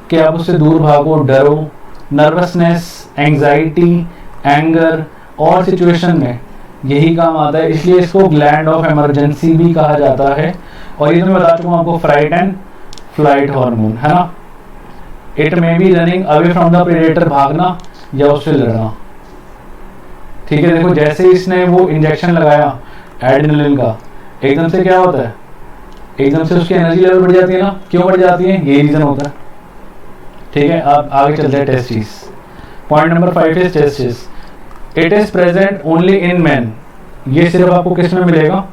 कि आप उससे दूर भागो, डरो, नर्वसनेस, एंजाइटी, एंगर, और सिचुएशन में यही काम आता है, इसलिए इसको ग्लैंड ऑफ इमरजेंसी भी कहा जाता है। और ये तो मैं बता चुका हूँ आपको, फ्राइट एंड फ्लाइट हार्मोन, है ना। It may be running away from the predator, भागना या उससे लड़ना। ठीक है, देखो जैसे इसने वो इंजेक्शन लगाया एड्रेनलिन का, एकदम से क्या होता है, एकदम से उसकी एनर्जी लेवल बढ़ जाती है ना। क्यों बढ़ जाती है, ये रीजन होता है। ठीक है, आप आगे चलते हैं। Testis, point number 5 is testis. It is present only in man. ये सिर्फ आपको किस में मिलेगा,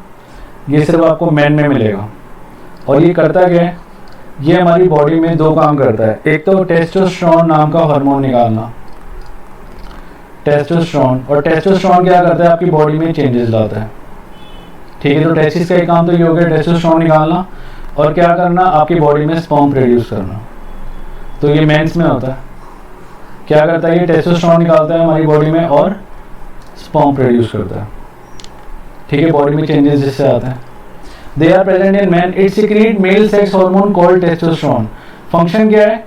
ये सिर्फ आपको मैन में मिलेगा। और ये करता क्या है, ये हमारी बॉडी में दो काम करता है। एक तो टेस्टोस्टेरोन नाम का हार्मोन निकालना, टेस्टोस्टेरोन। और टेस्टोस्टेरोन क्या करता है, आपकी बॉडी में चेंजेस लाता है। ठीक है, तो टेस्टिस का एक काम तो ये हो गया, टेस्टोस्टेरोन निकालना, और क्या करना, आपकी बॉडी में स्पर्म प्रोड्यूस करना। तो ये मेंस में होता है। क्या करता है, ये टेस्टोस्टेरोन निकालता है हमारी बॉडी में और स्पर्म प्रोड्यूस करता है। ठीक है, बॉडी में चेंजेस जिससे आते हैं। They are present in man. It secrete male sex hormone called testosterone. Function क्या है,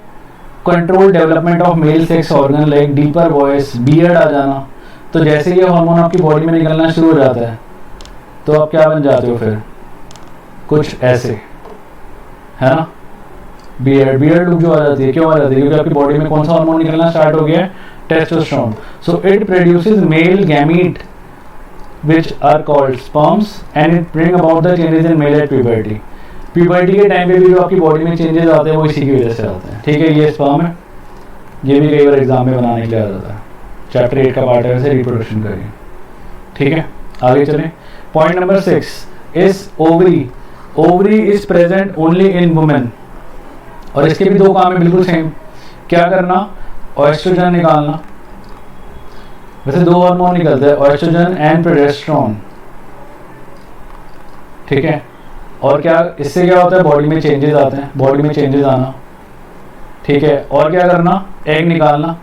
control development of male sex organ like deeper voice, beard आ जाना। तो जैसे ये हार्मोन आपकी बॉडी में निकलना शुरू हो जाता है, तो आप क्या बन जाते हो फिर, कुछ ऐसे, है ना, बियर्ड लुक जो आ जाती है। क्यों आ जाती है, क्योंकि आपकी बॉडी में कौन सा हार्मोन निकलना स्टार्ट हो गया है, testosterone. So it produces male gamete which are called sperms and it bring about the changes in male at puberty। Puberty के टाइम पे भी जो आपकी बॉडी में चेंजेस आते हैं वो इसी की वजह से आते हैं। ठीक है, ये स्पर्म है, ये भी कई बार एग्जाम में बनाने के लिए आ जाता है, चैप्टर 8 का पार्ट है वैसे, रिप्रोडक्शन का। ठीक है, आगे चलें। Point number 6 is ovary. Ovary is present only in women. और इसके भी दो काम है बिल्कुल सेम। क्या करना, एस्ट्रोजन निकालना। वैसे दो हार्मोन निकलते हैं, एस्ट्रोजन एंड प्रोजेस्टेरोन। ठीक है, और क्या इससे क्या होता है, बॉडी में चेंजेस आते हैं, बॉडी में चेंजेस आना। ठीक है, और क्या करना, एग निकालना,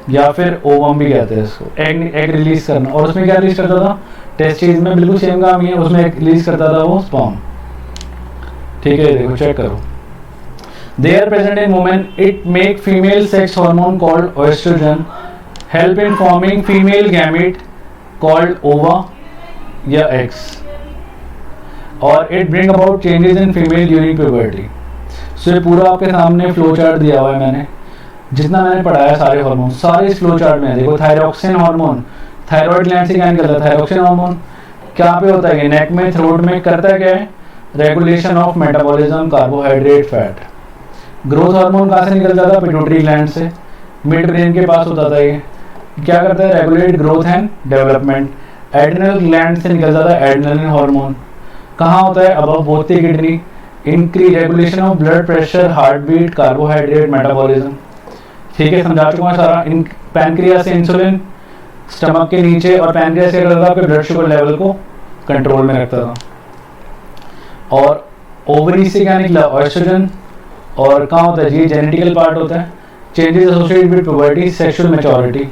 या फिर ओवम भी कहते हैं इसको, एग रिलीज करना। और उसमें क्या रिलीज करता था, टेस्टिस में बिल्कुल सेम काम ही है, उसमें रिलीज करता था वो स्पर्म। ठीक है, देखो चेक करो। They are present in women. It make female sex hormone called oestrogen help in forming female gamete called ova या eggs, और it bring about changes in female during puberty। सो ये पूरा आपके सामने फ्लो चार्ट दिया हुआ है मैंने। जितना मैंने पढ़ाया सारे हार्मोन सारे इस फ्लो चार्ट में है। देखो थायरॉक्सिन हार्मोन थायराइड ग्लैंड से क्या निकलता है, थायरॉक्सिन हार्मोन कहाँ पे होता है, नेक में थ्रोट में करता है क्या है, regulation of metabolism carbohydrate fat. Growth hormone कहाँ से निकलता था, पिट्यूटरी ग्लैंड से, मिड ब्रेन के पास होता था। ये क्या करता है, regulate growth and development. Adrenal gland से निकलता था एड्रिनलिन हार्मोन, कहाँ होता है, above both the kidney, increase regulation of blood pressure, heart beat, carbohydrate metabolism. ठीक है, समझा चुका हूँ सारा। पैनक्रियास से इंसुलिन स्टमक के नीचे, और पैनक्रियास से करता था आपके ब्लड शुगर लेवल को कंट्रोल में रखता था। और ओवरी से क्या निकला, ऑयस्ट्रोजन, और कहाँ होता है, ये जेनेटिकल पार्ट होता है, changes associated with puberty, sexual maturity.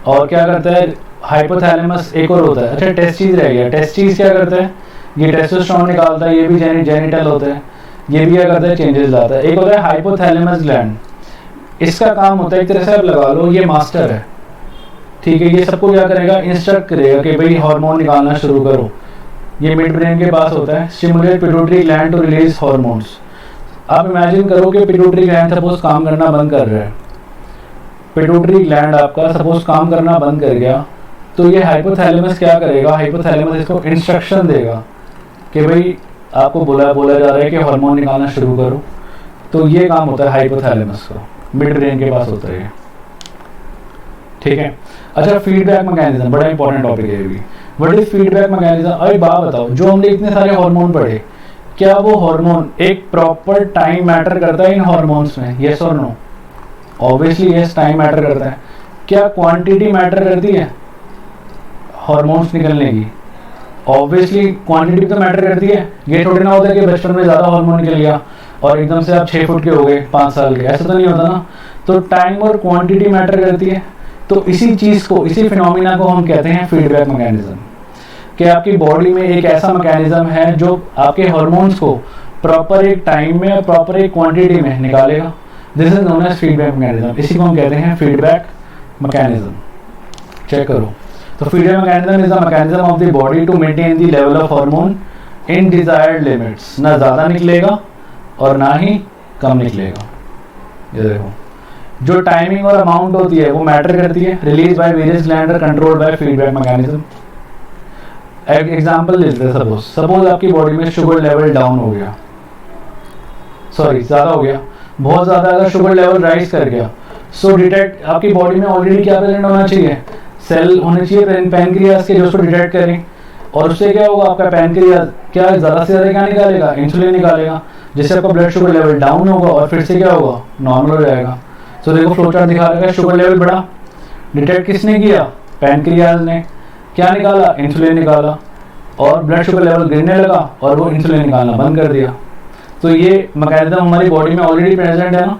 और क्या करता है, हाइपोथैलेमस एक और होता है। अच्छा, टेस्टिस रह गया, टेस्टिस क्या करता है, ये टेस्टोस्टेरोन निकालता है, ये भी जेनिटल होता है, ये भी क्या करता है, चेंजेस लाता है। एक होता है हाइपोथैलेमस ग्लैंड, इसका काम होता है एक तरह से आप लगा लो ये मास्टर है, ठीक है, ये सबको क्या करेगा, इंस्ट्रक्ट करेगा कि भाई हार्मोन निकालना शुरू करो। ये मिड ब्रेन के पास होता है, stimulate pituitary gland to release hormones. आप इमेजिन करो कि पिट्यूटरी ग्लैंड सपोज काम करना बंद कर रहा है, पिट्यूटरी ग्लैंड आपका सपोज काम करना बंद कर गया, तो ये हाइपोथैलेमस क्या करेगा, हाइपोथैलेमस इसको इंस्ट्रक्शन देगा कि भाई आपको बोला जा रहा है कि हार्मोन निकालना शुरू करो। तो ये काम होता है हाइपोथैलेमस का, मिड ब्रेन के पास होता है ये, ठीक है। अच्छा, फीडबैक मैकेनिज्म बड़ा इंपॉर्टेंट टॉपिक है ये भी। What is feedback mechanism? अरे बात बताओ, जो हमने इतने सारे हार्मोन पढ़े, क्या वो हार्मोन एक प्रॉपर टाइम मैटर करता है इन हार्मोन्स में, यस और no? Obviously yes, time matter करता है। क्या क्वांटिटी मैटर करती है हार्मोन्स निकलने की? ऑब्वियसली क्वांटिटी तो मैटर करती है। ये थोड़ी ना होता है कि बचपन में ज़्यादा हार्मोन निकल गया और एकदम से आप 6 फुट के हो गए 5 साल के, ऐसा तो नहीं होता ना। तो टाइम और क्वांटिटी मैटर करती है। तो इसी चीज़ को, इसी फिनोमिना को हम कहते हैं फीडबैक मैकेनिज्म, कि आपकी बॉडी में एक ऐसा मैकेनिज्म है जो आपके हार्मोन्स को प्रॉपर एक टाइम में और प्रॉपर एक क्वांटिटी में निकालेगा। This is known as feedback mechanism. इसी को हम कहते हैं फीडबैक मैकेनिज्म। चेक करो, तो feedback mechanism is the mechanism of the body to maintain the level of hormone in desired limits. ना ज़्यादा निकलेगा और ना ही कम निकलेगा। ये देखो, जो टाइमिंग और अमाउंट होती है वो मैटर करती है। रिलीज बाय वेरियस ग्लैंड और controlled by feedback mechanism. Example लेते हैं, सपोज आपकी बॉडी में शुगर लेवल डाउन हो गया, सॉरी ज़्यादा हो गया, बहुत ज़्यादा अगर शुगर लेवल राइज कर गया, सो डिटेक्ट आपकी बॉडी में ऑलरेडी क्या प्रेजेंट होना चाहिए, सेल होने चाहिए पैनक्रियास के जो उसको डिटेक्ट करें। और उससे क्या होगा, आपका पैनक्रियास क्या ज़्यादा से ज़्यादा क्या निकालेगा, इंसुलिन निकालेगा, जिससे आपका ब्लड शुगर लेवल डाउन होगा और फिर से क्या होगा, नॉर्मल हो जाएगा। तो देखो फ्लो चार्ट दिखा रहा है, शुगर लेवल बढ़ा, डिटेक्ट किसने किया, पैनक्रियास ने, क्या निकाला, इंसुलिन निकाला, और ब्लड शुगर लेवल गिरने लगा और वो इंसुलिन निकालना बंद कर दिया। तो ये मैकेनिज्म हमारी बॉडी में ऑलरेडी प्रेजेंट है ना।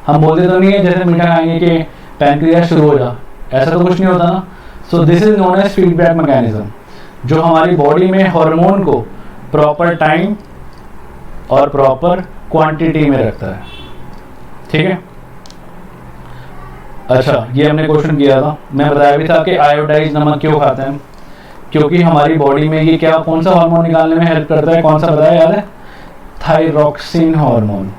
हम बोलते तो नहीं है जैसे मीठा खाएंगे कि पैनक्रियास शुरू हो जा, ऐसा तो कुछ नहीं होता ना। So this is known as feedback mechanism, जो हमारी बॉडी में हार्मोन को प्रॉपर टाइम और प्रॉपर क्वांटिटी में रखता है, ठीक है। अच्छा, ये हमने क्वेश्चन किया था, मैं बताया भी था कि आयोडाइज नमक क्यों खाते हैं, क्योंकि हमारी बॉडी में ये क्या, कौन सा हार्मोन निकालने में हेल्प करता है, कौन सा बताया याद है, थायरॉक्सिन हार्मोन।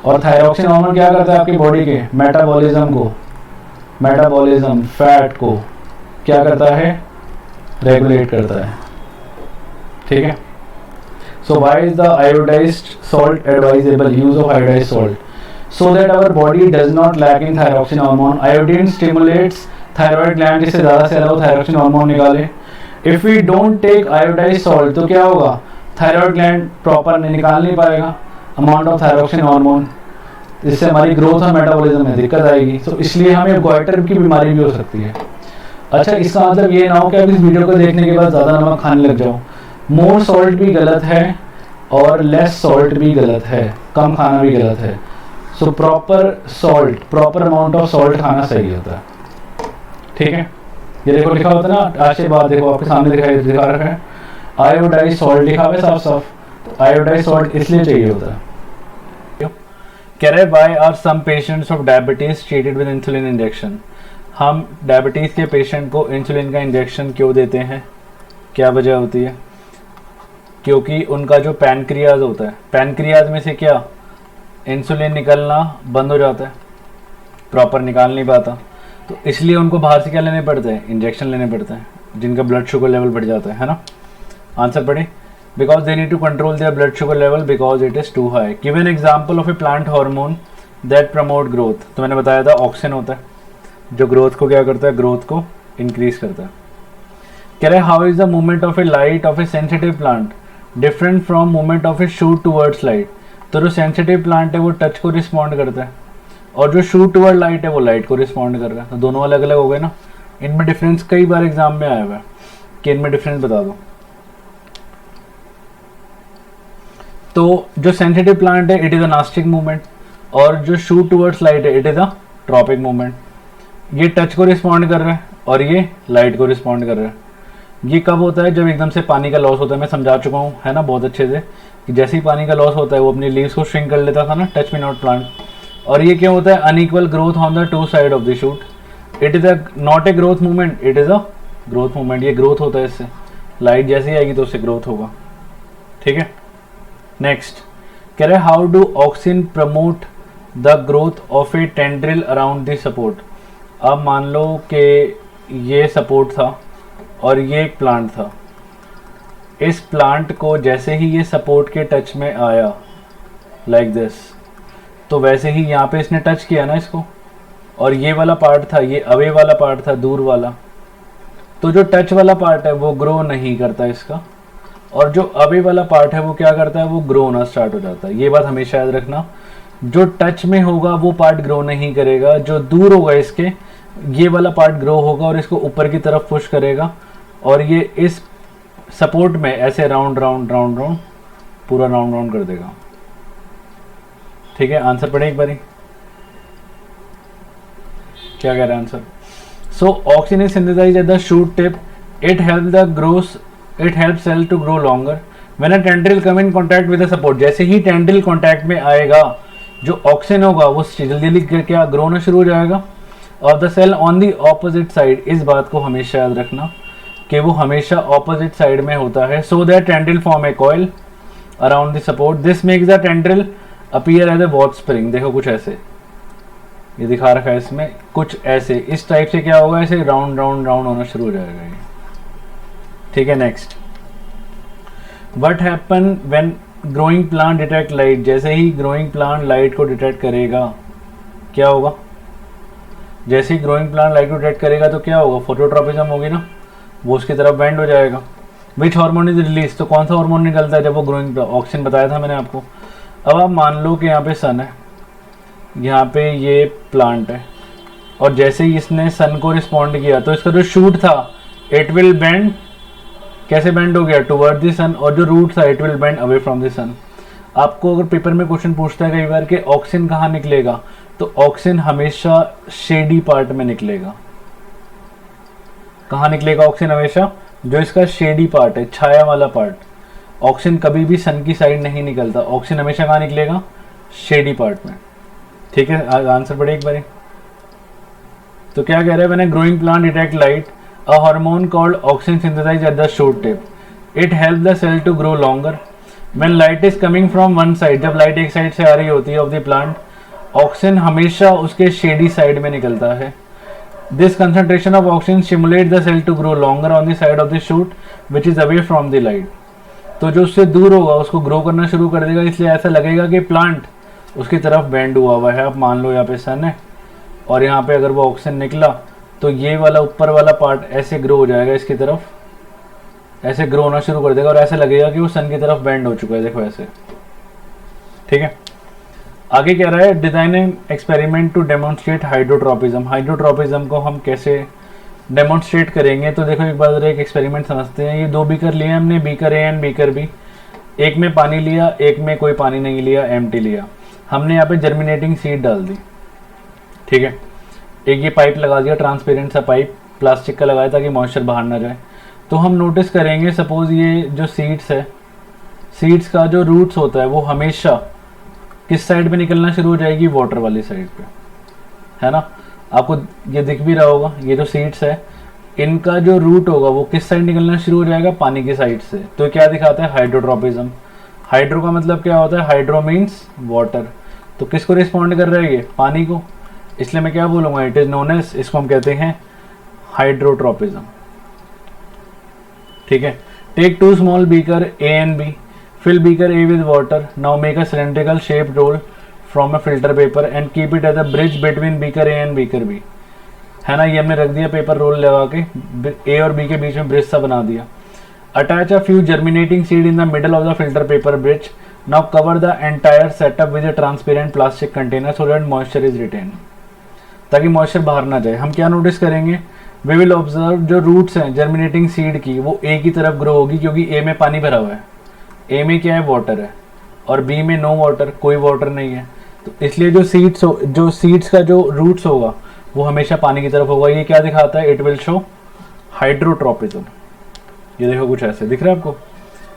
और थायरॉक्सिन हार्मोन क्या करता है आपकी बॉडी के मेटाबॉलिज्म को, मेटाबॉलिज्म फैट को क्या करता है, रेगुलेट करता है, ठीक है। So why is the iodised salt advisable, use of iodised salt, so that our body does not lack in thyroxine hormone. Iodine stimulates thyroid gland, जिससे ज़्यादा से ज़्यादा वो thyroxine hormone निकाले। If we don't take iodized salt, तो क्या होगा, thyroid gland proper निकाल नहीं पाएगा amount of thyroxine hormone, जिससे हमारी ग्रोथ और मेटाबॉलिज्म में दिक्कत आएगी। तो इसलिए हमें गोइटर की बीमारी भी हो सकती है। अच्छा, इसका मतलब ये ना हो कि आप इस वीडियो को देखने के बाद ज़्यादा नमक खाने लग जाओ। मोर सॉल्ट भी गलत है और लेस सॉल्ट भी गलत है, कम खाना भी गलत है। So proper salt, proper amount of salt खाना सही होता है, ठीक है। ये देखो लिखा होता है ना, आज के बाद देखो आपके सामने दिखा रखा है, आयोडाइज्ड सॉल्ट लिखा हुआ है साफ साफ। तो आयोडाइज्ड सॉल्ट इसलिए चाहिए होता है। कह रहे why are some patients of diabetes treated with insulin injection. हम डायबिटीज के पेशेंट को इंसुलिन का इंजेक्शन क्यों देते हैं, क्या वजह होती है? क्योंकि उनका जो पैनक्रियाज होता है, पैनक्रियाज में से क्या, इंसुलिन निकलना बंद हो जाता है, प्रॉपर निकाल नहीं पाता, तो इसलिए उनको बाहर से क्या लेने पड़ते हैं, इंजेक्शन लेने पड़ते हैं, जिनका ब्लड शुगर लेवल बढ़ जाता है ना। आंसर पढ़े, because they need to control their blood sugar level because it is too high. Give an example of a plant hormone that promote growth. तो मैंने बताया था ऑक्सिन होता है जो ग्रोथ को क्या करता है, ग्रोथ को इंक्रीज करता है। कह रहे how is the movement of A light of A sensitive plant different from movement of A shoot towards light. तो जो सेंसिटिव प्लांट है वो टच को रिस्पॉन्ड करता है और जो शूट टूवर्ड लाइट है वो लाइट को रिस्पॉन्ड कर रहा है, तो दोनों अलग अलग हो गए ना। इनमें डिफरेंस कई बार एग्जाम में आया हुआ है कि इनमें डिफरेंस बता दो। तो जो सेंसिटिव प्लांट है it is a nastic movement और जो शूट टूवर्ड्स लाइट है it is a tropic movement. ये टच को रिस्पॉन्ड कर रहा है और ये लाइट को रिस्पॉन्ड कर रहा है। ये कब होता है, जब एकदम से पानी का लॉस होता है। मैं समझा चुका हूँ है ना बहुत अच्छे से कि जैसे ही पानी का लॉस होता है वो अपनी लीव्स को श्रिंक कर लेता था ना, टच मी नॉट प्लांट। और ये क्या होता है, unequal growth on the two side of the shoot. It is a not a growth movement, it is a growth movement. ये ग्रोथ होता है इससे, लाइट जैसे ही आएगी तो उससे ग्रोथ होगा। ठीक है, नेक्स्ट कह रहे how do auxin promote the growth of A tendril around the support. अब मान लो कि ये सपोर्ट था और ये एक प्लांट था। इस प्लांट को जैसे ही ये सपोर्ट के टच में आया लाइक दिस, तो वैसे ही यहाँ पे इसने टच किया ना इसको, और ये वाला पार्ट था, ये अवे वाला पार्ट था, दूर वाला। तो जो टच वाला पार्ट है वो ग्रो नहीं करता इसका, और जो अवे वाला पार्ट है वो क्या करता है, वो ग्रो होना स्टार्ट हो जाता है। ये बात हमेशा याद रखना, जो टच में होगा वो पार्ट ग्रो नहीं करेगा, जो दूर होगा इसके ये वाला पार्ट ग्रो होगा और इसको ऊपर की तरफ पुश करेगा और ये इस सपोर्ट में ऐसे राउंड राउंड राउंड राउंड पूरा राउंड राउंड कर देगा। ठीक है, आंसर पढ़े एक बारी, क्या कह रहा है answer. So auxin is synthesised at the shoot tip, it help the growth, it help cell to grow longer when a tendril come in contact with the support. जैसे ही टेंड्रिल कॉन्टैक्ट में आएगा जो ऑक्सिन होगा वो जल्दी जल्दी क्या ग्रो होना शुरू हो जाएगा। और the cell on the opposite side, इस बात को हमेशा याद रखना कि वो हमेशा ऑपोजिट साइड में होता है। So that tendril form a coil around the support, this makes the tendril appear as a watch spring. देखो कुछ ऐसे ये दिखा रखा है इसमें, कुछ ऐसे इस टाइप से क्या होगा, ऐसे राउंड राउंड राउंड होना शुरू हो जाएगा ये। ठीक है, next what happen when growing plant detect light. जैसे ही ग्रोइंग प्लांट लाइट को डिटेक्ट करेगा क्या होगा, जैसे ही ग्रोइंग प्लांट लाइट को डिटेक्ट करेगा तो क्या होगा, फोटोट्रॉपिज्म होगी ना, वो उसकी तरफ बेंड हो जाएगा। विच हार्मोन इज रिलीज, तो कौन सा हार्मोन निकलता है जब वो ग्रोइंग, ऑक्सिन बताया था मैंने आपको। अब आप मान लो कि यहाँ पे सन है, यहाँ पे ये प्लांट है, और जैसे ही इसने सन को रिस्पॉन्ड किया तो इसका जो शूट था इट विल बेंड, कैसे बेंड हो गया, टुवर्ड द सन, और जो रूट था it will bend away from the sun. आपको अगर पेपर में क्वेश्चन पूछता है कई बार कि ऑक्सिन कहाँ निकलेगा, तो ऑक्सिन हमेशा शेडी पार्ट में निकलेगा। कहाँ निकलेगा ऑक्सिन, हमेशा जो इसका शेडी पार्ट है, छाया वाला पार्ट। ऑक्सिन कभी भी सन की साइड नहीं निकलता, ऑक्सिन हमेशा कहाँ निकलेगा, शेडी पार्ट में। ठीक है, आंसर पढ़े एक बार। तो क्या कह रहे हैं, when a growing plant detect light, a hormone called auxin synthesise at the shoot tip, it help the cell to grow longer. When light is coming from one side, जब लाइट एक side से आ रही होती है of the plant, auxin हमेशा उसके shady side में निकलता है। This concentration of auxin stimulate the cell to grow longer on the side of the shoot which is away from the light. तो जो उससे दूर होगा उसको ग्रो करना शुरू कर देगा, इसलिए ऐसा लगेगा कि प्लांट उसकी तरफ बेंड हुआ हुआ है। आप मान लो यहाँ पे सन है और यहाँ पे अगर वो ऑक्सिन निकला तो ये वाला ऊपर वाला पार्ट ऐसे ग्रो हो जाएगा, इसकी तरफ ऐसे ग्रो होना शुरू कर देगा और ऐसे लगेगा कि वो सन की तरफ बेंड हो चुका है, देखो ऐसे। ठीक है, आगे कह रहा है design an experiment to demonstrate hydrotropism. Hydrotropism को हम कैसे डेमोन्स्ट्रेट करेंगे, तो देखो एक बार एक एक्सपेरिमेंट समझते हैं। ये दो बीकर लिए हमने, beaker A and beaker B. एक में पानी लिया, एक में कोई पानी नहीं लिया, एम्प्टी लिया। हमने यहाँ पे जर्मिनेटिंग सीड डाल दी। ठीक है, एक ये पाइप लगा दिया, ट्रांसपेरेंट सा पाइप प्लास्टिक का लगाया ताकि मॉइस्चर बाहर ना जाए। तो हम नोटिस करेंगे, सपोज ये जो सीड्स है, सीड्स का जो रूट्स होता है वो हमेशा किस साइड पे निकलना शुरू हो जाएगी, वाटर वाली साइड पे, है ना। आपको ये दिख भी रहा होगा, ये जो सीड्स है इनका जो रूट होगा वो किस साइड निकलना शुरू हो जाएगा, पानी की साइड से। तो क्या दिखाता है, हाइड्रोट्रोपिज्म। हाइड्रो का मतलब क्या होता है, हाइड्रो मीन्स वाटर। तो किसको रिस्पॉन्ड कर रहा है ये, पानी को। इसलिए मैं क्या बोलूँगा, इट इज़ नोन एज, इसको हम कहते हैं हाइड्रोट्रोपिज्म। ठीक है। Take 2 small beaker A and B, fill beaker A with water, now make a cylindrical shape roll from a filter paper and keep it as a bridge between beaker A and beaker B. है ना, ये हमने रख दिया paper roll लगा के, ए और B के बीच में ब्रिज सा बना दिया। Attach a few germinating seed in the middle of the filter paper bridge, now cover the entire setup with a transparent plastic container so that moisture is retain, ताकि moisture बाहर ना जाए। हम क्या नोटिस करेंगे, वी विल ऑब्जर्व जो roots हैं germinating seed की वो ए की तरफ ग्रो होगी, क्योंकि ए में पानी भरा हुआ है, ए में क्या है, वाटर है, और बी में नो वाटर, कोई वाटर नहीं है। तो इसलिए जो सीड्स का जो रूट्स होगा वो हमेशा पानी की तरफ होगा। ये क्या दिखाता है, इट विल शो हाइड्रोट्रोपिज्म। ये देखो कुछ ऐसे दिख रहा है आपको,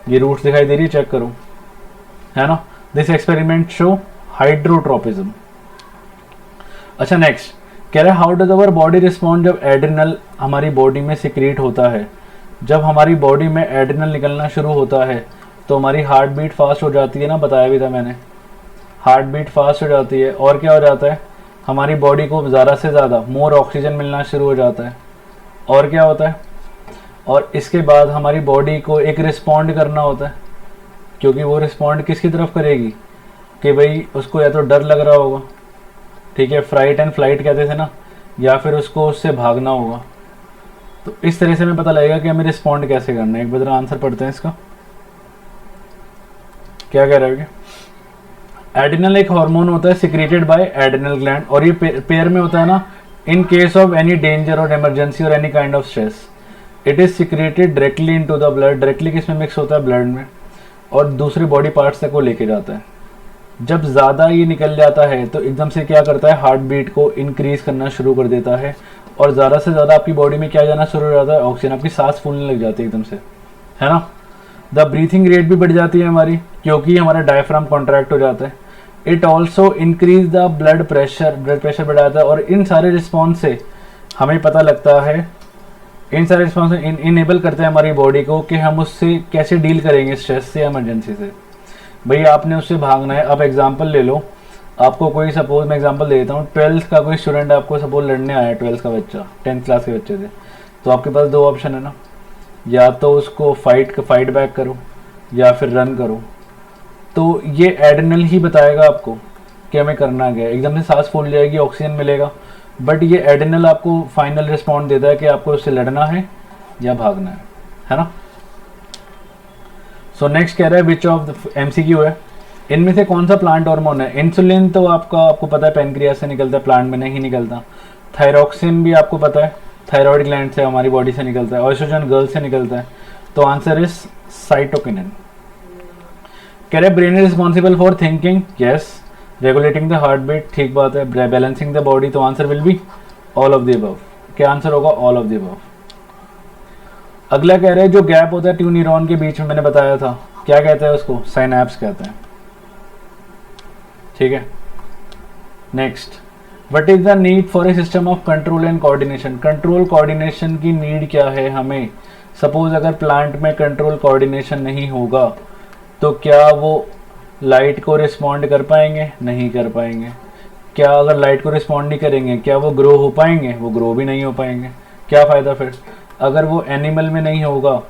ये रूट्स दिखाई दे रही है, चेक करो, है ना। This experiment show hydrotropism. अच्छा नेक्स्ट कह रहा है, how does our body respond जब एड्रिनल हमारी बॉडी में सिक्रीट होता है। जब हमारी बॉडी में एड्रिनल निकलना शुरू होता है तो हमारी हार्ट बीट फास्ट हो जाती है ना, बताया भी था मैंने, हार्ट बीट फास्ट हो जाती है, और क्या हो जाता है, हमारी बॉडी को ज़्यादा से ज़्यादा मोर ऑक्सीजन मिलना शुरू हो जाता है, और क्या होता है, और इसके बाद हमारी बॉडी को एक रिस्पॉन्ड करना होता है, क्योंकि वो रिस्पॉन्ड किसकी तरफ करेगी कि भाई उसको या तो डर लग रहा होगा, ठीक है, फ्राइट एंड फ्लाइट कहते थे ना, या फिर उसको उससे भागना होगा। तो इस तरह से हमें पता लगेगा कि हमें रिस्पॉन्ड कैसे करना है। एक बार आंसर पढ़ते हैं इसका, क्या कह रहे हो। एड्रिनल एक हार्मोन होता है सिक्रेटेड बाय एड्रिनल ग्लैंड, और ये पेयर में होता है ना, इन केस ऑफ एनी डेंजर और इमरजेंसी और any kind of stress it is secreted directly into the blood, directly किसमें मिक्स होता है, ब्लड में, और दूसरे बॉडी पार्ट्स तक वो लेके जाता है। जब ज़्यादा ये निकल जाता है तो एकदम से क्या करता है, हार्ट बीट को इंक्रीज करना शुरू कर देता है, और ज़्यादा से ज़्यादा आपकी बॉडी में क्या जाना शुरू हो जाता है, ऑक्सीजन, आपकी सांस फूलने लग जाती है एकदम से, है ना। द ब्रीथिंग रेट भी बढ़ जाती है हमारी, क्योंकि हमारा डायफ्राम कॉन्ट्रैक्ट हो जाता है। It also increase the blood pressure बढ़ जाता है, और इन सारे रिस्पॉन्स से हमें पता लगता है, इन सारे रिस्पॉन्स इनेबल करते हैं हमारी बॉडी को कि हम उससे कैसे डील करेंगे, स्ट्रेस से, इमरजेंसी से। भाई आपने उससे भागना है, अब एग्जाम्पल ले लो, आपको कोई सपोज मैं एग्जांपल दे देता हूँ, 12th का कोई स्टूडेंट आपको सपोज लड़ने आया, 12th का बच्चा 10th क्लास के बच्चे से, तो आपके पास दो ऑप्शन है ना, या तो उसको फाइट बैक करो या फिर रन करो। तो ये एड्रिनल ही बताएगा आपको कि हमें करना क्या है। एकदम से सांस फूल जाएगी, ऑक्सीजन मिलेगा, बट ये एड्रिनल आपको फाइनल रिस्पॉन्ड देता है कि आपको उससे लड़ना है या भागना है ना। सो नेक्स्ट कह रहा है विच ऑफ द MCQ है, इनमें से कौन सा प्लांट हार्मोन है। इंसुलिन तो आपको पता है पैनक्रियास से निकलता है, प्लांट में नहीं निकलता। थायरॉक्सिन भी आपको पता है थायराइड ग्लैंड से हमारी बॉडी से निकलता है। ऑएस्ट्रोजन गर्ल से निकलता है। तो आंसर इज साइटोकिनिन। कह रहे brain is responsible for thinking, yes. Regulating the heart beat, ठीक बात है। बैलेंसिंग द बॉडी, तो answer will be all of the above. क्या आंसर होगा, ऑल ऑफ द अबव। अगला कह रहे हैं जो गैप होता है ट्यू न्यूरॉन के बीच में, मैंने बताया था क्या कहते हैं उसको, साइनैप्स कहते हैं, ठीक है। Next, what is the need for a system of control and coordination. Control coordination की नीड क्या है हमें। सपोज अगर प्लांट में कंट्रोल कोऑर्डिनेशन नहीं होगा तो क्या वो लाइट को रिस्पॉन्ड कर पाएंगे, नहीं कर पाएंगे। क्या अगर लाइट को रिस्पॉन्ड नहीं करेंगे क्या वो ग्रो हो पाएंगे, वो ग्रो भी नहीं हो पाएंगे। क्या फ़ायदा फिर। अगर वो एनिमल में नहीं होगा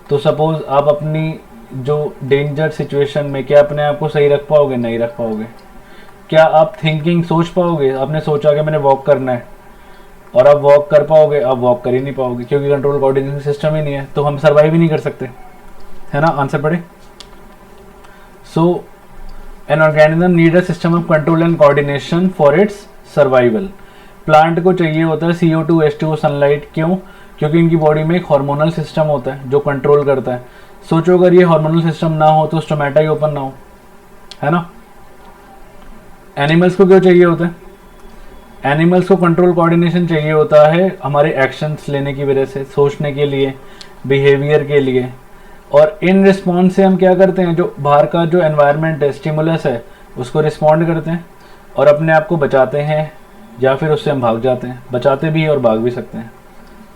तो सपोज आप अपनी जो डेंजर सिचुएशन में क्या अपने आप को सही रख पाओगे, नहीं रख पाओगे। क्या आप थिंकिंग सोच पाओगे, आपने सोचा कि मैंने वॉक करना है और आप वॉक कर पाओगे, आप वॉक कर ही नहीं पाओगे क्योंकि कंट्रोल कोऑर्डिनेशन सिस्टम ही नहीं है, तो हम सर्वाइव ही नहीं कर सकते, है ना। आंसर पढ़े। So an organism need a system of control and coordination for its survival. Plant को चाहिए होता है CO2 H2O सनलाइट, क्यों, क्योंकि इनकी बॉडी में एक हार्मोनल सिस्टम होता है जो कंट्रोल करता है। सोचो अगर ये हार्मोनल सिस्टम ना हो तो स्टोमेटा ही ओपन ना हो, है ना। एनिमल्स को क्यों चाहिए होता है, एनिमल्स को कंट्रोल कोऑर्डिनेशन चाहिए होता है हमारे एक्शंस लेने की वजह से, सोचने के लिए, बिहेवियर के लिए। और इन रिस्पॉन्स से हम क्या करते हैं, जो बाहर का जो एनवायरनमेंट है, स्टिमुलस है, उसको रिस्पॉन्ड करते हैं और अपने आप को बचाते हैं, या फिर उससे हम भाग जाते हैं। बचाते भी हैं और भाग भी सकते हैं,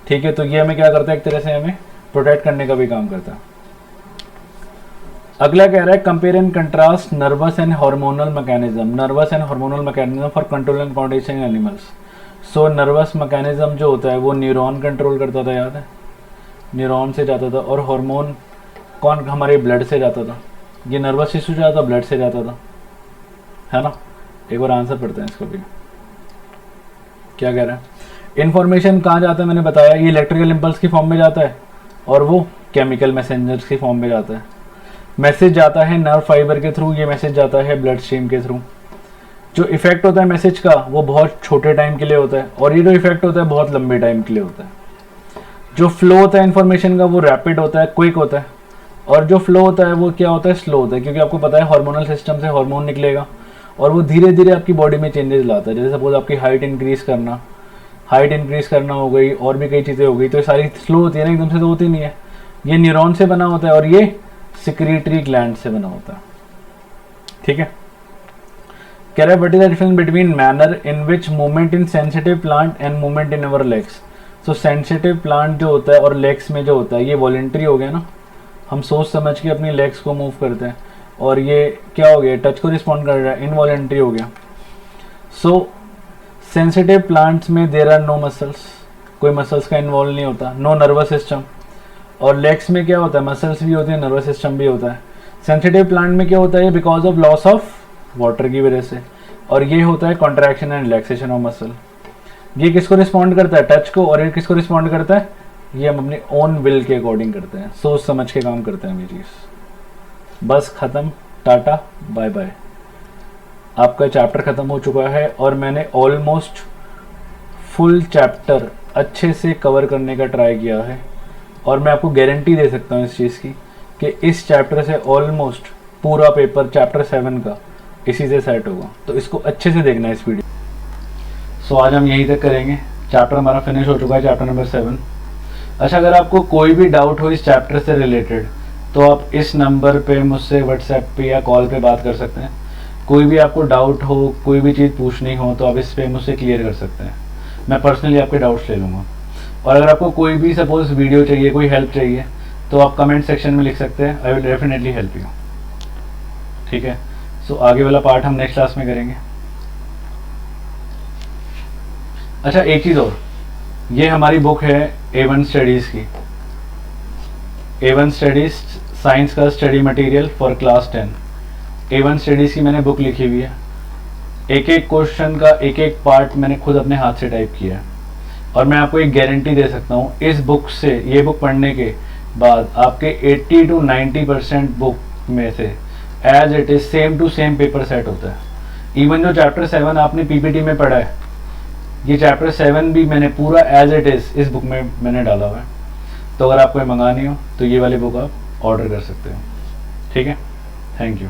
ठीक है। तो ये हमें क्या करता है, एक तरह से हमें प्रोटेक्ट करने का भी काम करता है। अगला कह रहा है compare and contrast nervous and hormonal mechanism for control and coordination animals. So nervous mechanism जो होता है वो न्यूरॉन कंट्रोल करता था, याद है, न्यूरॉन से जाता था, और हार्मोन कौन, हमारे ब्लड से जाता था, ये नर्वस सिस्टम जाता था, ब्लड से जाता था, है ना। एक बार आंसर पढ़ते हैं इसको भी, क्या कह रहा है। इन्फॉर्मेशन कहाँ जाता है, मैंने बताया ये इलेक्ट्रिकल इम्पल्स की फॉर्म में जाता है और वो केमिकल मैसेंजर्स की फॉर्म में जाता है। मैसेज जाता है नर्व फाइबर के थ्रू, ये मैसेज जाता है ब्लड स्ट्रीम के थ्रू। जो इफेक्ट होता है मैसेज का वो बहुत छोटे टाइम के लिए होता है, और ये जो इफेक्ट होता है बहुत लंबे टाइम के लिए होता है। जो फ्लो होता है इन्फॉर्मेशन का वो रैपिड होता है, क्विक होता है, और जो फ्लो होता है वो क्या होता है, स्लो होता है, क्योंकि आपको पता है हार्मोनल सिस्टम से हार्मोन निकलेगा और वो धीरे धीरे आपकी बॉडी में चेंजेस लाता है। जैसे सपोज आपकी हाइट इंक्रीज करना हो गई, और भी कई चीज़ें हो गई, तो ये सारी स्लो होती है ना, एकदम से तो होती नहीं है। ये न्यूरॉन से बना होता है और ये सिक्रीटरी ग्लैंड से बना होता है, ठीक है। कह रहा है what is the difference between manner in which movement in sensitive plant and movement in our legs. So sensitive plant जो होता है और लेग्स में जो होता है ये वॉलेंट्री हो गया ना, हम सोच समझ के अपनी लेग्स को मूव करते हैं, और ये क्या हो गया, टच को रिस्पॉन्ड कर रहा है, इनवॉलेंट्री हो गया। सो सेंसिटिव प्लांट्स में देर आर नो मसल्स, कोई मसल्स का इन्वॉल्व नहीं होता, नो नर्वस सिस्टम। और लेग्स में क्या होता है, मसल्स भी होते हैं, नर्वस सिस्टम भी होता है। सेंसिटिव प्लांट में क्या होता है, because of loss of water की वजह से, और ये होता है contraction and relaxation of muscle. ये किसको रिस्पॉन्ड करता है, टच को, और ये किसको रिस्पॉन्ड करता है, ये हम अपनी ओन विल के अकॉर्डिंग करते हैं, सोच समझ के काम करते हैं ये चीज़। बस ख़त्म, टाटा बाय बाय। आपका चैप्टर ख़त्म हो चुका है और मैंने ऑलमोस्ट फुल चैप्टर अच्छे से कवर करने का ट्राई किया है, और मैं आपको गारंटी दे सकता हूँ इस चीज़ की कि इस चैप्टर से ऑलमोस्ट पूरा पेपर चैप्टर 7 का इसी से सेट होगा। तो इसको अच्छे से देखना है इस वीडियो। सो आज हम यहीं तक करेंगे, चैप्टर हमारा फिनिश हो चुका है, चैप्टर नंबर 7। अच्छा, अगर आपको कोई भी डाउट हो इस चैप्टर से रिलेटेड तो आप इस नंबर पे मुझसे व्हाट्सएप पे या कॉल पे बात कर सकते हैं। कोई भी आपको डाउट हो, कोई भी चीज़ पूछनी हो तो आप इस पे मुझसे क्लियर कर सकते हैं, मैं पर्सनली आपके डाउट्स ले लूँगा। और अगर आपको कोई भी सपोज वीडियो चाहिए, कोई हेल्प चाहिए, तो आप कमेंट सेक्शन में लिख सकते हैं, I will definitely help you, ठीक है। सो आगे वाला पार्ट हम नेक्स्ट क्लास में करेंगे। अच्छा, एक चीज़ और, ये हमारी बुक है A1 स्टडीज़ की, A1 स्टडीज़ साइंस का study material for class 10। A1 studies की मैंने बुक लिखी हुई है, एक एक क्वेश्चन का एक एक पार्ट मैंने खुद अपने हाथ से टाइप किया है, और मैं आपको एक गारंटी दे सकता हूँ इस बुक से, ये बुक पढ़ने के बाद आपके 80 to 90% बुक में से as it is same to same paper set होता है। इवन जो चैप्टर 7 आपने पीपीटी में पढ़ा है, ये चैप्टर 7 भी मैंने पूरा एज इट इज इस बुक में मैंने डाला हुआ है। तो अगर आपको ये मंगानी हो तो ये वाली बुक आप ऑर्डर कर सकते हो, ठीक है। Thank you.